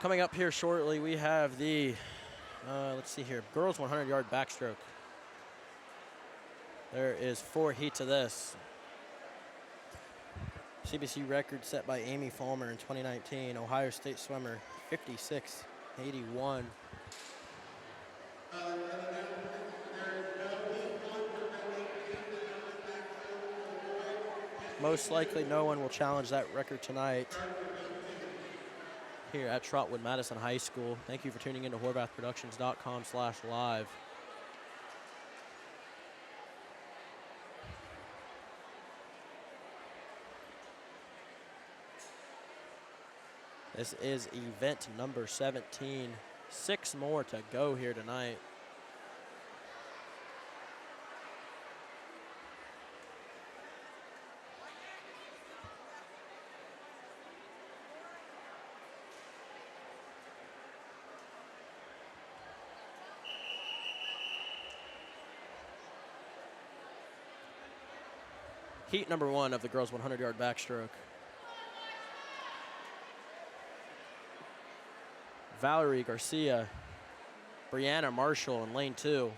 Coming up here shortly, we have the, let's see here, girls 100-yard backstroke. There is 4 heats of this. CBC record set by Amy Fulmer in 2019, Ohio State swimmer, 56.81. Most likely no one will challenge that record tonight here at Trotwood Madison High School. Thank you for tuning in to horvathproductions.com/live. This is event number 17. 6 more to go here tonight. Heat number 1 of the girls 100-yard backstroke. Valerie Garcia, Brianna Marshall in lane 2.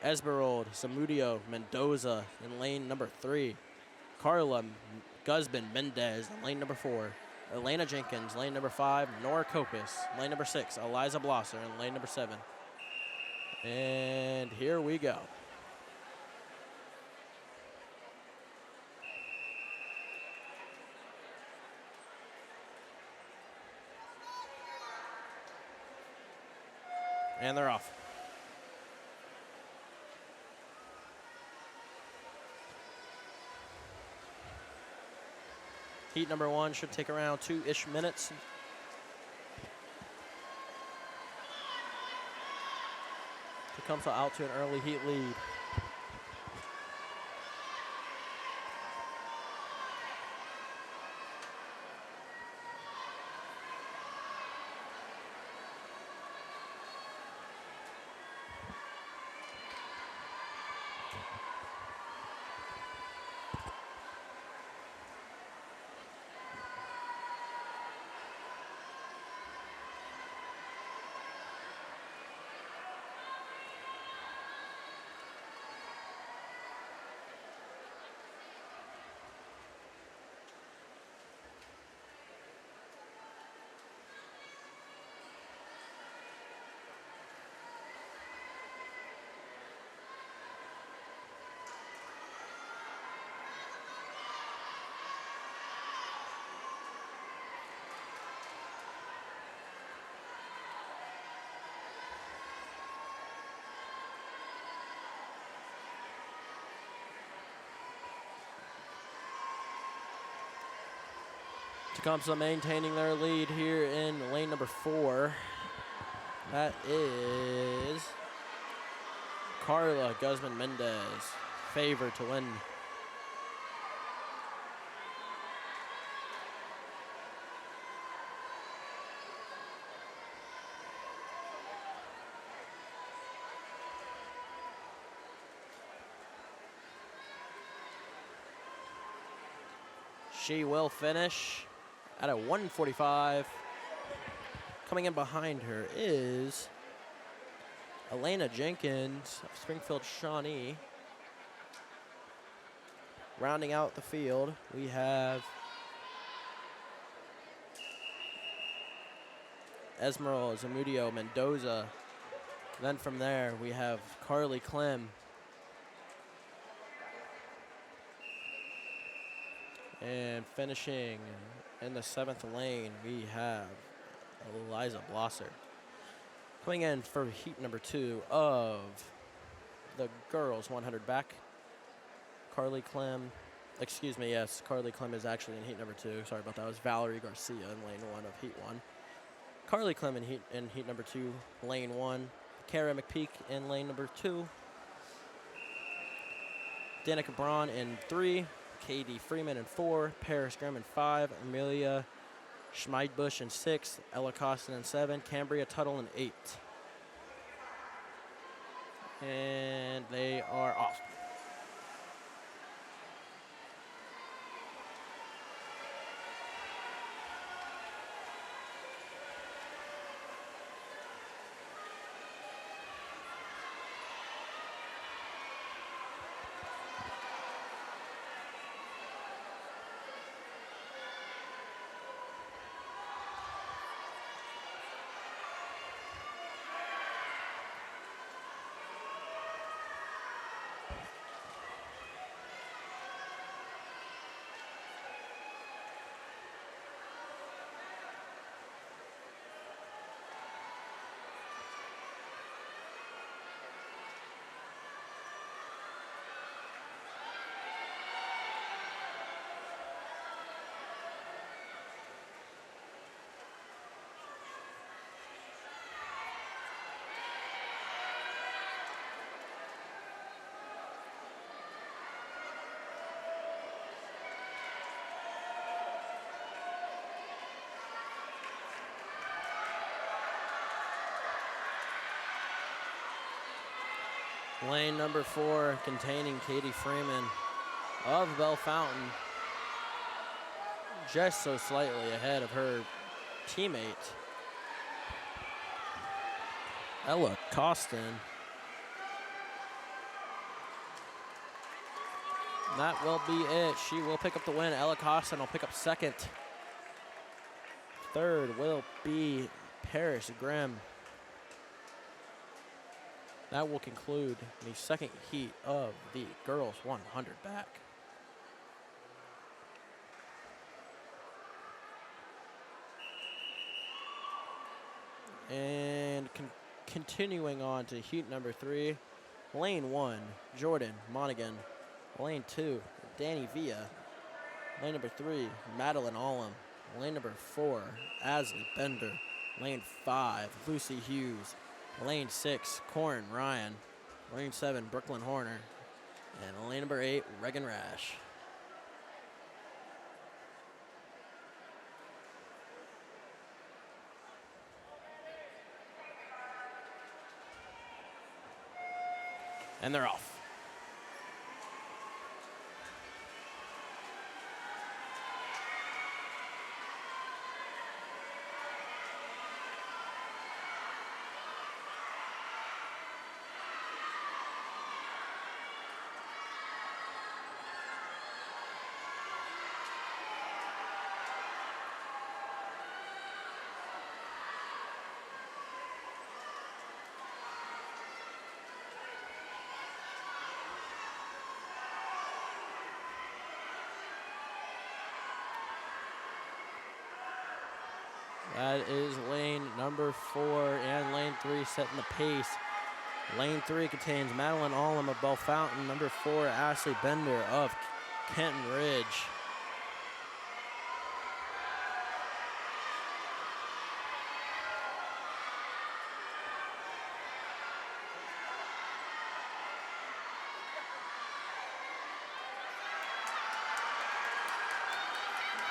Esmeralda Zamudio Mendoza in lane number 3. Carla Guzman Mendez in lane number 4. Elena Jenkins, lane number 5. Nora Copus, lane number 6. Eliza Blosser in lane number 7. And here we go. And they're off. Heat number 1 should take around 2-ish minutes. Tecumseh out to an early heat lead. Tecumseh maintaining their lead here in lane number 4. That is Carla Guzman-Mendez, favored to win. She will finish at a 1:45. Coming in behind her is Elena Jenkins of Springfield Shawnee. Rounding out the field, we have Esmeralda Zamudio Mendoza. Then from there, we have Carly Clem. And finishing in the 7th lane, we have Eliza Blosser. Coming in for heat number 2 of the girls 100 back, Carly Clem. Excuse me, yes, Carly Clem is actually in heat number 2. Sorry about that. It was Valerie Garcia in lane 1 of heat 1. Carly Clem in heat number 2, lane 1. Kara McPeak in lane number 2. Danica Braun in 3. Katie Freeman in 4, Paris Grimm in 5, Amelia Schmeidbusch in 6, Ella Costin in 7, Cambria Tuttle in 8. And they are off. Lane number 4 containing Katie Freeman of Bell Fountain, just so slightly ahead of her teammate, Ella Costin. That will be it. She will pick up the win. Ella Costin will pick up 2nd. 3rd will be Paris Grimm. That will conclude the 2nd heat of the girls 100 back. And continuing on to heat number 3, lane 1, Jordan Monaghan. Lane 2, Danny Villa. Lane number 3, Madeline Allum. Lane number 4, Asley Bender. Lane 5, Lucy Hughes. Lane 6, Corin Ryan. Lane 7, Brooklyn Horner. And lane number 8, Regan Rash. And they're off. That is lane number 4 and lane 3 setting the pace. Lane 3 contains Madeline Allum of Bell Fountain. Number 4, Ashley Bender of Kenton Ridge.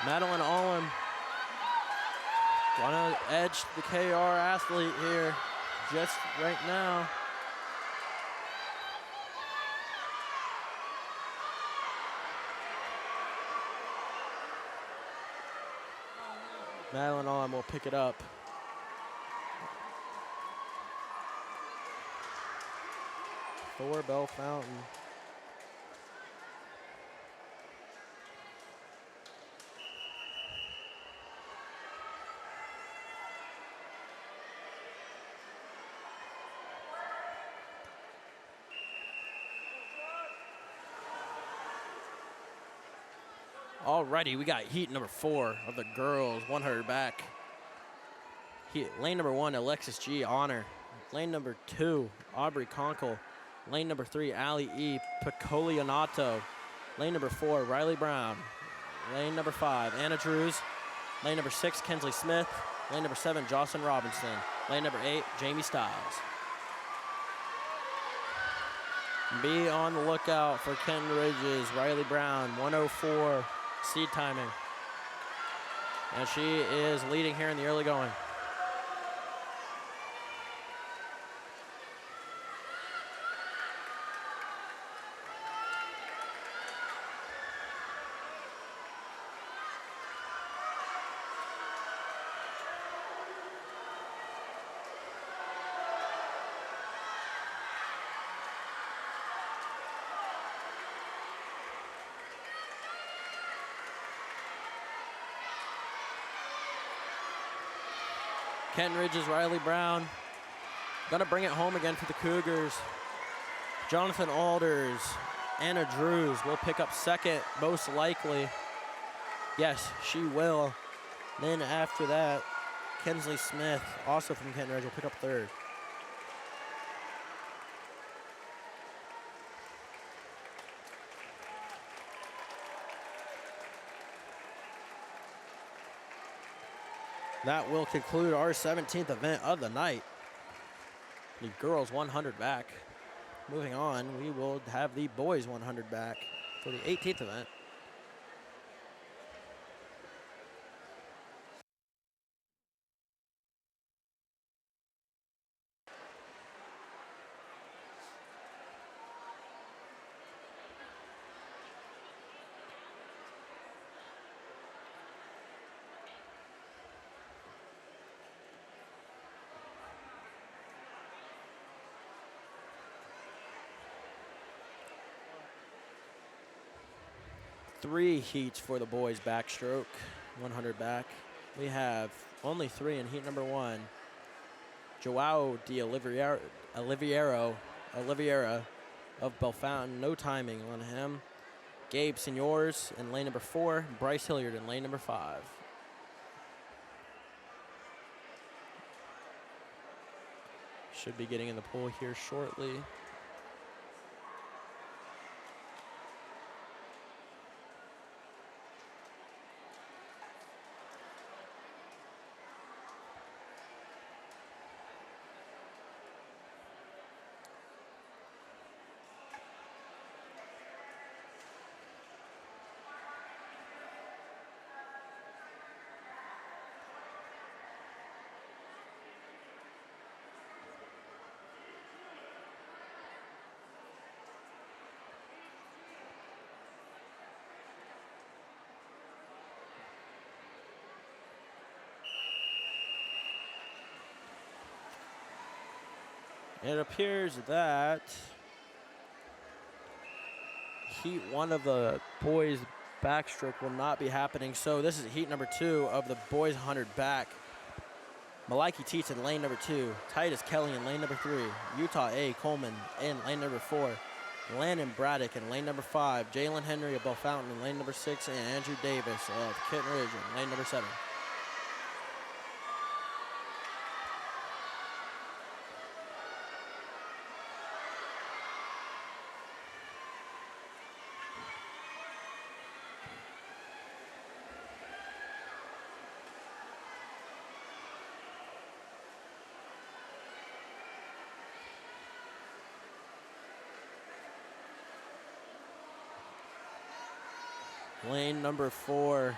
Madeline Olam gonna edge the KR athlete here just right now. Madeline Olam will pick it up. For Bell Fountain. Alrighty, we got heat number 4 of the girls 100 back. Lane number 1, Alexis G. Honor. Lane number 2, Aubrey Conkle. Lane number 3, Allie E. Picolianato. Lane number 4, Riley Brown. Lane number 5, Anna Drews. Lane number 6, Kensley Smith. Lane number 7, Jocelyn Robinson. Lane number 8, Jamie Stiles. Be on the lookout for Kenton Ridge's Riley Brown, 104 seed timing. And she is leading here in the early going. Kenton Ridge's Riley Brown gonna bring it home again for the Cougars. Jonathan Alders, Anna Drews will pick up second, most likely. Yes, she will. Then after that, Kensley Smith, also from Kenton Ridge, will pick up third. That will conclude our 17th event of the night. The girls 100 back. Moving on, we will have the boys 100 back for the 18th event. Three heats for the boys backstroke, 100 back. We have only 3 in heat number 1. Joao de Oliveira of Bellefontaine, no timing on him. Gabe Seniors in lane number 4. Bryce Hilliard in lane number 5. Should be getting in the pool here shortly. It appears that heat 1 of the boys backstroke will not be happening. So this is heat number 2 of the boys 100 back. Maliki Teets in lane number 2. Titus Kelly in lane number 3. Utah A. Coleman in lane number 4. Landon Braddock in lane number 5. Jalen Henry of Bellefontaine in lane number 6. And Andrew Davis of Kenton Ridge in lane number 7. Lane number 4,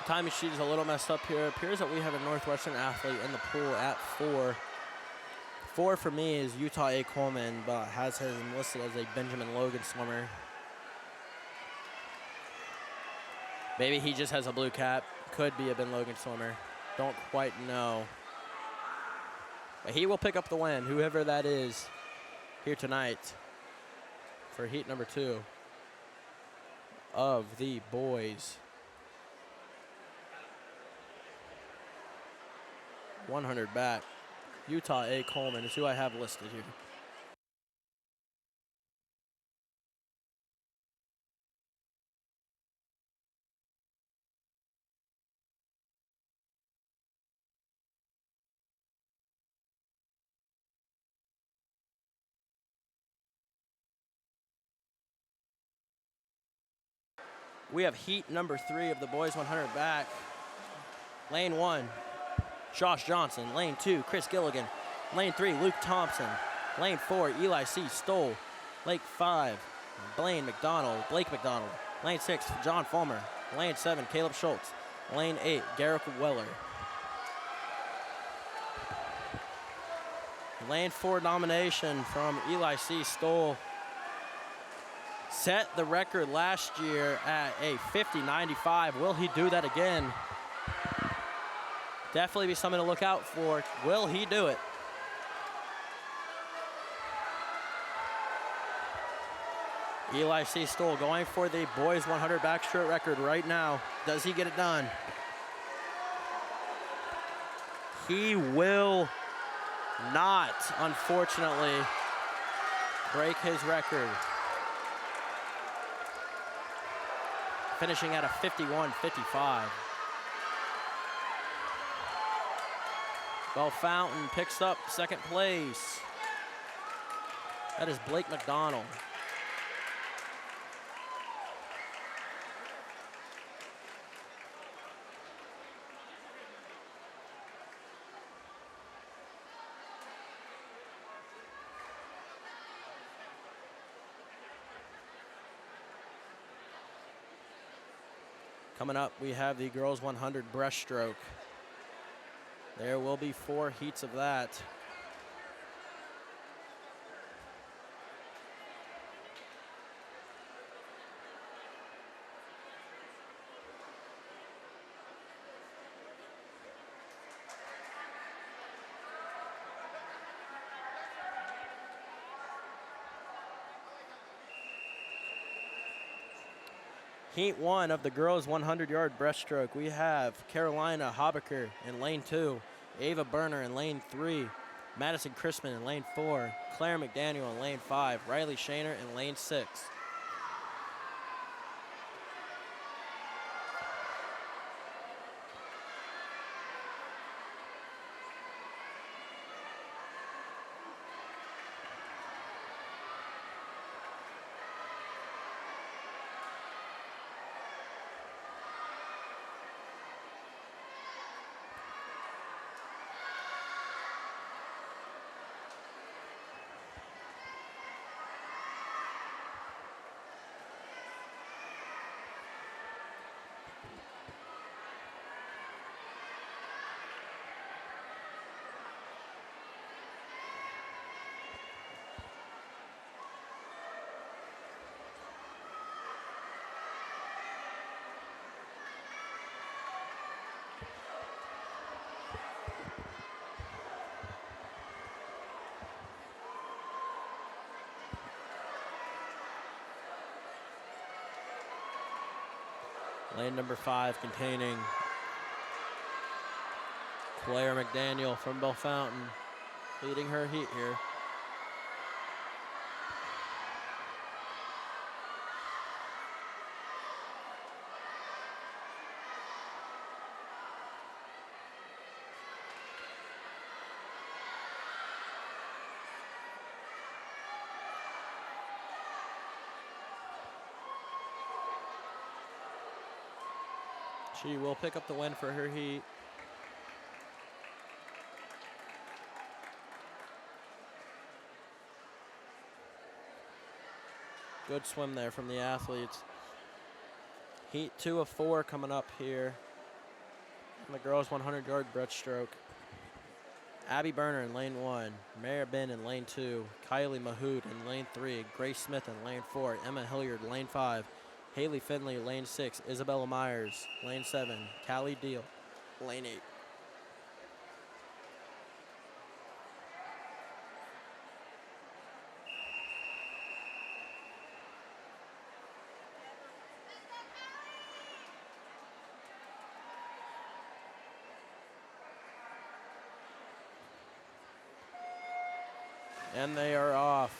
timing sheet is a little messed up here. It appears that we have a Northwestern athlete in the pool at 4. 4 for me is Utah A. Coleman, but has him listed as a Benjamin Logan swimmer. Maybe he just has a blue cap. Could be a Ben Logan swimmer. Don't quite know. But he will pick up the win, whoever that is, here tonight for heat number 2 of the boys 100 back. Utah A. Coleman is who I have listed here. We have heat number 3 of the boys 100 back. Lane 1, Josh Johnson. Lane 2, Chris Gilligan. Lane 3, Luke Thompson. Lane 4, Eli C. Stoll. Lane 5, Blake McDonald. Lane 6, John Fulmer. Lane 7, Caleb Schultz. Lane 8, Garrick Weller. Lane 4 nomination from Eli C. Stoll. Set the record last year at a 50.95. Will he do that again? Definitely be something to look out for. Will he do it? Eli C. Stoll going for the boys 100 backstroke record right now. Does he get it done? He will not, unfortunately, break his record. Finishing at a 51.55. Bell Fountain picks up second place. That is Blake McDonald. Coming up, we have the girls 100 breaststroke. There will be 4 heats of that. Heat 1 of the girls 100-yard breaststroke. We have Carolina Habecker in lane 2, Ava Berner in lane 3, Madison Crispin in lane 4, Claire McDaniel in lane 5, Riley Shaner in lane 6. Lane number 5 containing Claire McDaniel from Bell Fountain, leading her heat here. She will pick up the win for her heat. Good swim there from the athletes. Heat 2 of 4 coming up here. in the girls 100-yard breaststroke. Abby Berner in lane 1, Mara Ben in lane 2, Kylie Mahood in lane 3, Grace Smith in lane 4, Emma Hilliard lane 5, Haley Finley lane 6, Isabella Myers lane 7, Callie Deal lane 8. And they are off.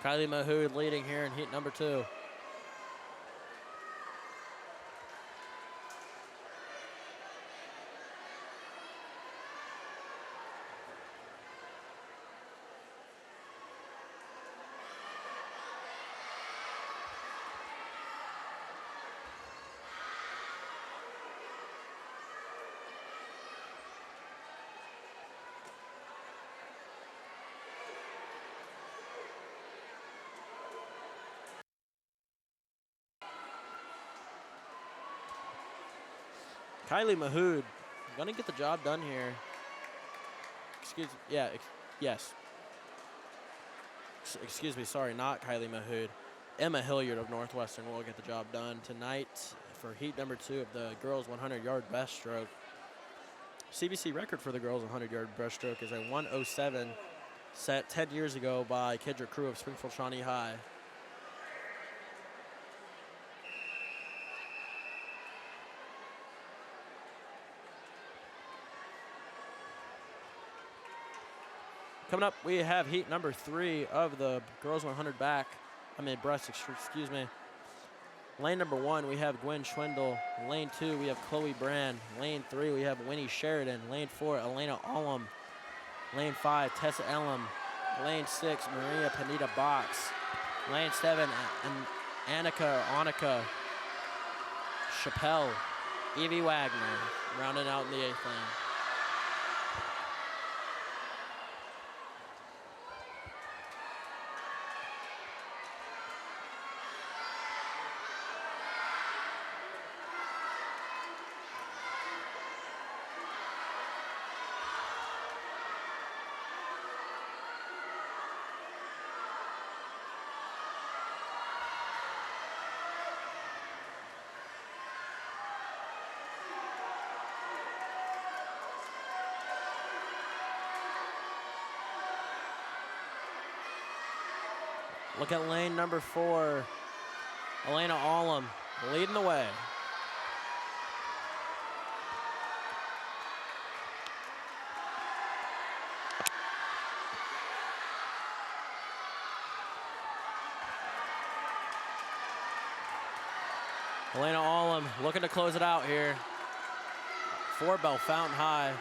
Kylie Mahood leading here in heat number 2. Kylie Mahood gonna get the job done here. Yes. Excuse me, sorry, not Kylie Mahood. Emma Hilliard of Northwestern will get the job done tonight for heat number 2 of the girls 100-yard breaststroke. CBC record for the girls 100-yard breaststroke is a 1:07 set 10 years ago by Kendrick Crew of Springfield Shawnee High. Coming up, we have heat number 3 of the girls 100 breast, excuse me. Lane number 1, we have Gwen Schwindel. Lane 2, we have Chloe Brand. Lane 3, we have Winnie Sheridan. Lane 4, Elena Olam. Lane 5, Tessa Elam. Lane 6, Maria Panita Box. Lane 7, Annika Chappelle. Evie Wagner, rounding out in the 8th lane. Look at lane number 4, Elena Olam leading the way. Elena Olam looking to close it out here for Bellefontaine High.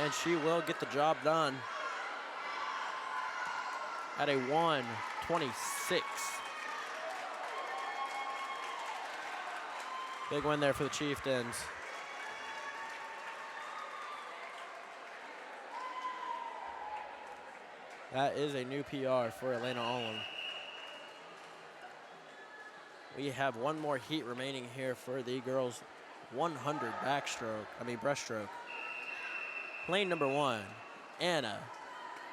And she will get the job done at a 1:26. Big win there for the Chieftains. That is a new PR for Elena Olam. We have one more heat remaining here for the girls 100 breaststroke. Lane number 1, Anna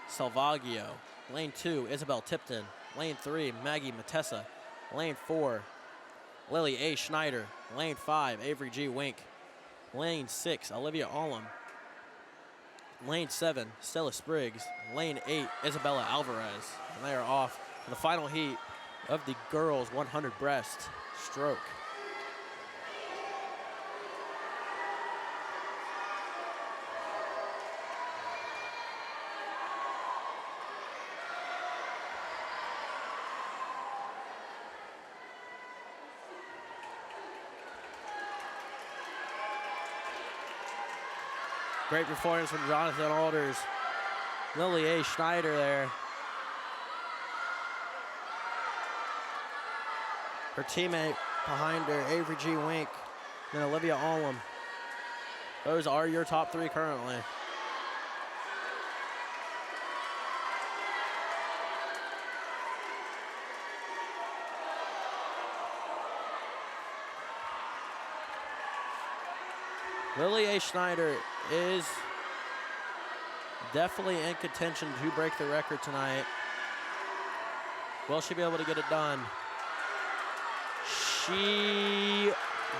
Salvaggio. Lane 2, Isabel Tipton. Lane 3, Maggie Matessa. Lane 4, Lily A. Schneider. Lane 5, Avery G. Wink. Lane 6, Olivia Olam. Lane 7, Stella Spriggs. Lane 8, Isabella Alvarez. And they are off to the final heat of the girls 100 breast stroke. Great performance from Jonathan Alders. Lily A. Schneider there. Her teammate behind her, Avery G. Wink, and Olivia Allam. Those are your top 3 currently. Lily A. Schneider is definitely in contention to break the record tonight. Will she be able to get it done? She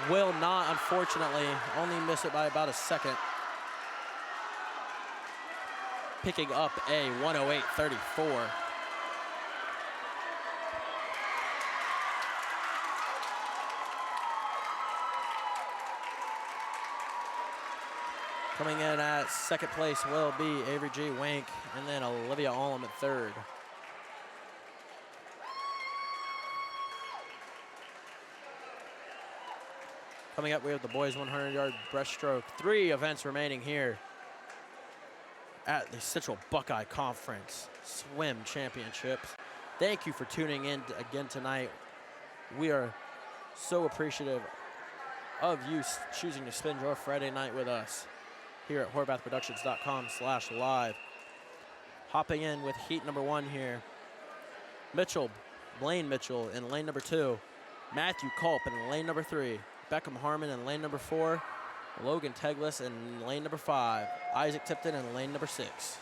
will not, unfortunately. Only miss it by about a second. Picking up a 108.34. Coming in at second place will be Avery G. Wink, and then Olivia Allam at third. Coming up, we have the boys 100-yard breaststroke. 3 events remaining here at the Central Buckeye Conference Swim Championships. Thank you for tuning in again tonight. We are so appreciative of you choosing to spend your Friday night with us here at horvathproductions.com/live. Hopping in with heat number 1 here. Blaine Mitchell in lane number 2. Matthew Culp in lane number 3. Beckham Harmon in lane number 4. Logan Teglis in lane number 5. Isaac Tipton in lane number 6.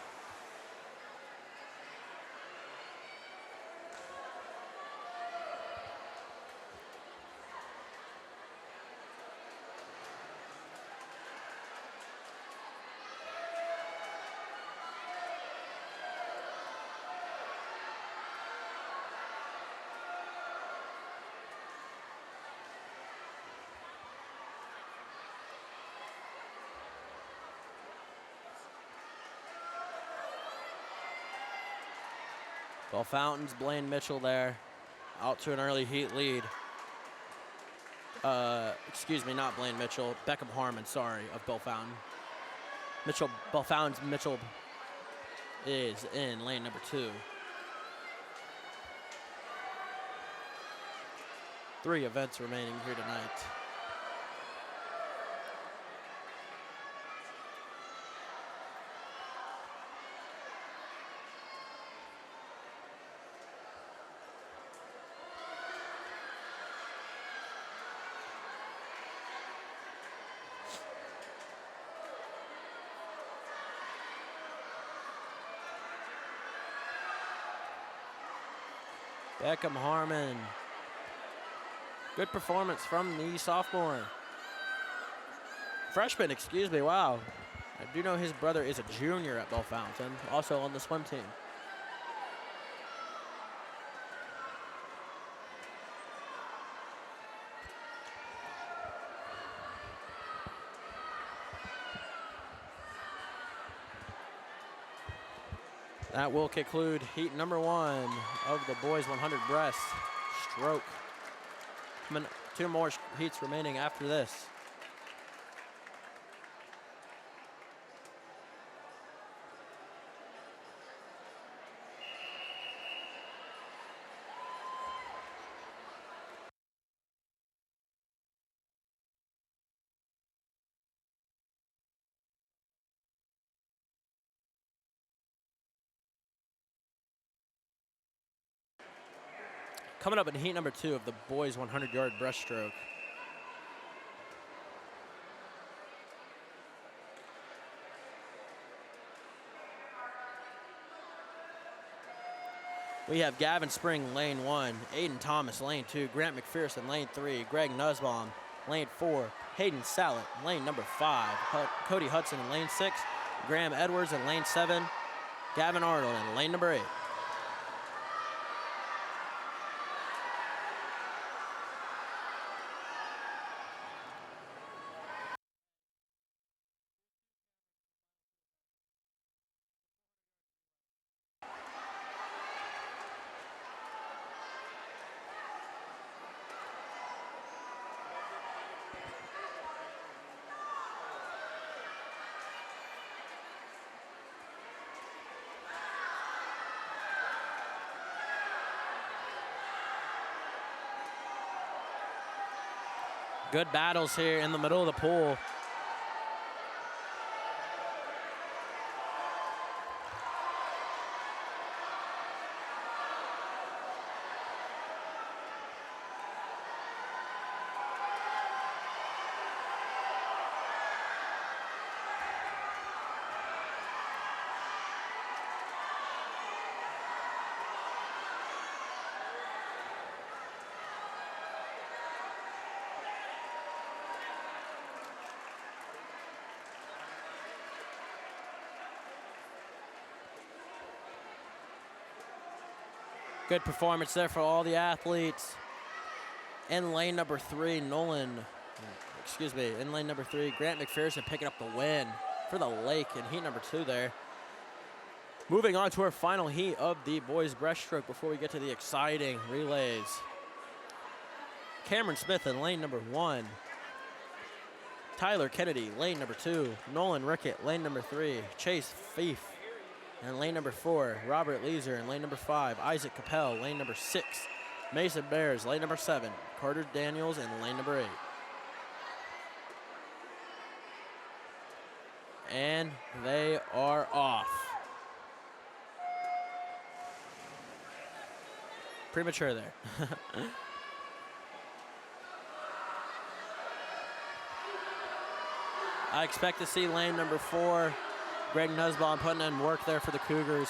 Bell Fountains, Blaine Mitchell there, out to an early heat lead. Excuse me, not Blaine Mitchell, Beckham Harmon, sorry, of Bell Fountain. Bell Fountains, Mitchell is in lane number 2. 3 events remaining here tonight. Beckham Harmon. Good performance from the sophomore. Freshman, excuse me, wow. I do know his brother is a junior at Bell Fountain, also on the swim team. That will conclude heat number 1 of the boys 100 breast stroke. 2 more heats remaining after this. Coming up in heat number 2 of the boys 100-yard breaststroke. We have Gavin Spring, lane 1, Aiden Thomas, lane 2, Grant McPherson, lane 3, Greg Nussbaum, lane 4, Hayden Sallet, lane number 5, Cody Hudson in lane 6, Graham Edwards in lane 7. Gavin Arnold in lane number 8. Good battles here in the middle of the pool. Good performance there for all the athletes. In lane number 3, in lane number 3, Grant McPherson picking up the win for the Lake in heat number 2 there. Moving on to our final heat of the boys breaststroke before we get to the exciting relays. Cameron Smith in lane number 1. Tyler Kennedy, lane number 2. Nolan Rickett, lane number 3. Chase Fief in lane number 4. Robert Leeser in lane number 5. Isaac Capel, lane number 6. Mason Bears, lane number 7. Carter Daniels in lane number 8. And they are off. Premature there. I expect to see lane number 4, Greg Nussbaum, putting in work there for the Cougars.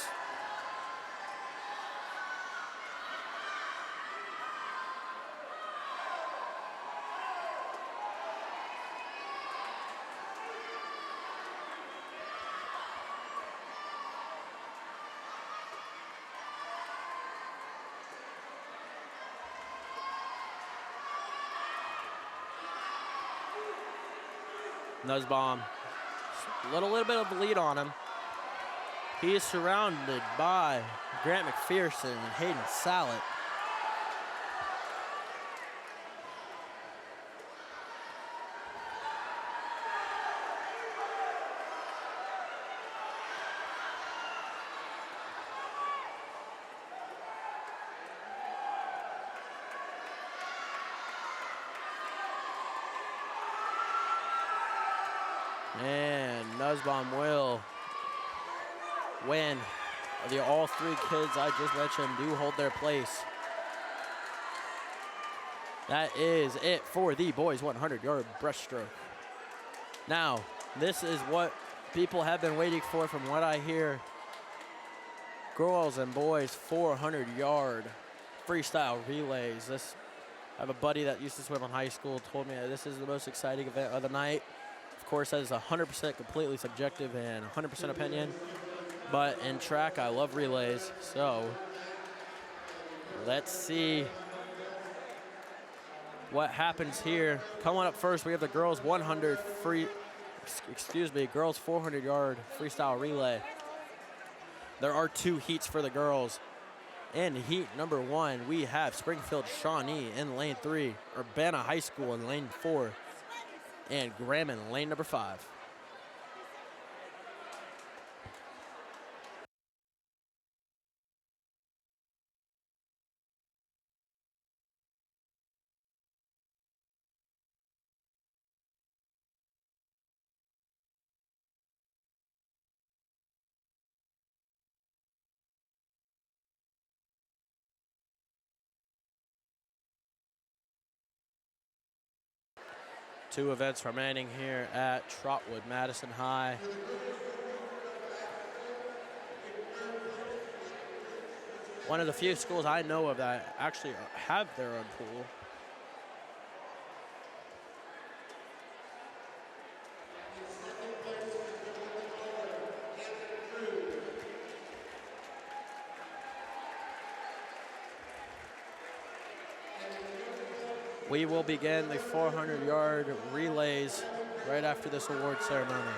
Nussbaum, little bit of a lead on him. He is surrounded by Grant McPherson and Hayden Sallet. And Nussbaum will win. All 3 kids I just mentioned do hold their place. That is it for the boys 100-yard breaststroke. Now, this is what people have been waiting for from what I hear. Girls and boys 400-yard freestyle relays. I have a buddy that used to swim in high school, told me this is the most exciting event of the night. Of course, that is 100% completely subjective and 100% opinion. But in track, I love relays. So let's see what happens here. Coming up first, we have the girls 400-yard freestyle relay. There are 2 heats for the girls. In heat number 1, we have Springfield Shawnee in lane 3, Urbana High School in lane 4, and Graham in lane number 5. Two events remaining here at Trotwood Madison High. One of the few schools I know of that actually have their own pool. we will begin the 400-yard relays right after this award ceremony.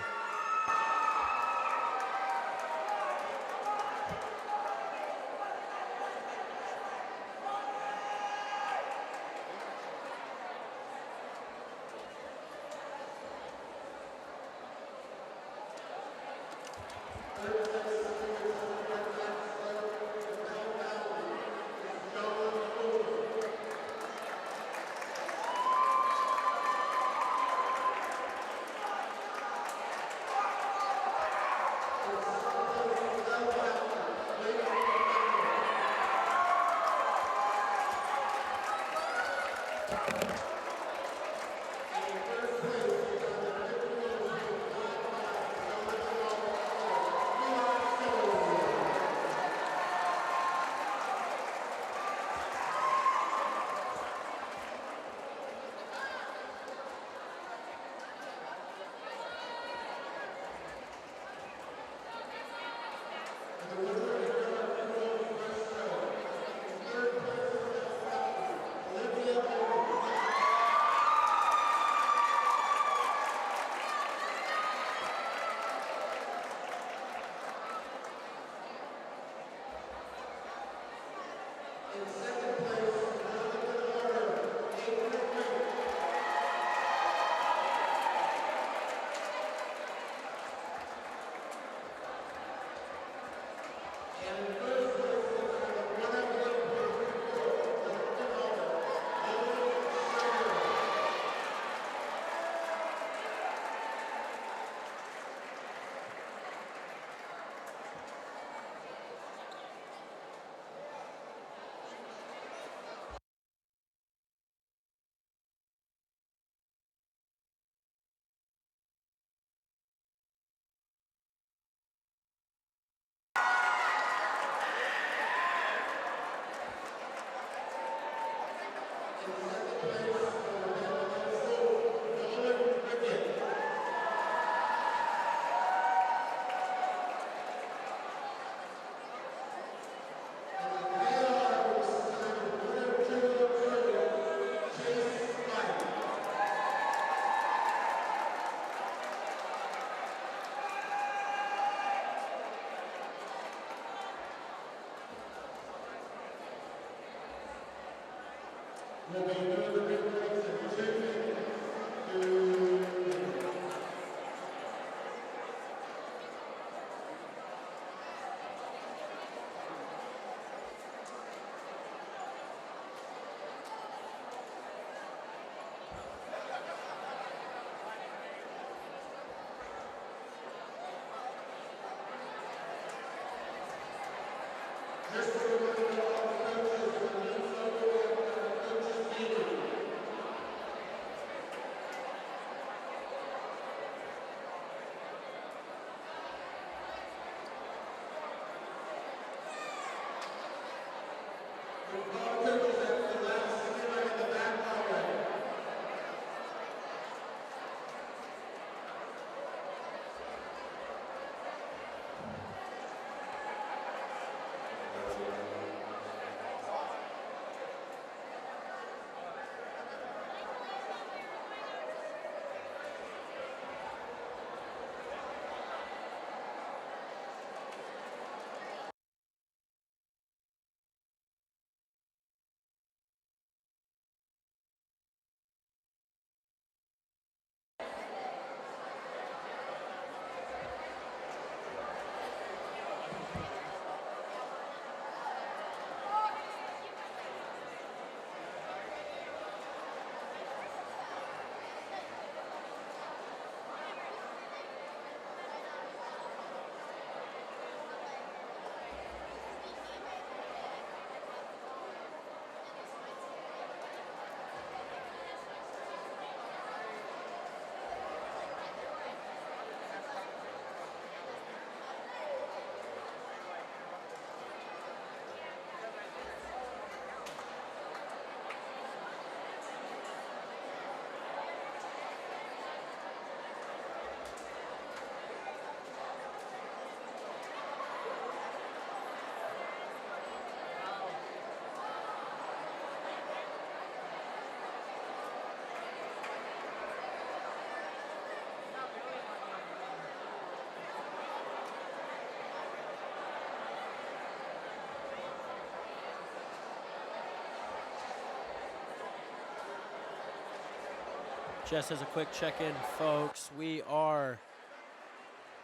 Just as a quick check-in, folks, we are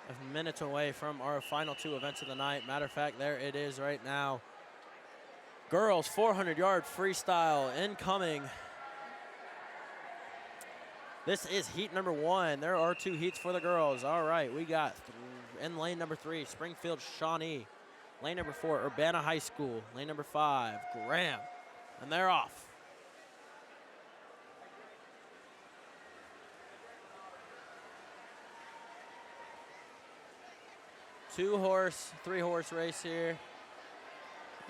a minute away from our final two events of the night. Matter of fact, there it is right now. Girls 400-yard freestyle incoming. This is heat number 1. There are 2 heats for the girls. All right, we got in lane number 3, Springfield Shawnee. Lane number 4, Urbana High School. Lane number 5, Graham. And they're off. Two-horse, three-horse race here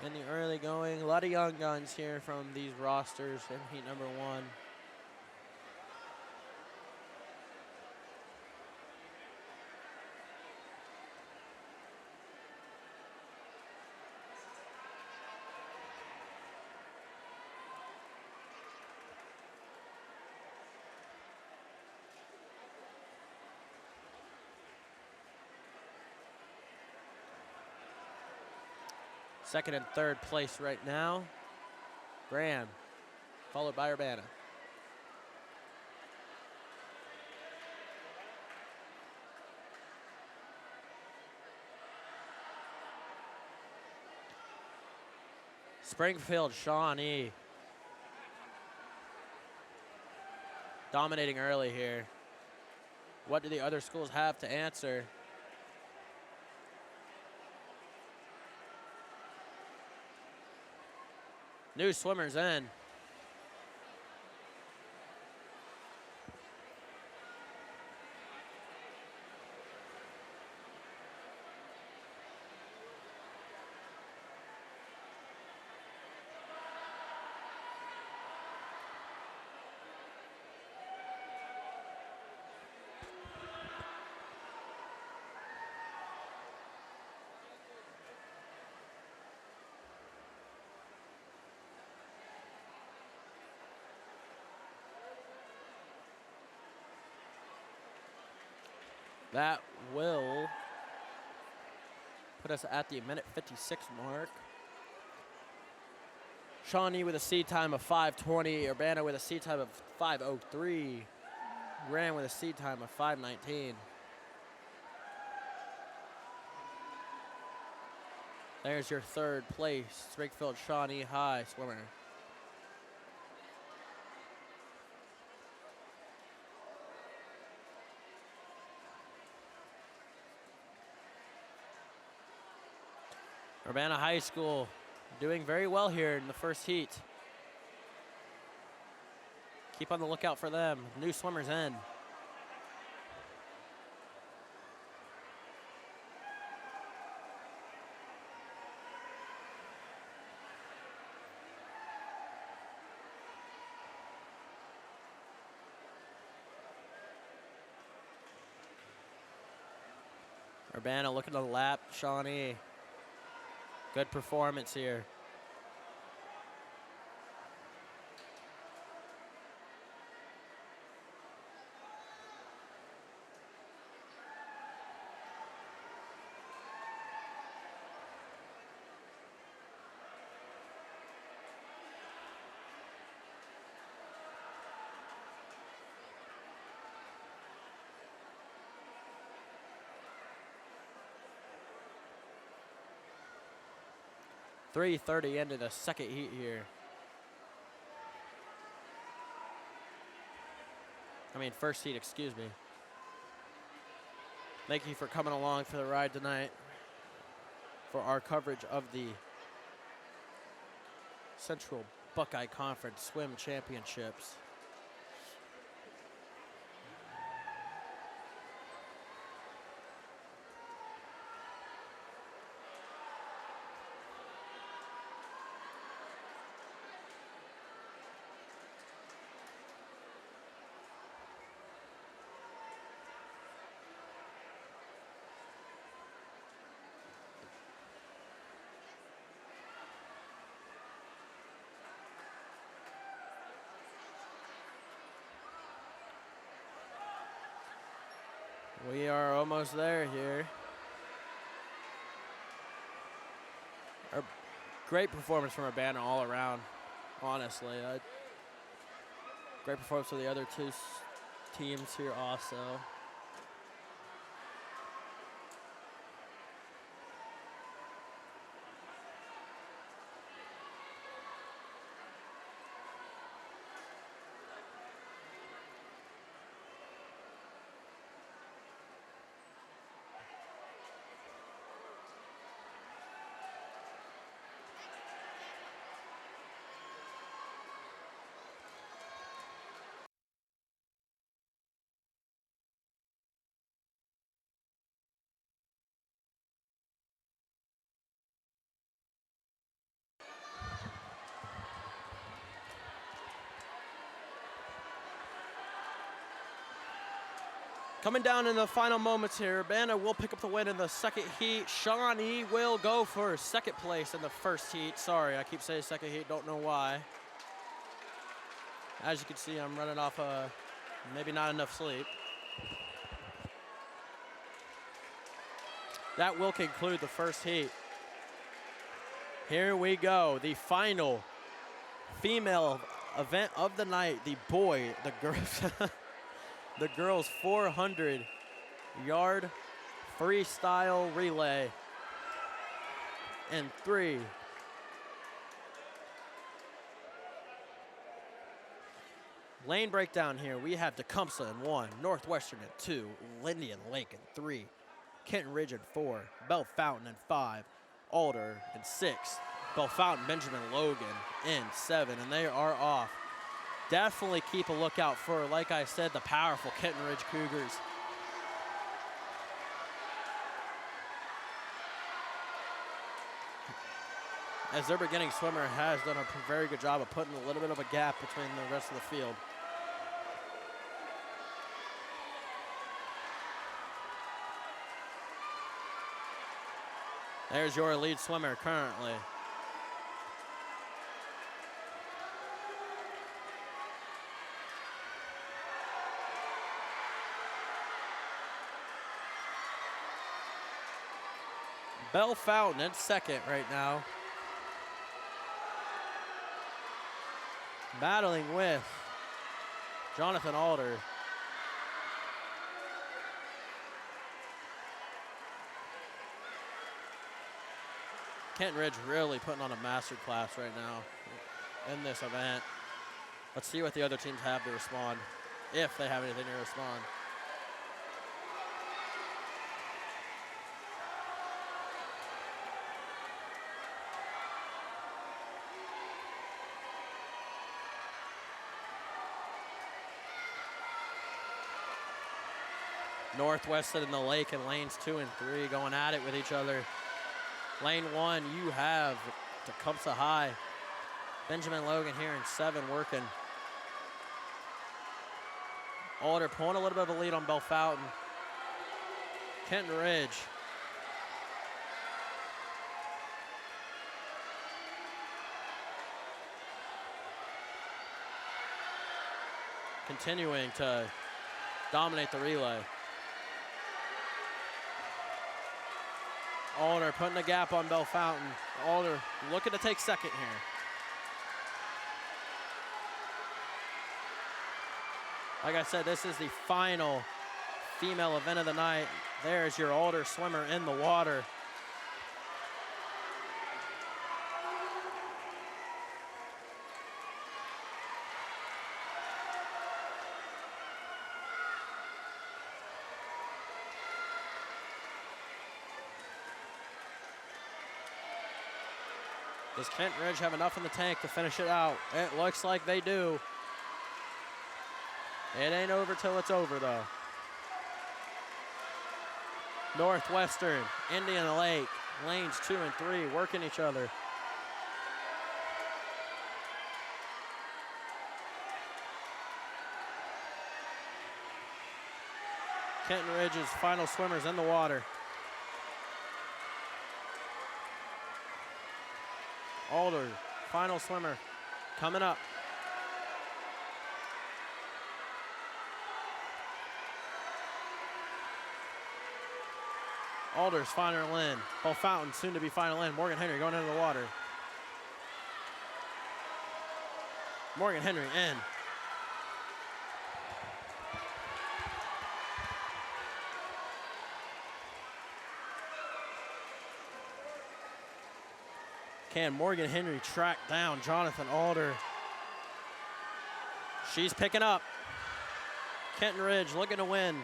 in the early going. A lot of young guns here from these rosters in heat number 1. Second and third place right now. Graham, followed by Urbana. Springfield Shawnee dominating early here. What do the other schools have to answer? New swimmers in. That will put us at the minute 56 mark. Shawnee with a seed time of 5:20. Urbana with a seed time of 5:03. Graham with a seed time of 5:19. There's your third place, Springfield Shawnee High swimmer. Urbana High School doing very well here in the first heat. Keep on the lookout for them. New swimmers in. Urbana looking to lap Shawnee. Good performance here. .330 into the second heat here. First heat, excuse me. Thank you for coming along for the ride tonight for our coverage of the Central Buckeye Conference Swim Championships. We are almost there here. A great performance from Urbana all around, honestly. Great performance for the other two teams here also. Coming down in the final moments here, Urbana will pick up the win in the second heat. Shawnee will go for second place in the first heat. Sorry, I keep saying second heat, don't know why. As you can see, I'm running off maybe not enough sleep. That will conclude the first heat. Here we go, the final female event of the night. The girls, the girls 400-yard freestyle relay. And 3, lane breakdown here. We have Tecumseh in 1, Northwestern in 2, Lindian Lake in 3, Kenton Ridge in 4, Bell Fountain in 5, Alder in 6, Bell Fountain Benjamin Logan in 7, and they are off. Definitely keep a lookout for, like I said, the powerful Kenton Ridge Cougars. As their beginning swimmer has done a very good job of putting a little bit of a gap between the rest of the field. There's your lead swimmer currently. Bell Fountain in second right now. Battling with Jonathan Alder. Kenton Ridge really putting on a master class right now in this event. Let's see what the other teams have to respond, if they have anything to respond. Northwestern in the lake in lanes 2 and 3 going at it with each other. Lane 1, you have Tecumseh High. Benjamin Logan here in 7 working. Alder pulling a little bit of a lead on Bell Fountain. Kenton Ridge. Continuing to dominate the relay. Alder putting a gap on Bell Fountain. Alder looking to take second here. Like I said, this is the final female event of the night. There's your Alder swimmer in the water. Does Kenton Ridge have enough in the tank to finish it out? It looks like they do. It ain't over till it's over, though. Northwestern, Indian Lake, lanes 2 and 3 working each other. Kenton Ridge's final swimmers in the water. Alder, final swimmer, coming up. Alder's final in. Bell Fountain soon to be final in. Morgan Henry going into the water. Morgan Henry in. Can Morgan Henry track down Jonathan Alder? She's picking up. Kenton Ridge looking to win.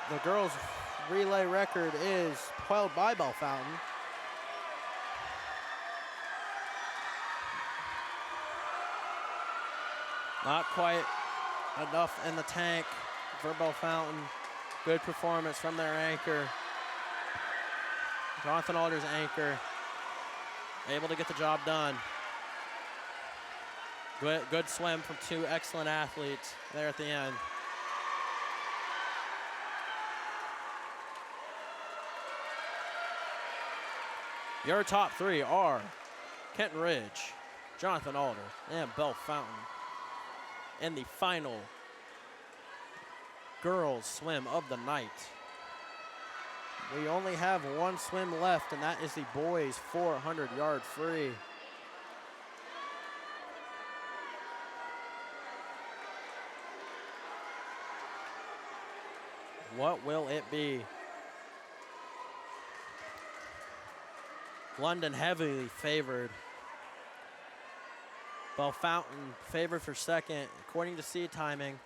The girls' relay record is held by Belle Fountain. Not quite enough in the tank for Belle Fountain. Good performance from their anchor. Jonathan Alder's anchor, able to get the job done. Good swim from two excellent athletes there at the end. Your top three are Kenton Ridge, Jonathan Alder, and Belle Fountain. In the final girls swim of the night. We only have one swim left, and that is the boys 400-yard free. What will it be? London heavily favored. Belle Fountain favored for second. According to seed timing,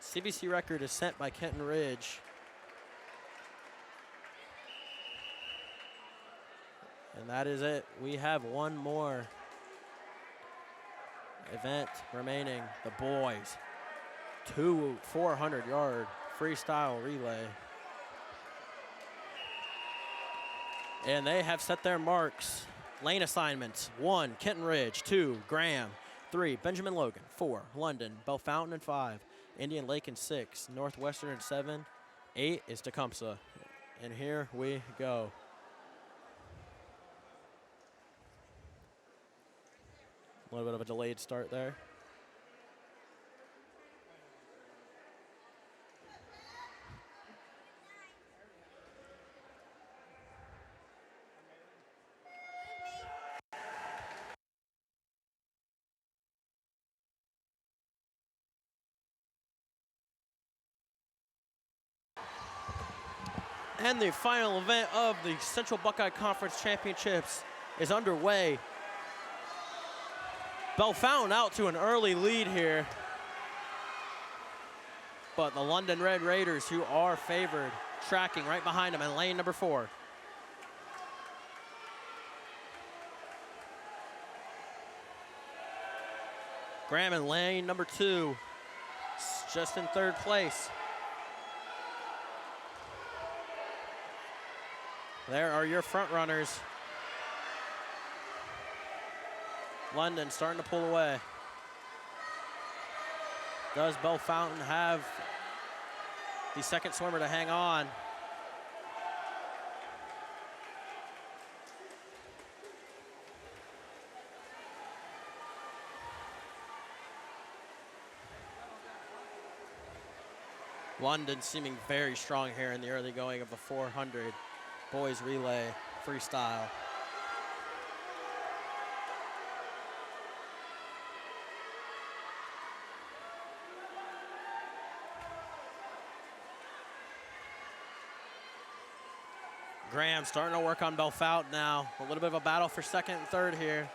CBC record is sent by Kenton Ridge. And that is it. We have one more event remaining. The boys, 400-yard freestyle relay. And they have set their marks. Lane assignments: 1, Kenton Ridge; 2, Graham; 3, Benjamin Logan; 4, London; Belle Fountain and 5, Indian Lake and 6, Northwestern and 7, 8 is Tecumseh. And here we go. A little bit of a delayed start there. And the final event of the Central Buckeye Conference Championships is underway. Belle Fountain out to an early lead here. But the London Red Raiders, who are favored, tracking right behind them in lane number 4. Graham in lane number 2, just in 3rd place. There are your front runners. London starting to pull away. Does Belle Fountain have the second swimmer to hang on? London seeming very strong here in the early going of the 400 boys relay freestyle. Graham starting to work on Belle Fountain now. A little bit of a battle for second and third here.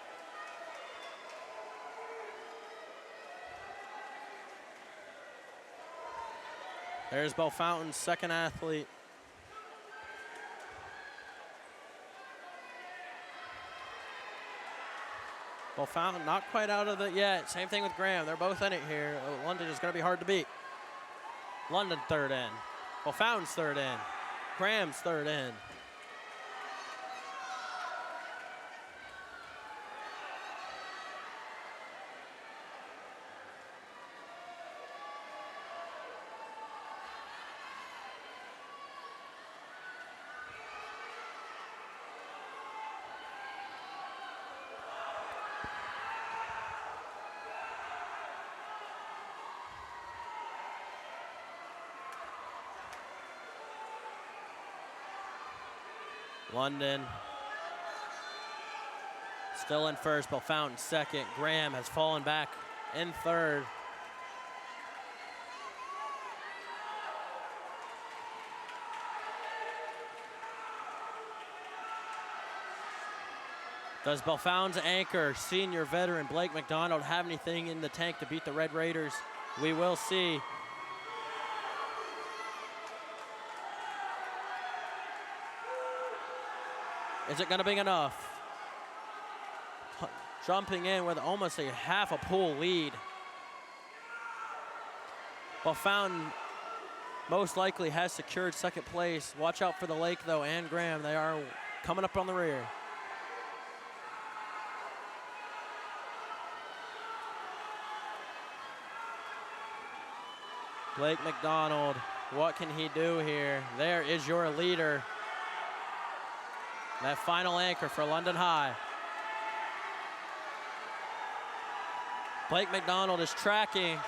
There's Belle Fountain's second athlete. Belle Fountain not quite out of it yet. Same thing with Graham. They're both in it here. London is going to be hard to beat. London third in. Belle Fountain's third in. Graham's third in. London still in first, Belle Fountain second. Graham has fallen back in third. Does Bellefontain's anchor, senior veteran Blake McDonald, have anything in the tank to beat the Red Raiders? We will see. Is it gonna be enough? Jumping in with almost a half a pool lead. Bellefontaine most likely has secured second place. Watch out for the Lake though and Graham. They are coming up on the rear. Blake McDonald, what can he do here? There is your leader. That final anchor for London High. Blake McDonald is tracking.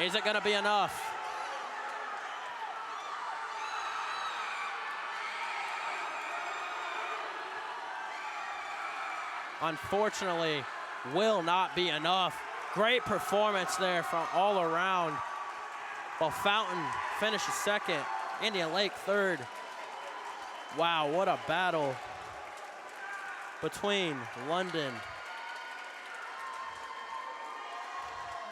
Is it gonna be enough? Unfortunately, will not be enough. Great performance there from all around. Bellefontaine finishes second, Indian Lake third. Wow, what a battle between London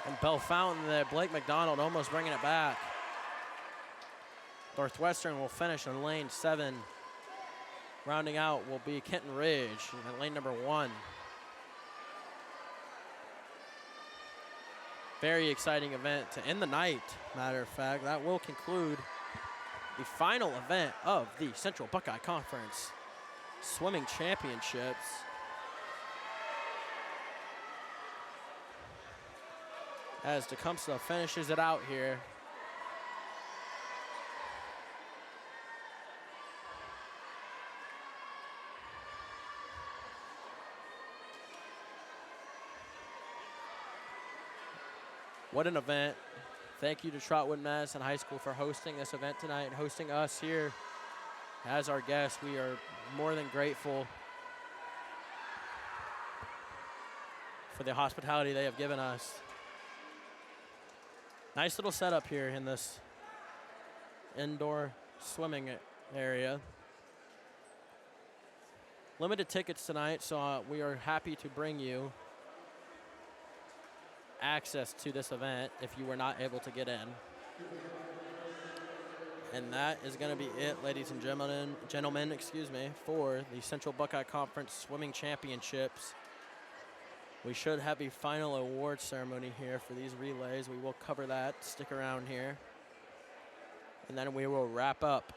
and Bellefontaine there. Blake McDonald almost bringing it back. Northwestern will finish in lane 7. Rounding out will be Kenton Ridge in lane number 1. Very exciting event to end the night, matter of fact. That will conclude the final event of the Central Buckeye Conference Swimming Championships. As Tecumseh finishes it out here. What an event. Thank you to Trotwood Madison High School for hosting this event tonight and hosting us here as our guests. We are more than grateful for the hospitality they have given us. Nice little setup here in this indoor swimming area. Limited tickets tonight, so we are happy to bring you access to this event if you were not able to get in. And that is going to be it, ladies and gentlemen, for the Central Buckeye Conference Swimming Championships. We should have a final award ceremony here for these relays. We will cover that. Stick around here. And then we will wrap up.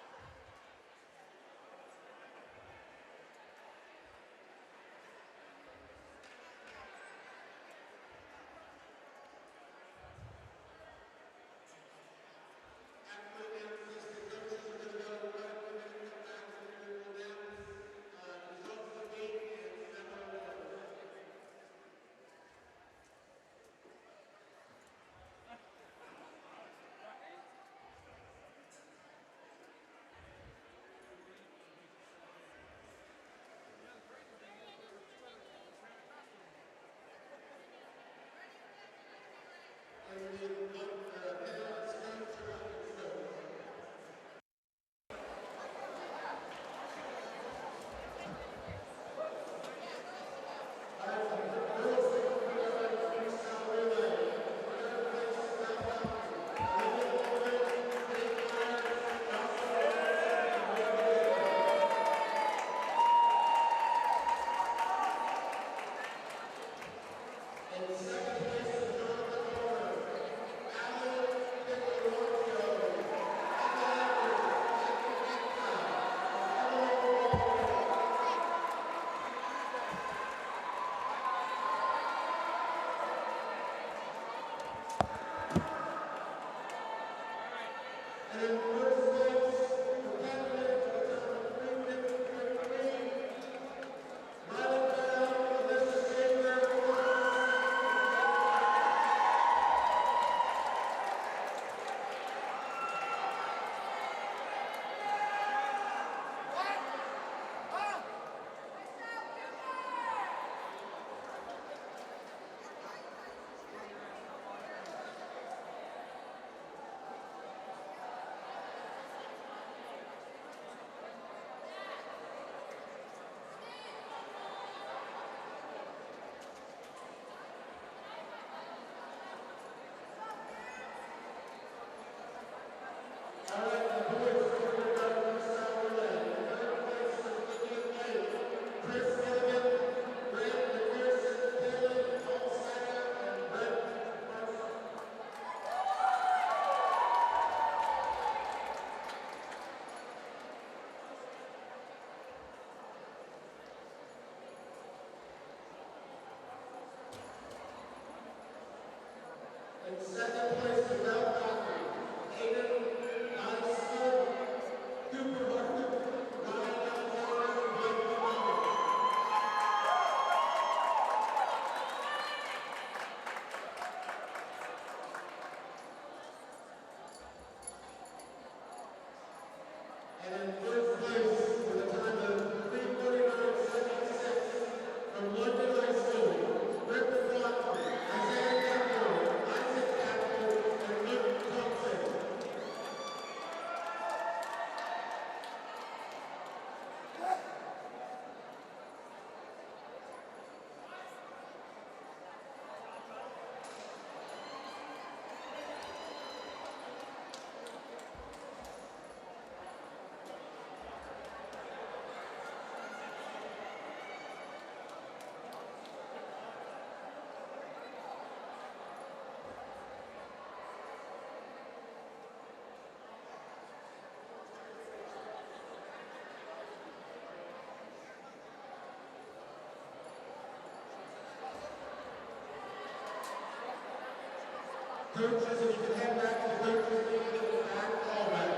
Coaches, if you can head back to the coaches meeting in the back hallway.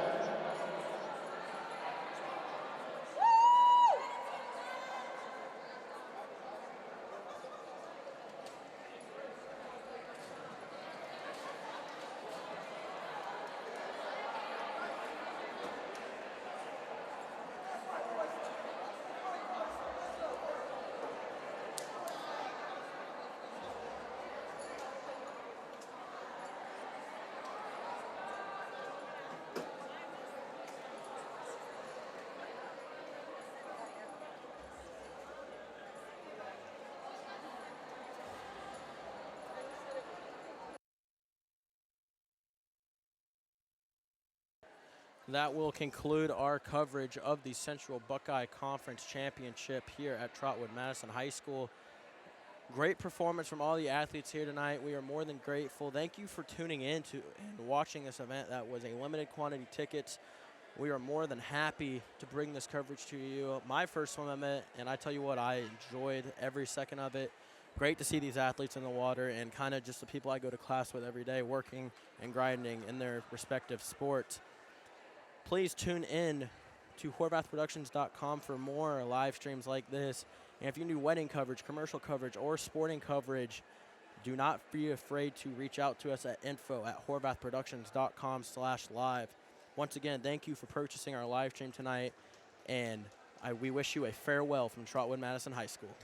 That will conclude our coverage of the Central Buckeye Conference Championship here at Trotwood Madison High School. Great performance from all the athletes here tonight. We are more than grateful. Thank you for tuning in to and watching this event. That was a limited quantity tickets. We are more than happy to bring this coverage to you. My first swim event, and I tell you what, I enjoyed every second of it. Great to see these athletes in the water and kind of just the people I go to class with every day working and grinding in their respective sports. Please tune in to horvathproductions.com for more live streams like this. And if you do wedding coverage, commercial coverage, or sporting coverage, do not be afraid to reach out to us at info@horvathproductions.com/live. Once again, thank you for purchasing our live stream tonight, and we wish you a farewell from Trotwood Madison High School.